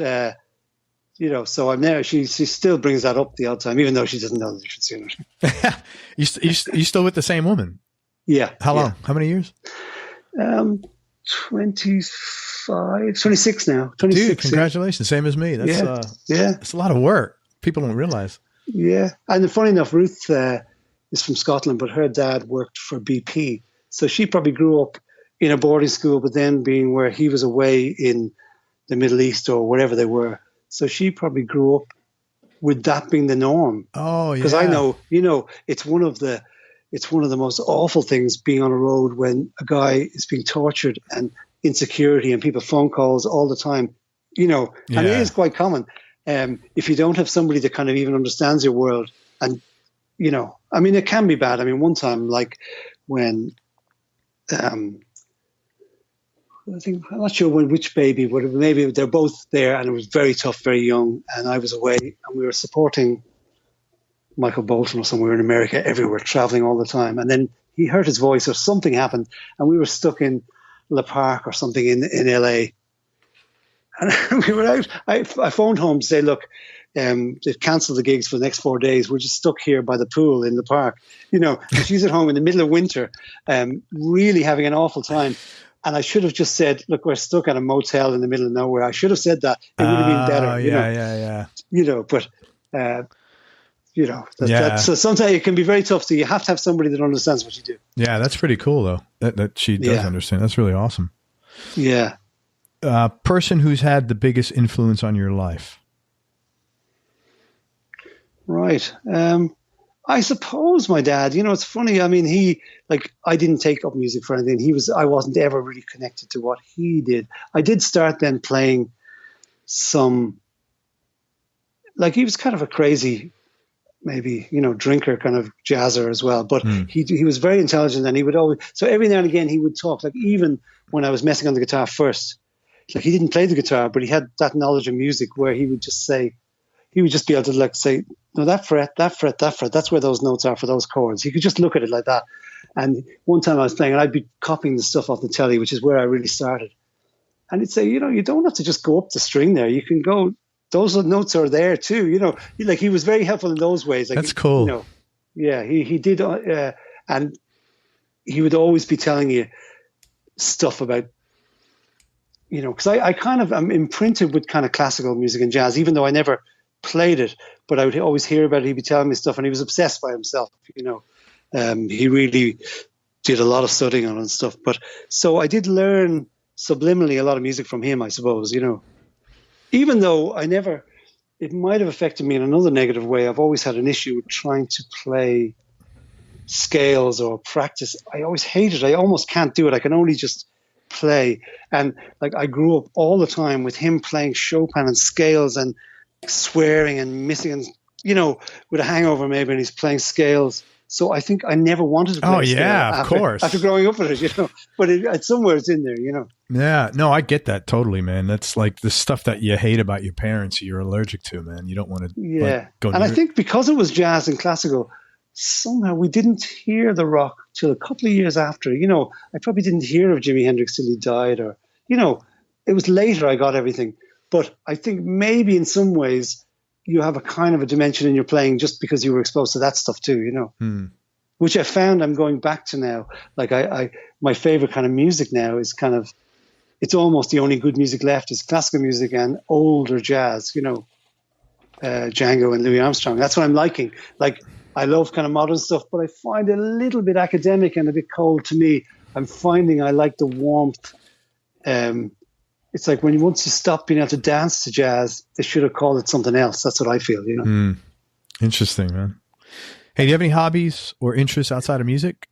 so I'm there. She still brings that up the odd time, even though she doesn't know the difference. You still with the same woman? Yeah. How long? How many years? 26 now. 26. Dude, congratulations. Same as me. That's it's a lot of work. People don't realize. Yeah. And funny enough, Ruth is from Scotland, but her dad worked for BP. So she probably grew up in a boarding school, but then being where he was away in the Middle East or wherever they were. So she probably grew up with that being the norm. Oh, yeah. Because I know, it's one of the most awful things being on a road when a guy is being tortured and insecurity and people phone calls all the time, and it is quite common. If you don't have somebody that kind of even understands your world and, it can be bad. I mean, one time, when, I think, I'm not sure which baby, but maybe they're both there and it was very tough, very young. And I was away and we were supporting Michael Bolton or somewhere in America, everywhere, traveling all the time. And then he hurt his voice or something happened and we were stuck in Le Parc or something in LA. And we were out. I phoned home to say, look, they've cancelled the gigs for the next 4 days. We're just stuck here by the pool in the park. And she's at home in the middle of winter, really having an awful time. And I should have just said, look, we're stuck at a motel in the middle of nowhere. I should have said that. It would have been better. So sometimes it can be very tough. So you have to have somebody that understands what you do. Yeah, that's pretty cool, though, that she does understand. That's really awesome. Yeah. Person who's had the biggest influence on your life? Right. I suppose my dad, it's funny. I mean, I didn't take up music for anything. I wasn't ever really connected to what he did. I did start then playing some, he was kind of a crazy, maybe, drinker, kind of jazzer as well. But he was very intelligent, and he would always, so every now and again he would talk, even when I was messing on the guitar first, he didn't play the guitar, but he had that knowledge of music where he would just be able to say, no, that fret, that's where those notes are for those chords. He could just look at it like that. And one time I was playing, and I'd be copying the stuff off the telly, which is where I really started. And he'd say, you don't have to just go up the string there. You can go, those notes are there too. He was very helpful in those ways. That's cool. He did. And he would always be telling you stuff about, because I kind of am imprinted with kind of classical music and jazz, even though I never played it, but I would always hear about it. He'd be telling me stuff, and he was obsessed by himself. He really did a lot of studying on it and stuff. But so I did learn subliminally a lot of music from him, I suppose. Even though it might have affected me in another negative way. I've always had an issue with trying to play scales or practice. I always hate it. I almost can't do it. I can only just play. And I grew up all the time with him playing Chopin and scales and swearing and missing, and with a hangover maybe, and he's playing scales. So I think I never wanted to play scale of course, after growing up with it, but it's somewhere it's in there, Yeah, no, I get that totally, man. That's like the stuff that you hate about your parents, you're allergic to, man. You don't want to go near. And I think because it was jazz and classical, somehow we didn't hear the rock till a couple of years after. I probably didn't hear of Jimi Hendrix till he died, or it was later I got everything. But I think maybe in some ways you have a kind of a dimension in your playing just because you were exposed to that stuff too, which I found I'm going back to now. My favorite kind of music now is it's almost the only good music left is classical music and older jazz, Django and Louis Armstrong. That's what I'm liking. I love kind of modern stuff, but I find it a little bit academic and a bit cold to me. I'm finding I like the warmth. It's like once you stop being able to dance to jazz, they should have called it something else. That's what I feel, Interesting, man. Hey, do you have any hobbies or interests outside of music?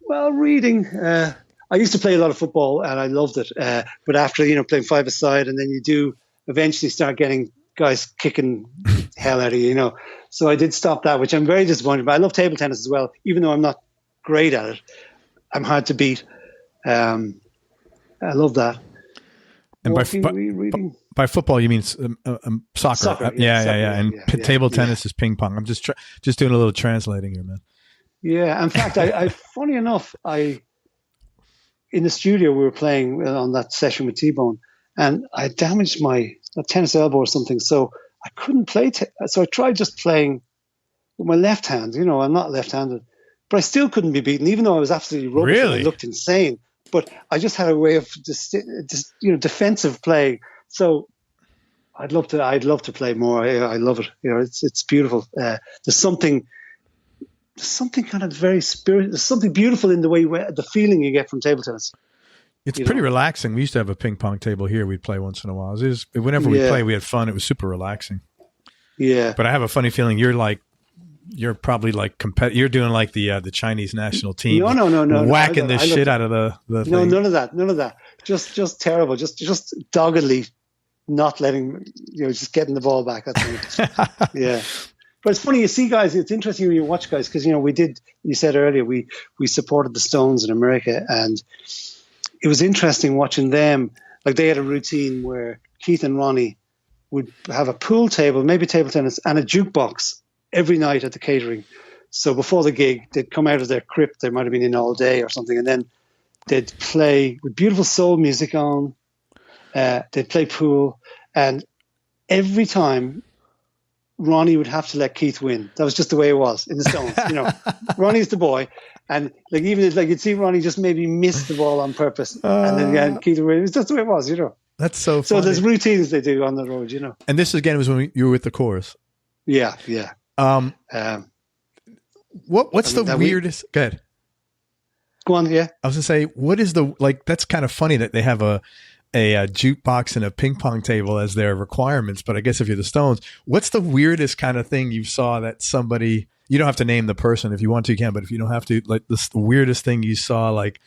Well, reading. I used to play a lot of football and I loved it. But after, playing five-a-side, and then you do eventually start getting guys kicking hell out of you, So I did stop that, which I'm very disappointed. But I love table tennis as well, even though I'm not great at it. I'm hard to beat. I love that. And by football, you mean soccer? Soccer, yeah. And table tennis is ping pong. I'm just doing a little translating here, man. Yeah. In fact, I funny enough, in the studio we were playing on that session with T-Bone, and I damaged my tennis elbow or something, so I couldn't play. So I tried just playing with my left hand. I'm not left-handed, but I still couldn't be beaten, even though I was absolutely rubbish. Really? I looked insane. But I just had a way of defensive play. So I'd love to play more. I love it. It's beautiful. There's something kind of very there's something beautiful in the way the feeling you get from table tennis. It's pretty relaxing. We used to have a ping pong table here. We'd play once in a while. Whenever we play, we had fun. It was super relaxing. Yeah. But I have a funny feeling you're probably you're doing like the Chinese national team. No. Whacking the shit out of the thing. No, none of that. Just terrible. Just doggedly not letting, just getting the ball back. That's it. Yeah. But it's funny, you see guys, it's interesting when you watch guys, because, you said earlier, we supported the Stones in America, and it was interesting watching them. They had a routine where Keith and Ronnie would have a pool table, maybe table tennis, and a jukebox every night at the catering. So before the gig, they'd come out of their crypt. They might have been in all day or something. And then they'd play with beautiful soul music on. They'd play pool. And every time Ronnie would have to let Keith win. That was just the way it was in the Stones. You know, Ronnie's the boy, and like even if, like you'd see Ronnie just maybe miss the ball on purpose, and then again Keith would win. It was just the way it was. You know, that's so funny. So there's routines they do on the road. You know, and this again was when you were with the Corrs. Yeah. What's the weirdest? Go ahead. Go on. Yeah. I was gonna say, what is the like? That's kind of funny that they have a jukebox and a ping pong table as their requirements. But I guess if you're the Stones, what's the weirdest kind of thing you saw that somebody? You don't have to name the person if you want to, you can. But if you don't have to, like the weirdest thing you saw, like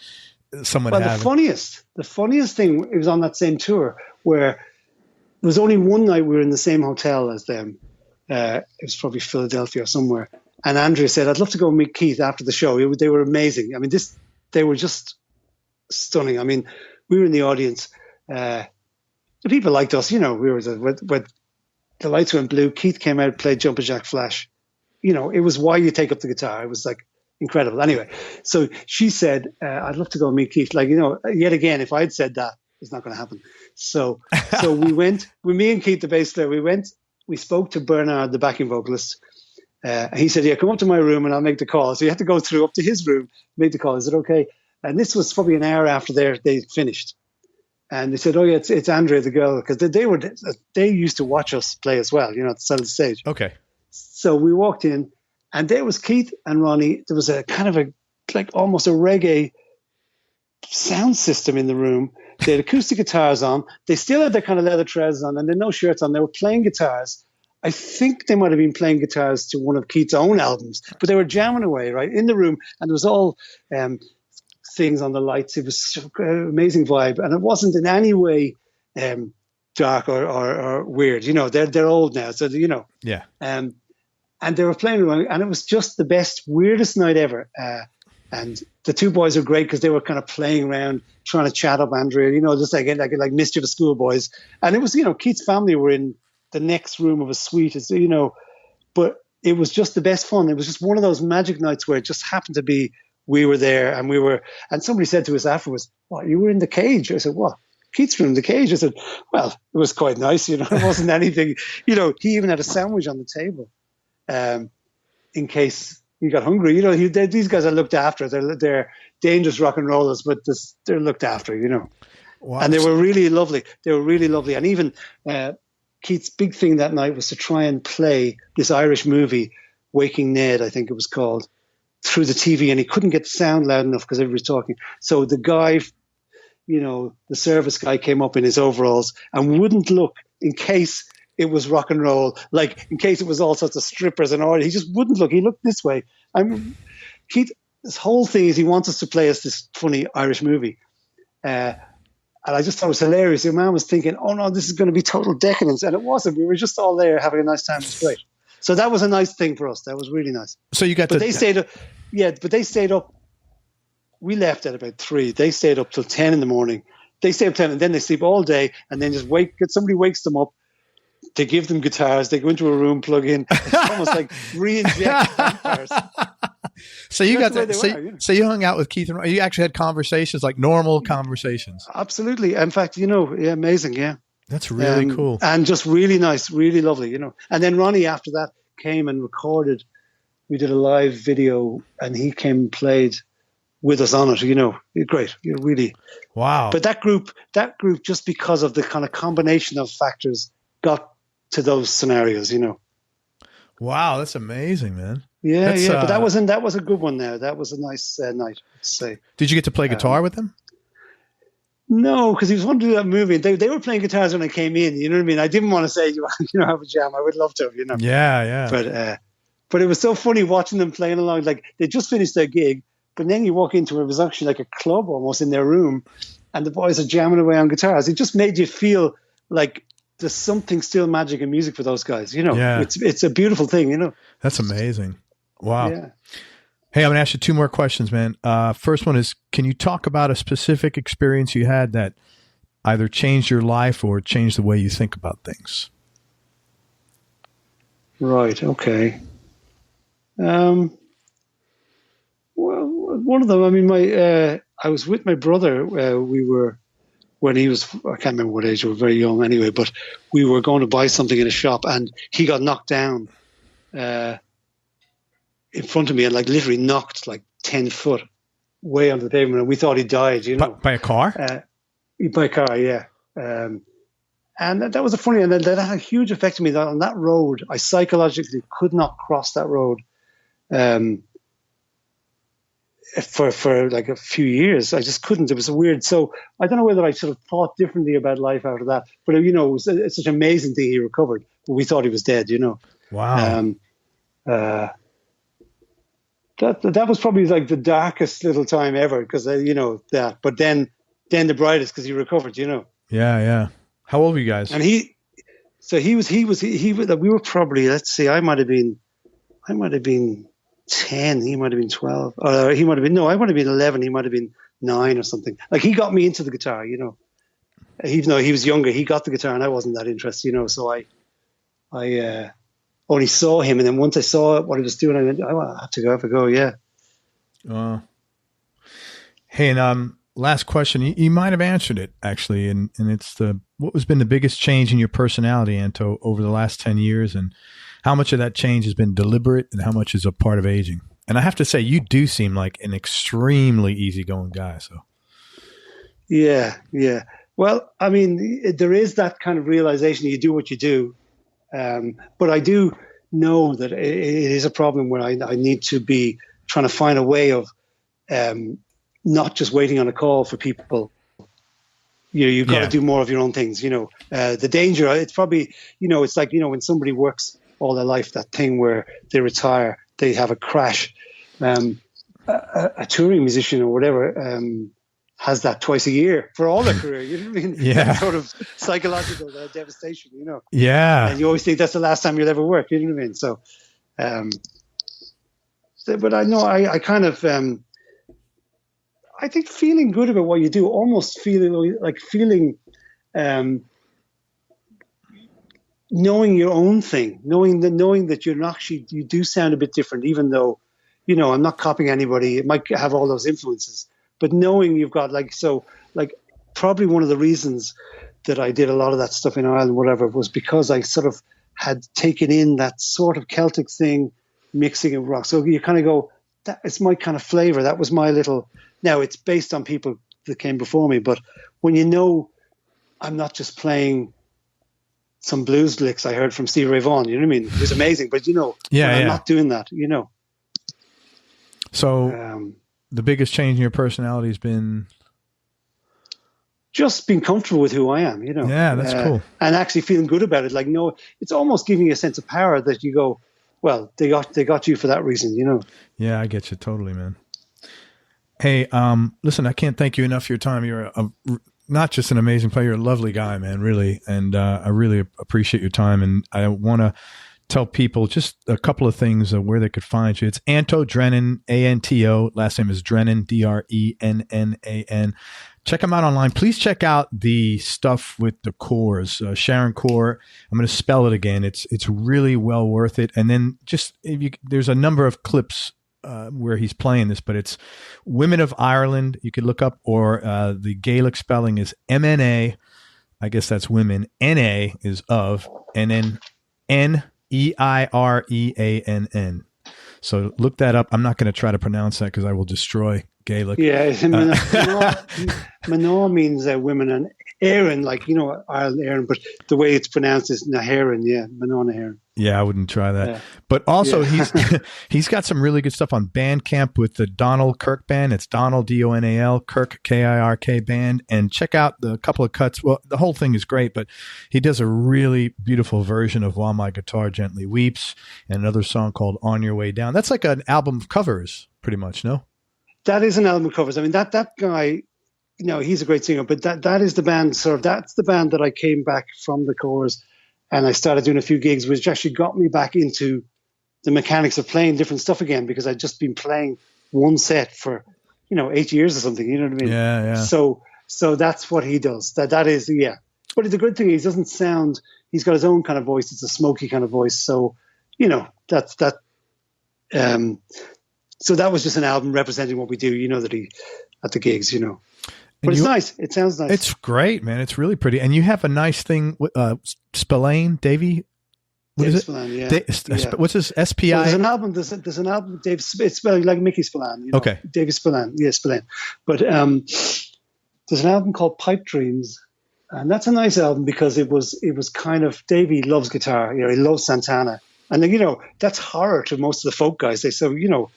someone. Well, the funniest thing. It was on that same tour where there was only one night we were in the same hotel as them. It was probably Philadelphia or somewhere. And Andrea said, "I'd love to go and meet Keith after the show." They were amazing. I mean, they were just stunning. I mean, we were in the audience. The people liked us, you know. We were but the lights went blue. Keith came out, played Jumpin' Jack Flash. You know, it was Why You Take Up the Guitar. It was like incredible. Anyway, so she said, "I'd love to go and meet Keith." Like, you know, yet again, if I'd said that, it's not going to happen. So we went. Me and Keith, the bass player, we went. We spoke to Bernard, the backing vocalist. And he said, "Yeah, come up to my room and I'll make the call." So you had to go through up to his room, make the call. Is it okay? And this was probably an hour after they finished. And they said, "Oh yeah, it's Andrea, the girl," because they used to watch us play as well, you know, at the side of the stage. Okay. So we walked in, and there was Keith and Ronnie. There was a kind of like almost a reggae sound system in the room. They had acoustic guitars on. They still had their kind of leather trousers on, and they had no shirts on. They were playing guitars. I think they might have been playing guitars to one of Keith's own albums, but they were jamming away right in the room, and there was all things on the lights. It was such an amazing vibe, and it wasn't in any way dark or weird. You know, they're old now, so you know. Yeah. And they were playing around, and it was just the best, weirdest night ever. And the two boys were great because they were kind of playing around, trying to chat up Andrea. You know, just like mischievous schoolboys. And it was, you know, Keith's family were in the next room of a suite, you know, but it was just the best fun. It was just one of those magic nights where it just happened to be we were there, and somebody said to us afterwards, "What, you were in the cage?" I said, "What? Keith's room, the cage?" I said, "Well, it was quite nice, you know, it wasn't anything, you know, he even had a sandwich on the table in case he got hungry. You know, these guys are looked after. They're dangerous rock and rollers, but they're looked after, you know." Wow. And they were really lovely. And even Keith's big thing that night was to try and play this Irish movie, Waking Ned, I think it was called, through the TV, and he couldn't get the sound loud enough because everybody was talking. So the guy, you know, the service guy came up in his overalls and wouldn't look in case it was rock and roll, like in case it was all sorts of strippers and all. He just wouldn't look. He looked this way. Keith, this whole thing is he wants us to play us this funny Irish movie. And I just thought it was hilarious. Your man was thinking, "Oh no, this is going to be total decadence." And it wasn't. We were just all there having a nice time. It was great. So that was a nice thing for us. That was really nice. So you got they stayed up. Yeah, but they stayed up. We left at about 3. They stayed up till 10 in the morning. They stay up 10 and then they sleep all day and then just somebody wakes them up. They give them guitars. They go into a room, plug in. It's almost like re-inject vampires. So you got that. So you hung out with Keith and you actually had conversations, like normal conversations. Absolutely. In fact, you know, yeah, amazing. Yeah. That's really cool. And just really nice, really lovely, you know. And then Ronnie after that came and recorded. We did a live video and he came and played with us on it, you know. Great. You know, really. Wow. But that group, just because of the kind of combination of factors, got to those scenarios, you know. Wow, that's amazing, man. Yeah, but that was a good one now. That was a nice night, I'd say. Did you get to play guitar with them? No, because he was wanting to do that movie. They were playing guitars when I came in. You know what I mean? I didn't want to say, you know, have a jam. I would love to, you know. Yeah. But it was so funny watching them playing along. Like they just finished their gig, but then you walk into it was actually like a club almost in their room, and the boys are jamming away on guitars. It just made you feel like there's something still magic in music for those guys. You know, it's a beautiful thing. You know, that's amazing. Wow. Yeah. Hey, I'm going to ask you 2 more questions, man. First one is, can you talk about a specific experience you had that either changed your life or changed the way you think about things? Right. Okay. Well, one of them, I mean, I was with my brother. We were when he was, I can't remember what age, we were very young anyway, but we were going to buy something in a shop and he got knocked down in front of me and like literally knocked like 10 foot way onto the pavement, and we thought he died, you know. By a car? By a car, yeah. And that was a funny, and that had a huge effect on me. That on that road, I psychologically could not cross that road for like a few years. I just couldn't. It was weird. So I don't know whether I sort of thought differently about life after that. But, you know, it's such an amazing thing he recovered. We thought he was dead, you know. Wow. That was probably like the darkest little time ever because, you know, that. But then the brightest because he recovered, you know. Yeah, yeah. How old were you guys? And we were probably, let's see, I might have been 10, he might have been 12, or I might have been 11, he might have been 9 or something. Like he got me into the guitar, you know. Even though he was younger, he got the guitar and I wasn't that interested, you know. So I only saw him, and then once I saw what he was doing, I went, I have to go, yeah. Hey, and last question. You might have answered it actually, and it's what has been the biggest change in your personality, Anto, over the last 10 years, and how much of that change has been deliberate, and how much is a part of aging? And I have to say, you do seem like an extremely easygoing guy. So, yeah. Well, I mean, there is that kind of realization. You do what you do, but I do know that it is a problem where I need to be trying to find a way of not just waiting on a call for people. You know, you've got to do more of your own things, you know. The danger, it's probably, you know, it's like, you know, when somebody works all their life, that thing where they retire, they have a crash. A touring musician or whatever has that twice a year for all their career. You know what I mean? Yeah. Sort of psychological devastation, you know. Yeah. And you always think that's the last time you'll ever work, you know what I mean? So, but I know I kind of, I think feeling good about what you do, almost feeling, knowing your own thing, knowing that you do sound a bit different, even though, you know, I'm not copying anybody. It might have all those influences, but knowing you've got probably one of the reasons that I did a lot of that stuff in Ireland, whatever, was because I sort of had taken in that sort of Celtic thing, mixing it with rock. So you kind of go, that is my kind of flavor. That was my little. Now it's based on people that came before me, but when you know, I'm not just playing some blues licks I heard from Stevie Ray Vaughan, you know what I mean? It was amazing, but you know, I'm not doing that, you know. So the biggest change in your personality has been just being comfortable with who I am, you know. Yeah, that's cool. And actually feeling good about it. Like, no, it's almost giving you a sense of power that you go, well, they got you for that reason, you know. Yeah, I get you totally, man. Hey, listen, I can't thank you enough for your time. You're not just an amazing player, you're a lovely guy, man, really. And I really appreciate your time. And I want to tell people just a couple of things where they could find you. It's Anto Drennan, Anto. Last name is Drennan, Drennan. Check him out online. Please check out the stuff with the Corrs, Sharon Corr. I'm going to spell it again. It's really well worth it. And then just there's a number of clips where he's playing this, but it's Women of Ireland. You could look up, or the Gaelic spelling is MNA. I guess that's women. NA is of, and then NEIREANN. So look that up. I'm not going to try to pronounce that because I will destroy Gaelic. Yeah, Manor means women, and Éireann, like, you know, Ireland, Éireann, but the way it's pronounced is Nahéireann. Yeah, Manor Nahéireann. Yeah, I wouldn't try that. But also, he's got some really good stuff on Bandcamp with the Donald Kirk Band. It's Donald, Donal, Kirk, Kirk Band. And check out the couple of cuts. Well, the whole thing is great, but he does a really beautiful version of While My Guitar Gently Weeps, and another song called On Your Way Down. That's like an album of covers, pretty much, no? That is an album of covers. I mean, that guy, you know, he's a great singer, but that is the band, that's the band that I came back from the Corrs, and I started doing a few gigs, which actually got me back into the mechanics of playing different stuff again, because I'd just been playing one set for, 8 years or something, you know what I mean? Yeah. So that's what he does. That is. But the good thing is, he doesn't sound, he's got his own kind of voice. It's a smoky kind of voice. So, that's that. So that was just an album representing what we do, that he, at the gigs, But it's nice. It sounds nice. It's great, man. It's really pretty. And you have a nice thing with Spillane, Davey. What is it? Spillane, yeah. What's this? SPI? So there's an album. There's an album. It's spelled like Mickey Spillane. You know? Okay. David Spillane. Yeah, Spillane. But there's an album called Pipe Dreams, and that's a nice album because it was kind of, Davey loves guitar. You know, he loves Santana, and then, you know, that's horror to most of the folk guys. They say, you know,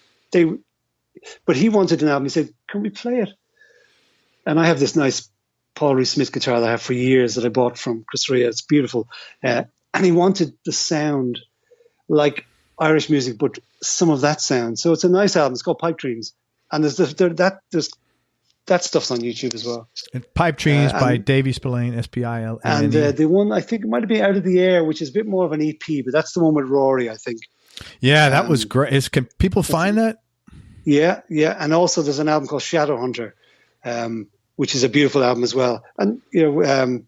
but he wanted an album. He said, "Can we play it?" And I have this nice Paul Reed Smith guitar that I have for years that I bought from Chris Rea. It's beautiful. And he wanted the sound like Irish music, but some of that sound. So it's a nice album. It's called Pipe Dreams. And there's that stuff's on YouTube as well. And Pipe Dreams by Davey Spillane, S-P-I-L-A-N-E. And the one, I think it might have been Out of the Air, which is a bit more of an EP, but that's the one with Rory, I think. Yeah, that was great. Can people find that? Yeah. And also there's an album called Shadowhunter, which is a beautiful album as well. And, you know,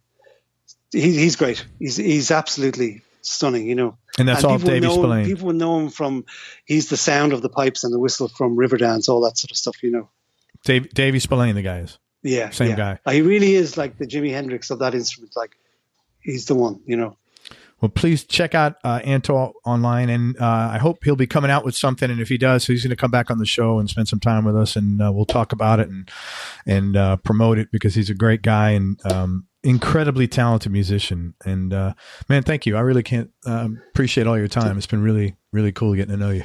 he's great. He's absolutely stunning, you know. And that's all Davey Spillane. People will know him from, he's the sound of the pipes and the whistle from Riverdance, all that sort of stuff, you know. Davey Spillane, the guy is. Yeah. Same guy. He really is like the Jimi Hendrix of that instrument. Like, he's the one, you know. Well, please check out Anto online, and I hope he'll be coming out with something. And if he does, he's going to come back on the show and spend some time with us, and we'll talk about it and promote it, because he's a great guy and incredibly talented musician. And man, thank you. I really can't appreciate all your time. It's been really, really cool getting to know you.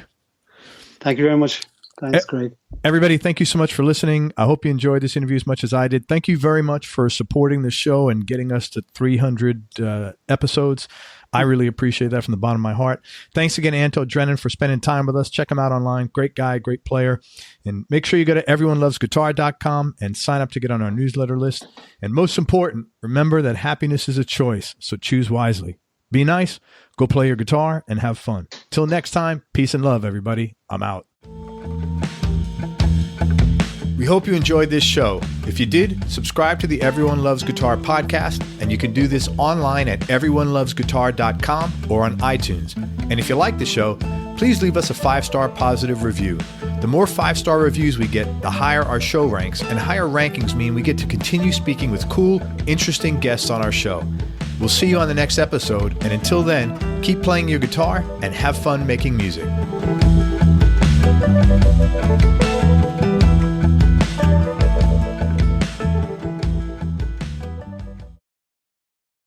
Thank you very much. Thanks, Greg. Everybody, thank you so much for listening. I hope you enjoyed this interview as much as I did. Thank you very much for supporting the show and getting us to 300 episodes. I really appreciate that from the bottom of my heart. Thanks again, Anto Drennan, for spending time with us. Check him out online. Great guy, great player. And make sure you go to everyonelovesguitar.com and sign up to get on our newsletter list. And most important, remember that happiness is a choice, so choose wisely. Be nice, go play your guitar, and have fun. Till next time, peace and love, everybody. I'm out. We hope you enjoyed this show. If you did, subscribe to the Everyone Loves Guitar podcast, and you can do this online at everyonelovesguitar.com or on iTunes. And if you like the show, please leave us a 5-star positive review. The more 5-star reviews we get, the higher our show ranks, and higher rankings mean we get to continue speaking with cool, interesting guests on our show. We'll see you on the next episode, and until then, keep playing your guitar and have fun making music.